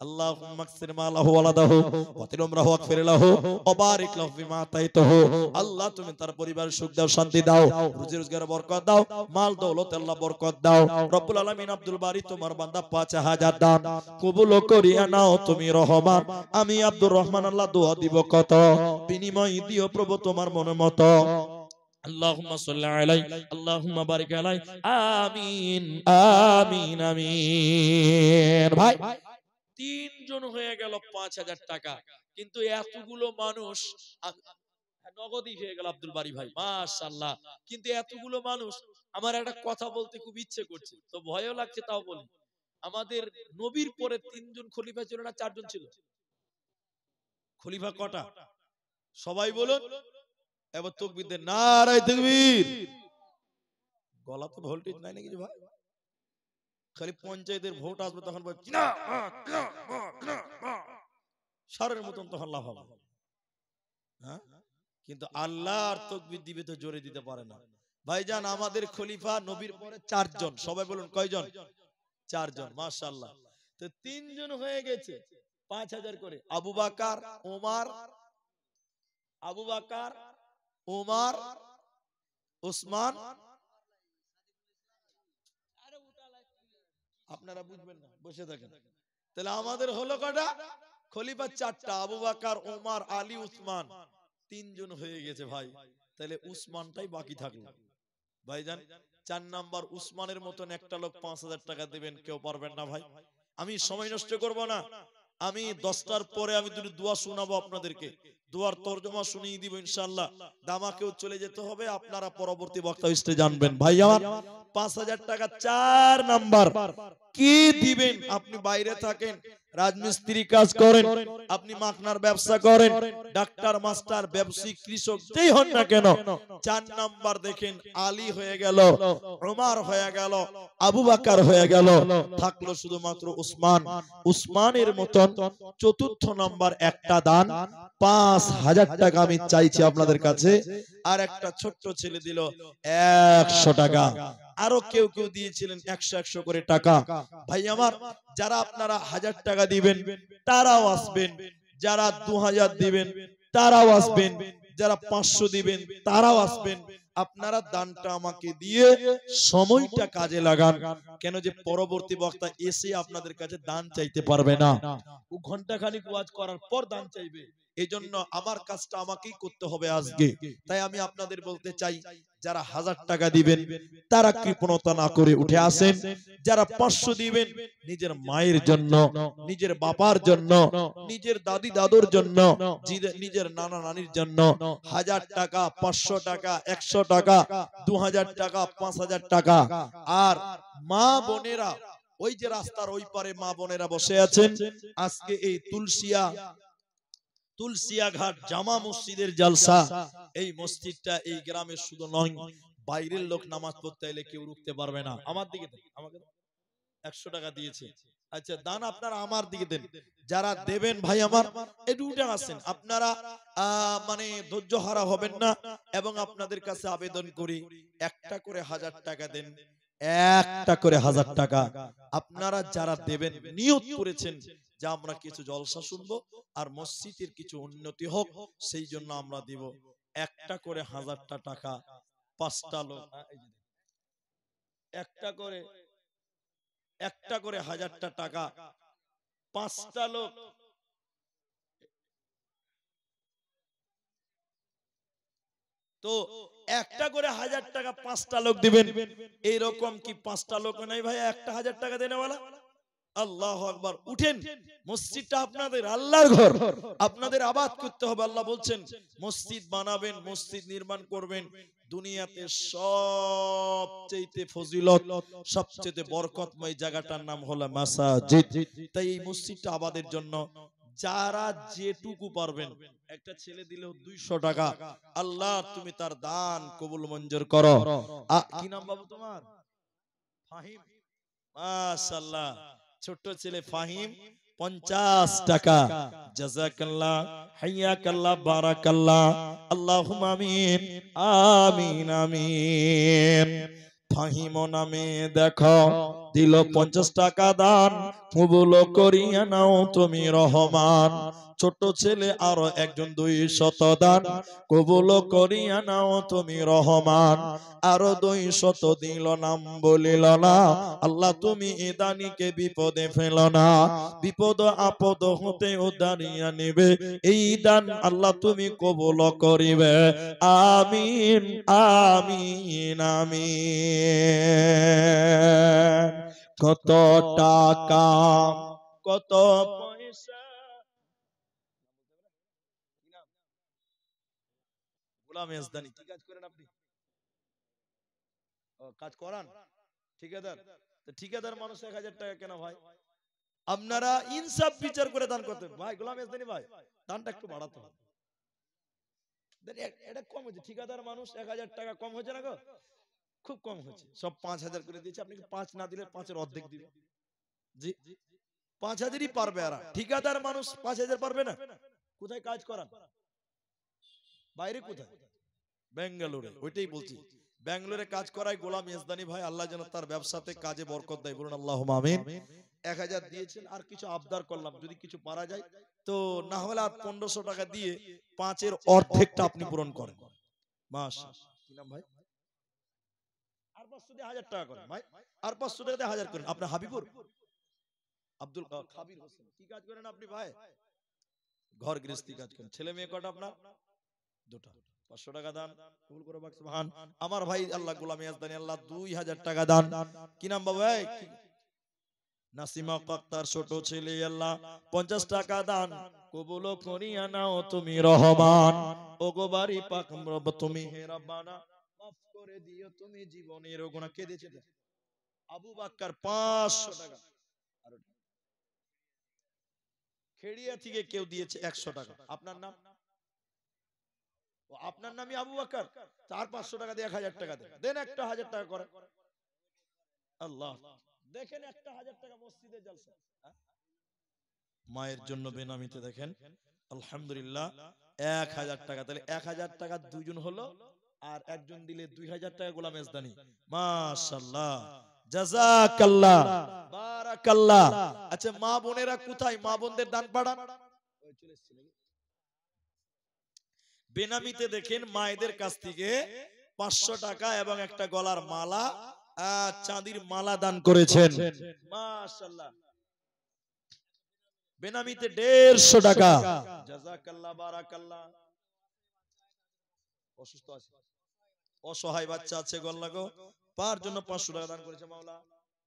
আল্লাহুম্মা আকসির মালাহু ওয়ালাদাহু ওয়া তিলুমরাহু ওয়াগফির লাহু ওয়া বারিক লাহু ফিমা আতাইতাহু। আল্লাহ তুমি তার পরিবারের সুখ দাও, শান্তি দাও, রুজি রোজগারে বরকত দাও, মাল দৌলত আল্লাহ বরকত দাও। রব্বুল আলামিন, আব্দুল বারী তোমার বান্দা 5,000 দান কবুল করিয়া নাও তুমি রহমান। আমি আব্দুর রহমান আল্লাহ দোয়া দিব কত, বিনিময় দিও প্রভু তোমার মনের মতো। আল্লাহুম্মা সাল্লি আলাইহি, আল্লাহুম্মা বারিক আলাইহি, আমিন আমিন আমিন। ভাই 3 জন হয়ে গেল 5,000 টাকা, কিন্তু এতগুলো মানুষ নগদই হয়ে গেল আব্দুল বারী ভাই, মাশাআল্লাহ। কিন্তু এতগুলো মানুষ, আমার একটা কথা বলতে খুব ইচ্ছে করছে, তো ভয়ও লাগছে, তাও বলি। আমাদের নবীর পরে 3 জন খলিফা ছিল না 4 জন ছিল? খলিফা কটা? সবাই বলুন। এবার তাকবীর দেন, নারে তাকবীর। গলা তো ভোল্টেজ নাই নাকি ভাই? খালি পঞ্চায়েতের ভোট আসবে তখন বল না সারের মতন তখন লাভ হবে। হ্যাঁ, কিন্তু আল্লাহর তাকবীর দিবে তো জোরে দিতে পারে না। ভাইজান আমাদের খলিফা নবীর পরে 4 জন, সবাই বলুন কয়জন? 4 জন, মাশাআল্লাহ। তো 3 জন হয়ে গেছে 5,000 করে। আবু বকর, ওমর, আবু বকর, ওমর, ওসমান। আপনারা বুঝবেন না, বসে থাকেন। তাহলে আমাদের হলো কটা? খলিফা 4টা, আবু বকর, ওমর, আলী, উসমান। 3 জন হয়ে গেছে ভাই, তাহলে উসমানটাই বাকি থাকলো। ভাইজান 4 নাম্বার উসমানের মতন একটা লোক 5,000 টাকা দিবেন, কেউ পারবেন না ভাই? আমি সময় নষ্ট করব না, আমি 10টার পরে আমি দুটো দোয়া শোনাবো আপনাদেরকে, দোয়ার তরজমা শুনিয়ে দিব ইনশাআল্লাহ। দামাকেও চলে যেতে হবে, আপনারা পরবর্তী বক্তা স্টেজে জানবেন। ভাই আমার 5,000 টাকা 4 নাম্বার কি দিবেন? আপনি বাইরে থাকেন, রাজমিস্ত্রি কাজ করেন, আপনি মাখনার ব্যবসা করেন, ডাক্তার, মাস্টার, ব্যবসায়ী, কৃষক, যেই হন না কেন, 4 নাম্বার দেখেন আলী হয়ে গেল, ওমর হয়ে গেল, আবু বকর হয়ে গেল, থাকলো শুধুমাত্র উসমান। উসমানের মতন 4র্থ নাম্বার একটা দান 5,000 টাকা আমি চাইছি আপনাদের কাছে। আর একটা ছোট্ট ছেলে দিল 100 টাকা। আরো কেউ কেউ দিয়েছিলেন 100 করে টাকা। ভাই আমার, যারা আপনারা 1000 টাকা দিবেন তারাও আসবেন, যারা 2000 দিবেন তারাও আসবেন, যারা 500 দিবেন তারাও আসবেন। আপনারা দানটা আমাকে দিয়ে সময়টা কাজে লাগান, কেন যে পরবর্তী বক্তা এসে আপনাদের কাছে দান চাইতে পারবে না, ও ঘন্টাখানিক ওয়াজ করার পর দান চাইবে। এই জন্য আমার কাজটা আমাকেই করতে হবে আজকে। তাই আমি আপনাদের বলতে চাই, যারা 1000 টাকা দিবেন তারা কৃপণতা না করে উঠে আসেন। যারা 500 দিবেন নিজের মায়ের জন্য, নিজের বাবার জন্য, নিজের দাদি দাদুর জন্য, নিজের নানা নানির জন্য 1000 টাকা, 500 টাকা, 100 টাকা, 2000 টাকা, 5000 টাকা। আর মা বোনেরা, ওই যে রাস্তার ওই পারে মা বোনেরা বসে আছেন, আজকে এই তুলসিয়া ঘাট জামা মসজিদের জলসা, এই মসজিদটা এই গ্রামের শুধু নয়, বাইরের লোক নামাজ পড়তে এলে কেউ রুখতে পারবে না। আমার দিকে আমাকে 100 টাকা দিয়েছে, আচ্ছা দান আপনারা আমার দিকে দেন। যারা দেবেন ভাই আমার একটু উঠে আসেন, আপনারা মানে ধৈর্য হারা হবেন না। এবং আপনাদের কাছে আবেদন করি, একটা করে 1000 টাকা দেন, একটা করে 1000 টাকা। আপনারা যারা দেবেন নিয়ত করেছেন যে আমরা কিছু জলসা শুনবো আর মসজিদের কিছু উন্নতি হোক, সেই জন্য আমরা দিব। একটা করে 1000 টাকা, 5টা লোক, একটা করে 1000 টাকা, 5টা লোক, তো একটা করে 1000 টাকা 5টা লোক দিবেন। এইরকম কি 5টা লোক নাই ভাই একটা 1000 টাকা দেনেওয়ালা? আল্লাহু আকবার। উঠেন, মসজিদটা আপনাদের, আল্লাহর ঘর, আপনাদের আবাদ করতে হবে। আল্লাহ বলছেন মসজিদ বানাবেন, মসজিদ নির্মাণ করবেন, দুনিয়াতে সবচেয়ে ফজিলত, সবচেয়ে বরকতময় জায়গাটার নাম হলো মাসাজিদ। তাই এই মসজিদটা আবাদের জন্য যারা যেটুকু পারবেন, একটা ছেলে দিলেও 200 টাকা, আল্লাহ তুমি তার দান কবুল মঞ্জুর করো। কি নাম বাবু তোমার? ফাহিম, মাশাআল্লাহ, ছোট ছেলে ফাহিম, 50 টাকা। জাযাকাল্লাহ, হাইয়াকাল্লাহ, বারাকাল্লাহ, আল্লাহুম্মা আমিন, আমিন আমিন। ফাহিম নামে দেখো দিল 50 টাকা দান, কবুল করিয়া নাও তুমি রহমান। ছোট ছেলে আরো একজন 200 দান, কবুল করিয়া নাও তুমি রহমান। আরো 200 দিল, নাম বলিল না, আল্লাহ তুমি এ দানিকে বিপদে ফেল না, বিপদ আপদ হতে উদ্ধারিয়া নিবে, এই দান আল্লাহ তুমি কবুল করিবে। আমিন আমিন আমিন। কত টাকা, কত পয়সা, গোলাম ইয়াজদানি, কি কাজ করেন আপনি? কাজ করান, ঠিকাদার। ঠিকাদার মানুষ 1000 টাকা কেন ভাই? আপনারা ইনসাফ বিচার করে দান করতে ভাই। গোলাম ইয়াজদানি ভাই, দানটা একটু বাড়াতে হবে। এটা কম হয়েছে, ঠিকাদার মানুষ 1000 টাকা কম হয়েছে না গো? খুব কম হয়েছে। সব 5000 করে দিয়েছে, আপনি 5 না দিলে 5-এর অর্ধেক দিবে। জি, 5000ই পারবে। আর ঠিকাদার মানুষ 5000 পারবে না। কোথায় কাজ করান? বাইরে কোথায়? বেঙ্গালুরে। ওইটাই বলছি, ব্যাঙ্গালোরে কাজ করায় গোলাম ইয়াজদানি ভাই। আল্লাহ যেন তার ব্যবসাতে কাজে বরকত দেয়, বলুন আল্লাহুম্মা আমিন। 1000 দিয়েছেন, আর কিছু আবদার করলাম, যদি কিছু পারা যায় তো, না হলে আর 1500 টাকা দিয়ে 5-এর অর্ধেকটা আপনি পূরণ করেন। মাশাআল্লাহ। কি নাম ভাই? আর 500 দিয়ে 1000 টাকা করেন ভাই, আর 500 টাকা দিয়ে 1000 করেন। আপনার হাবিবুর আব্দুল খাবির হোসেন, কি কাজ করেন আপনি ভাই? ঘর গৃহস্থী কাজ করেন। ছেলে মেয়ে কটা আপনার? 2টা। 500 টাকা দান, কবুল করে বাক সুবহান। আমার ভাই আল্লাহ গোলাম ইয়াজদানি, আল্লাহ 2000 টাকা দান। কি নাম বাবা? নাসিমা আক্তার, ছোট ছেলে, আল্লাহ 50 টাকা দান, কবুল করিয়া নাও তুমি রহমান। ওগো বাড়ি পাক তুমি হে রব্বানা, মাফ করে দিও তুমি জীবনের গুনাহ। কে দিয়েছে? আবু বাক্কার 500 টাকা। আর খেড়িয়া থেকে কেউ দিয়েছে 100 টাকা। আপনার নাম? ও আপনার নামই আবু বকর। 4-500 টাকা দিয়ে 1000 টাকা দেন, দেন একটা 1000 টাকা করে। আল্লাহ, দেখেন একটা 1000 টাকা মসজিদে জলসা। মায়ের জন্য বেনামিতে দেখেন, আলহামদুলিল্লাহ 1000 টাকা। তাহলে 1000 টাকা দুজন হলো আর একজন দিলে 2000 টাকা গোলাম এজদানি। মাশাআল্লাহ, জাযাকাল্লাহ, বারাকাল্লাহ। আচ্ছা মা বোনেরা কোথায়? মা বোনদের দান পাঠান। বেনামিতে দেখেন মায়েদের কাছ থেকে 500 টাকা এবং একটা গলার মালা, চাঁদির মালা দান করেছেন। মাশাআল্লাহ। বেনামিতে 150 টাকা। জাযাকাল্লাহ, বারাকাল্লাহ। অসুস্থ আছে, অসহায় বাচ্চা আছে, গল্লাগো, পার জন্য 500 টাকা দান করেছে মাওলা।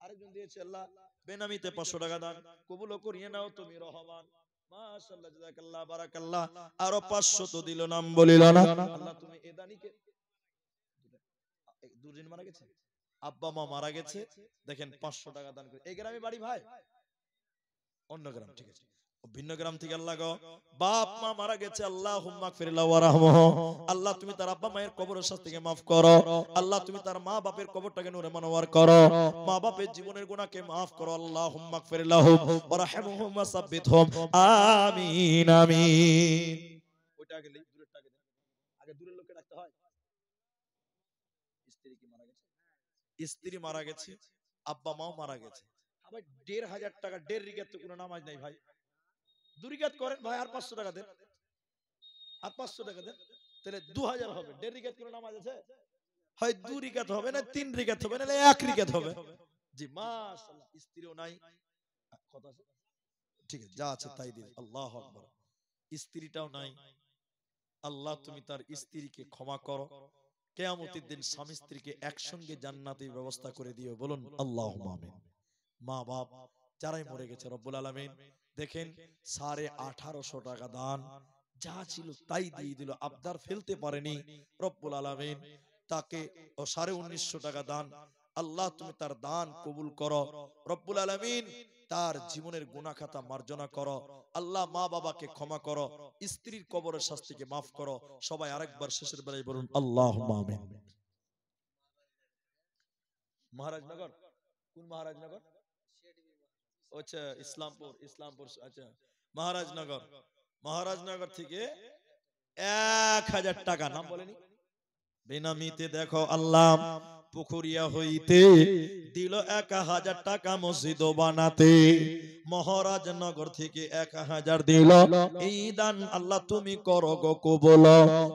আরেকজন দিয়েছে আল্লাহ বেনামিতে 500 টাকা দান কবুল করিয়ে নাও তুমি রহমান। মাশাআল্লাহ, জাযাকাল্লাহ, বারাকাল্লাহ। আরো 500 তো দিল, নাম বলিল না। আল্লাহ তুমি এ দানিকে, দুজন মারা গেছে, আব্বা মা মারা গেছে, দেখেন 500 টাকা দান করে। এই গ্রামে বাড়ি ভাই? অন্য গ্রাম, ঠিক আছে, ভিন্ন গ্রাম থেকে। আল্লাহ গো, বাপ মা মারা গেছে, আল্লাহুম্মা গফির লাহু ওয়ারহামহু। আল্লাহ তুমি তার আব্বা মায়ের কবরের শাস্তি থেকে maaf করো। আল্লাহ তুমি তার মা বাপের কবরটাকে নূরে মনোয়ার করো। মা বাপের জীবনের গুনাহকে maaf করো। আল্লাহুম্মা গফির লাহু ওয়ারহামহুম ওয়া সাব্বিতহুম। আমিন আমিন। ওইটা আগে নেই, দূরেরটা আগে দেন। আগে দূরের লোককে ডাকতে হয়। স্ত্রী কি মারা গেছে? স্ত্রী মারা গেছে, আব্বা মাও মারা গেছে। ভাই 1500 টাকা, 1.5 রিকাত তো কোনো নামাজ নাই ভাই। 2 রিকাত করেন ভাই, আর 500 টাকা দেন, আর 500 টাকা দেন, তাহলে 2000 হবে। 1.5 রিকাত কোনো নামাজ আছে? হয় 2 রিকাত হবে, না 3 রিকাত হবে, না 1 রিকাত হবে। জি মাশাআল্লাহ। স্ত্রীও নাই, কথা আছে, ঠিক আছে, যা আছে তাই দিন। আল্লাহু আকবার। স্ত্রীটাও নাই, আল্লাহ তুমি তার স্ত্রীকে ক্ষমা করো। কিয়ামতের দিন স্বামী স্ত্রীকে একসঙ্গে জান্নাতের ব্যবস্থা করে দিও, বলুন আল্লাহুম্মা আমিন। মা বাপ যারাই মরে গেছে রব্বুল আলামিন দেখেন 1850 টাকা দান, যা ছিল তাই দিয়ে দিল, আবদার ফেলতে পারেনি রব্বুল আলামিন। তাকে 1950 টাকা দান, আল্লাহ তুমি তার দান কবুল করো রব্বুল আলামিন। তার জীবনের গুনাহ খাতা মার্জনা করো আল্লাহ, মা বাবাকে ক্ষমা করো, স্ত্রীর কবরের শাস্তিকে maaf করো। সবাই আরেকবার শেষের বেলায় বলুন আল্লাহুম্মা আমিন। মহারাজনগর, কোন মহারাজনগর? আচ্ছা ইসলামপুর, ইসলামপুর, আচ্ছা মহারাজনগর। মহারাজনগর থেকে 1000 টাকা, নাম বলেনি, বেনামিতে দেখো আল্লাহ পুকুরিয়া হইতে দিল 1000 টাকা মসজিদ বানাতে। মহারাজনগর থেকে 1000 দিল, এই দান আল্লাহ তুমি করো গো কবুল।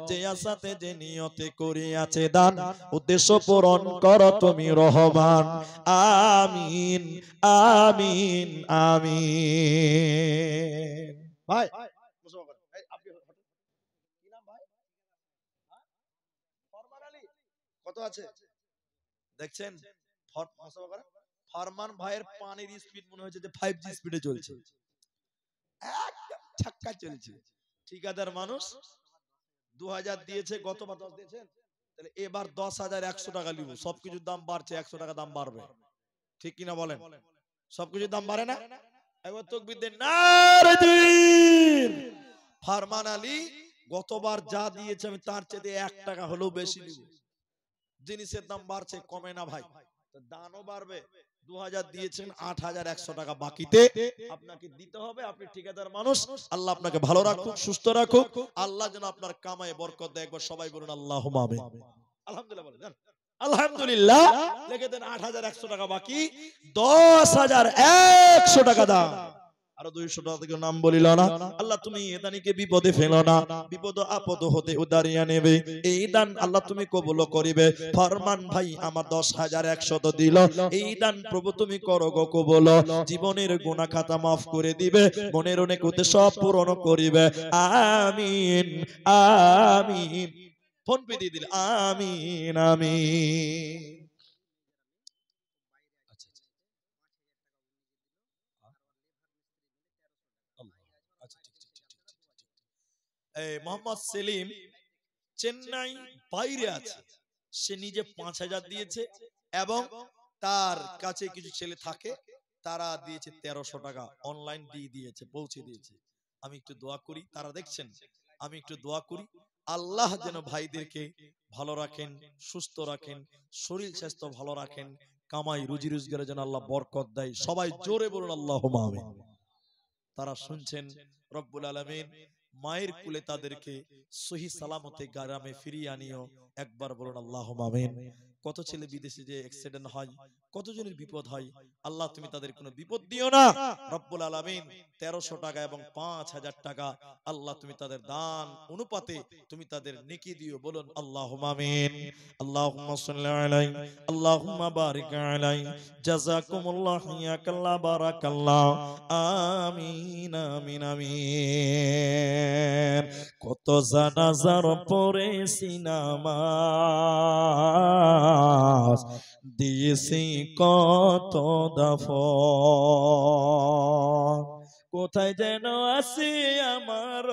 যে আশাতে যে নিয়তে করিয়াছে দান, উদ্দেশ্য পূরণ করো তুমি রহমান। আমিন আমিন আমিন। ভাই আপনি কি নাম ভাই? ফরমান আলী, কত আছে দেখছেন? ফরমান ভাইয়ের পানির স্পিড মনে হচ্ছে যে 5G স্পিডে চলছে, একদম ছাক্কা চলছে। ঠিকাদার মানুষ 2000 দিয়েছে, গতবার 10 দিয়েছেন, তাহলে এবার 10,100 টাকা নিব। সবকিছুর দাম বাড়ছে, 100 টাকা দাম বাড়বে, ঠিক কিনা বলেন? সবকিছুর দাম বাড়ে না? একবার তাকবীর দেন, নারে তাকবীর। ফরমান আলী গতবার যা দিয়েছে আমি তার চেয়ে 1 টাকা হলেও বেশি নিব। জিনিসের দাম বাড়ছে, কমে না ভাই, তো দানও বাড়বে। 2000 দিয়েছেন, 8100 টাকা বাকিতে আপনাকে দিতে হবে। আপনি ঠিকাদার মানুষ, আল্লাহ আপনাকে ভালো রাখুক, সুস্থ রাখুক, আল্লাহ যেন আপনার কামায়ে বরকত দেয়। একবার সবাই বলুন আল্লাহুম্মা আমিন। আলহামদুলিল্লাহ বলেন, আলহামদুলিল্লাহ। লিখে দেন 8100 টাকা বাকি, 10100 টাকা দাম। আরো 200 টাকা থেকে নাম বলিল না। আল্লাহ তুমি এই দানিকে বিপদে ফেলো না, বিপদ আপদ হতে উদারিয়া নেবে। এই দান আল্লাহ তুমি কবুল করিবে। ফরমান ভাই আমার 10100 দিল, এই দান প্রভু তুমি করো গো কবুল। জীবনের গুনাহ খাতা maaf করে দিবে, মনের অনেক উদ্দেশ্য পূরণ করিবে। আমিন আমিন। ফোন পে দিয়ে দিলে আমিন আমিন। আচ্ছা আচ্ছা, আচ্ছা ঠিক ঠিক ঠিক ঠিক ঠিক। এই মোহাম্মদ সেলিম চেন্নাই বাইরে আছে, সে নিজে 5000 দিয়েছে এবং তার কাছে কিছু ছেলে থাকে, তারা দিয়েছে 1300 টাকা, অনলাইন দিয়ে দিয়েছে, পৌঁছে দিয়েছে। আমি একটু দোয়া করি, তারা দেখছেন, আমি একটু দোয়া করি আল্লাহ যেন ভাইদেরকে ভালো রাখেন, সুস্থ রাখেন, শরীর স্বাস্থ্য ভালো রাখেন, কামাই রুজি রোজগারে যেন আল্লাহ বরকত দেয়। সবাই জোরে বলুন আল্লাহুম্মা আমিন। তারা শুনছেন রব্বুল আলামিন মায়ের কুলে তাদেরকে সহি সালামতে গ্রামে ফিরিয়ে আনিও। একবার বলুন আল্লাহুম্মা আমিন। কত ছেলে বিদেশে যে অ্যাক্সিডেন্ট হয়, কতজনের বিপদ হয়, আল্লাহ তুমি তাদের কোনো বিপদ দিও না রব্বুল আলামিন। 1300 টাকা এবং 5000 টাকা আল্লাহ তুমি তাদের দান অনুপাতে তুমি তাদের নেকি দিও। বলুন আল্লাহুম্মা আমিন। আল্লাহুম্মা সাল্লি আলাইহি, আল্লাহুম্মা বারিক আলাইহি, জাযাকুমুল্লাহু ইয়াকাল্লাহ বারাকাল্লাহ। আমিন আমিন আমিন। কত জানাজার পড়েছি নামাজ, দিয়েছি কত দাফন, কোথায় যেন আছে আমার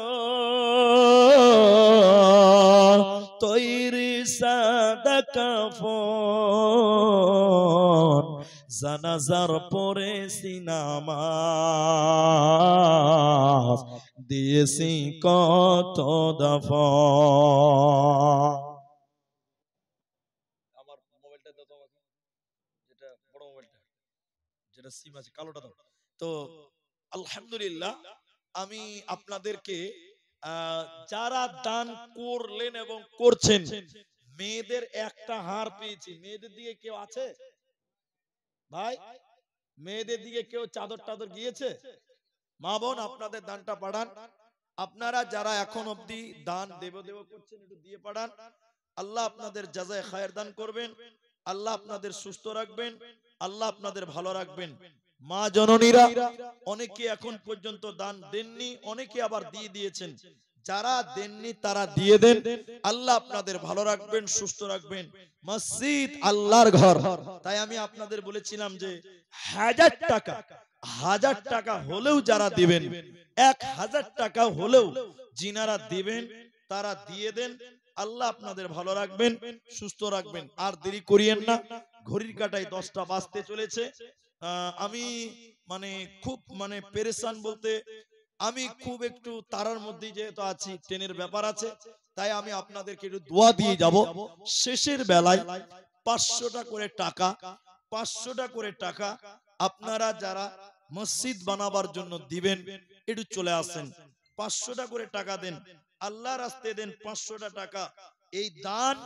তৈরি সাদা কাফন, জানাজার পড়েছি নামাজ, দিয়েছি কত দাফন। আমার মোবাইলটা দাও তো আমাকে, যেটা বড় মোবাইলটা, যেটা সিম আছে কালোটা দাও তো। আলহামদুলিল্লাহ, আমি আপনাদেরকে যারা দান করলেন এবং করছেন, মেয়েদের একটা হার পেয়েছি। মেয়েদের দিকে কেউ আছে ভাই? মেয়েদের দিকে কেউ চাদর টাদর গিয়েছে? মা বোন আপনাদের দানটা পাঠান। আপনারা যারা এখন অবধি দান দেব দেব করছেন, একটু দিয়ে পাঠান। আল্লাহ আপনাদের জাযায়ে খায়ের দান করবেন, আল্লাহ আপনাদের সুস্থ রাখবেন, আল্লাহ আপনাদের ভালো রাখবেন। মা জননীরা অনেকে এখন পর্যন্ত দান দেননি, অনেকে আবার দিয়ে দিয়েছেন। যারা দেননি তারা দিয়ে দেন। আল্লাহ আপনাদের ভালো রাখবেন, সুস্থ রাখবেন। মসজিদ আল্লাহর ঘর, তাই আমি আপনাদের বলেছিলাম যে 1000 টাকা, 1000 টাকা হলেও যারা দিবেন, 1000 টাকা হলেও যিনারা দিবেন তারা দিয়ে দেন। আল্লাহ আপনাদের ভালো রাখবেন, সুস্থ রাখবেন। আর দেরি করিয়েন না, ঘড়ির কাঁটায় 10টা বাজতে চলেছে। আমি খুব পেরেশান বলতে, আমি খুব একটু তারার মধ্যে যেহেতু আছি, ট্রেনের ব্যাপার আছে, তাই আমি আপনাদেরকে একটু দোয়া দিয়ে যাব। শেষের বেলায় 500টা করে টাকা, 500টা করে টাকা আপনারা যারা মসজিদ বানাবার জন্য দিবেন, একটু চলে আসেন। 500টা করে টাকা দেন, আল্লাহ রাস্তায় দেন 500টা টাকা। এই দান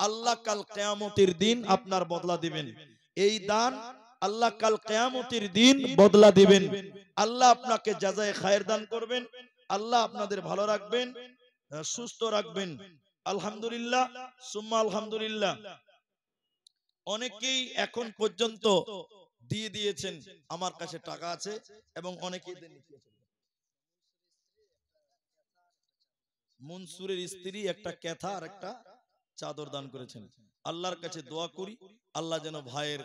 আল্লাহ কাল কিয়ামতের দিন আপনার বদলা দিবেন। এই দান আল্লাহ কাল কিয়ামতের দিন বদলা দিবেন। আল্লাহ আপনাকে জাযায়ে খায়ের দান করবেন, আল্লাহ আপনাদের ভালো রাখবেন, সুস্থ রাখবেন। আলহামদুলিল্লাহ সুম্মা আলহামদুলিল্লাহ। অনেকেই এখন পর্যন্ত দিয়ে দিয়েছেন, আমার কাছে টাকা আছে এবং অনেকেই দেননি। মনসুরের স্ত্রী একটা ক্যাথা আর একটা চাদর দান করেছেন। আল্লাহর কাছে দোয়া করি, আল্লাহ যেন ভাইয়ের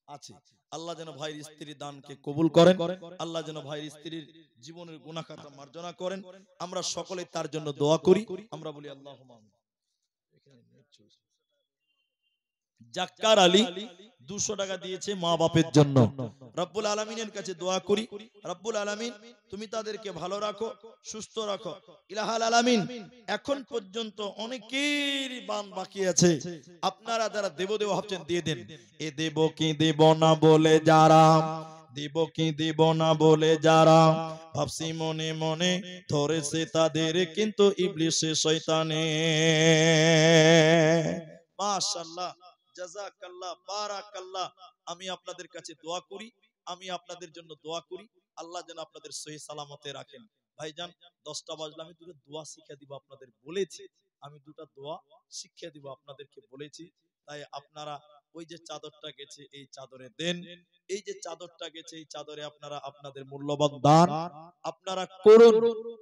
আছে, আল্লাহ যেন ভাইয়ের স্ত্রীর দানকে কবুল করেন, আল্লাহ যেন ভাইয়ের স্ত্রীর জীবনের গুনাহ খাতা মার্জনা করেন। আমরা সকলে তার জন্য দোয়া করি। আমরা বলি আল্লাহুম্মা আমিন। জাক্কার আলী 200 টাকা দিয়েছে মা বাপের জন্য। রব্বুল আলামিনের কাছে দোয়া করি, রব্বুল আলামিন তুমি তাদেরকে ভালো রাখো, সুস্থ রাখো। ইলাহাল আলামিন, এখন পর্যন্ত অনেকের বান বাকি আছে, আপনারা যারা দেব দেব ভাবছেন দিয়ে দেন। এ দেব কি দেব না বলে যারা, দেব কি দেব না বলে যারা ভাবছি মনে মনে, ধরেছে তাদের কিন্তু ইবলিসে শয়তানে। মাশাআল্লাহ, জাযাকাল্লাহ, বারাকাল্লাহ। আমি আপনাদের কাছে দোয়া করি, আমি আপনাদের জন্য দোয়া করি, আল্লাহ যেন আপনাদের সহি সালামতে রাখেন। ভাইজান 10টা বাজলে আমি দুটো দোয়া শিক্ষা দিব আপনাদের বলেছি, আমি দুটো দোয়া শিক্ষা দিব আপনাদেরকে বলেছি। তাই আপনারা ওই যে চাদরটা গেছে এই চাদরে দেন, এই যে চাদরটা গেছে এই চাদরে আপনারা আপনাদের মূল্যবান দান আপনারা করুন।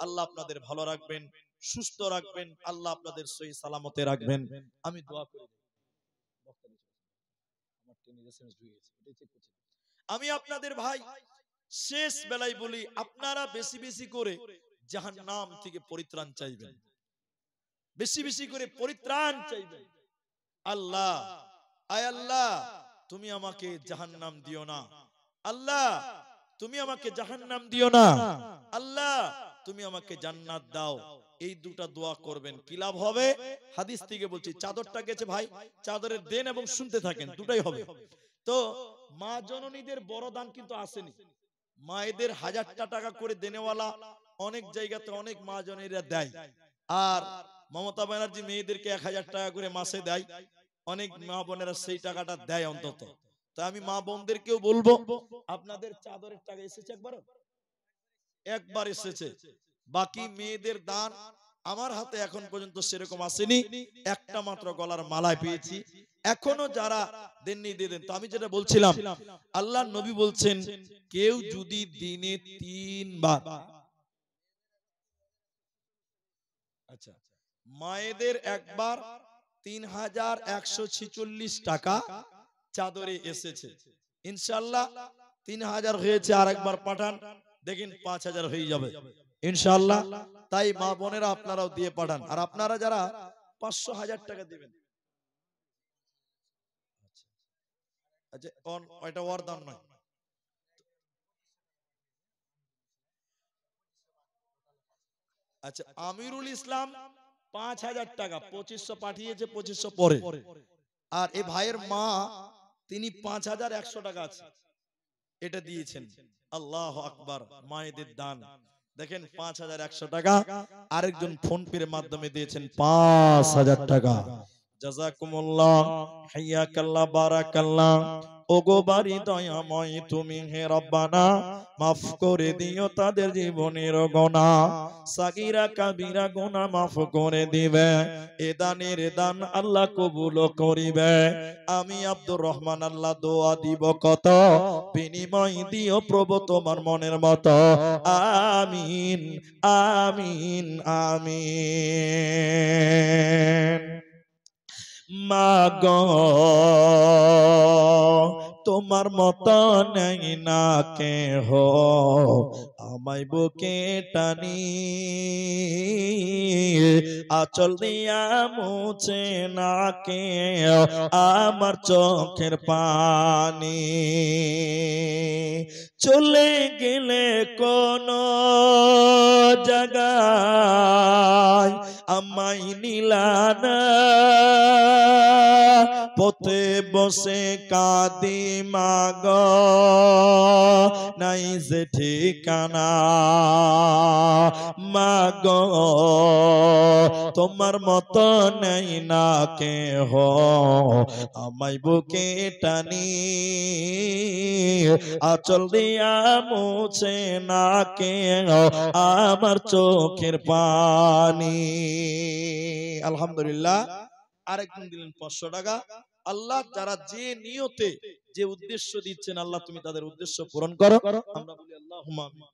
আল্লাহ আপনাদের ভালো রাখবেন, সুস্থ রাখবেন, আল্লাহ আপনাদের সহি সালামতে রাখবেন। আমি দোয়া করি। আমি আপনাদের ভাই শেষ বেলায় বলি, আপনারা বেশি বেশি করে জাহান্নাম থেকে পরিত্রাণ চাইবেন, বেশি বেশি করে পরিত্রাণ চাইবেন। আল্লাহ, আয় আল্লাহ তুমি আমাকে জাহান্নাম দিও না, আল্লাহ তুমি আমাকে জাহান্নাম দিও না, আল্লাহ তুমি আমাকে জান্নাত দাও। এই দুটা দোয়া করবেন, কি লাভ হবে? হাদিস থেকে বলছি, চাদরটা গেছে ভাই, চাদরের দেন এবং শুনতে থাকেন, দুটাই হবে। তো মা জননীদের বড় দান কিন্তু আসেনি, মায়েদের 1000টা টাকা করে দেনেওয়ালা অনেক জায়গাতে অনেক মা জনেরা দেয়, আর মমতা ব্যানার্জি মেয়েদেরকে 1000 টাকা করে মাসে দেয়, অনেক মা বোনেরা সেই টাকাটা দেয় অন্তত। তা আমি মা বোনদেরকেও বলবো, আপনাদের চাদরের টাকা এসেছে একবার এসেছে, বাকি মেয়েদের দান আমার হাতে এখন পর্যন্ত সেরকম আসেনি, একটা মাত্র গলার মালায় পেয়েছি। এখনো যারা দেননি দিয়ে দেন। তো আমি যেটা বলছিলাম, আল্লাহ নবী বলছেন কেউ যদি দিনে 3 বার, আচ্ছা, মায়েদের একবার 3146 টাকা চাদরে এসেছে, ইনশাআল্লাহ 3000 হয়েছে, আর একবার পাঠান দেখেন 5000 হয়ে যাবে ইনশাআল্লাহ। তাই মা বোনেরা আপনারাও দিয়ে পাঠান, আর আপনারা যারা 500,000 টাকা দিবেন, আচ্ছা ওইটা ওর দাম নয়, আচ্ছা আমিরুল ইসলাম 5000 টাকা 2500 পাঠিয়েছে, 2500 পরে। আর এ ভাইয়ের মা তিনি 5100 টাকা আছে এটা দিয়েছেন। আল্লাহু আকবার, মায়েদের দান দেখেন 5100 টাকা। আরেকজন ফোন পের মাধ্যমে দিয়েছেন 5000 টাকা। জাযাকুমুল্লাহ, হাইয়াকাল্লাহ, বারাকাল্লাহ। ওগো বাড়ি দয়াময় তুমি হে রব্বানা, মাফ করে দিও তাদের জীবনের গুনাহ, সাগীরা কাবীরা গুনাহ মাফ করে দিবে, এ দানের দান আল্লাহ কবুল করিবে। আমি আব্দুর রহমান আল্লাহ দোয়া দিব কত, বিনিময় দিও প্রভু তোমার মনের মতো। আমিন আমিন আমিন। মাগো তোমার মতো নেই না কেহ, আমায় বুকে টানি, আঁচল দিয়া মুছে না কেউ আমার চোখের পানি, চলে গেলে কোন জায়গায় আমায় নিলানা, পথে বসে কাঁদি মাগো নাই যে ঠিকানা, মাগো তোমার মতো নেই না কেহ, আমায় বুকে টানি, আঁচল দিয়া মুছে না কেউ আমার চোখের পানি। আলহামদুলিল্লাহ। আরেকজন দিলেন 500 টাকা। আল্লাহ যারা যে নিয়তে যে উদ্দেশ্য দিচ্ছেন, আল্লাহ তুমি তাদের উদ্দেশ্য পূরণ করো। আমরা বলি আল্লাহুম্মা আমিন।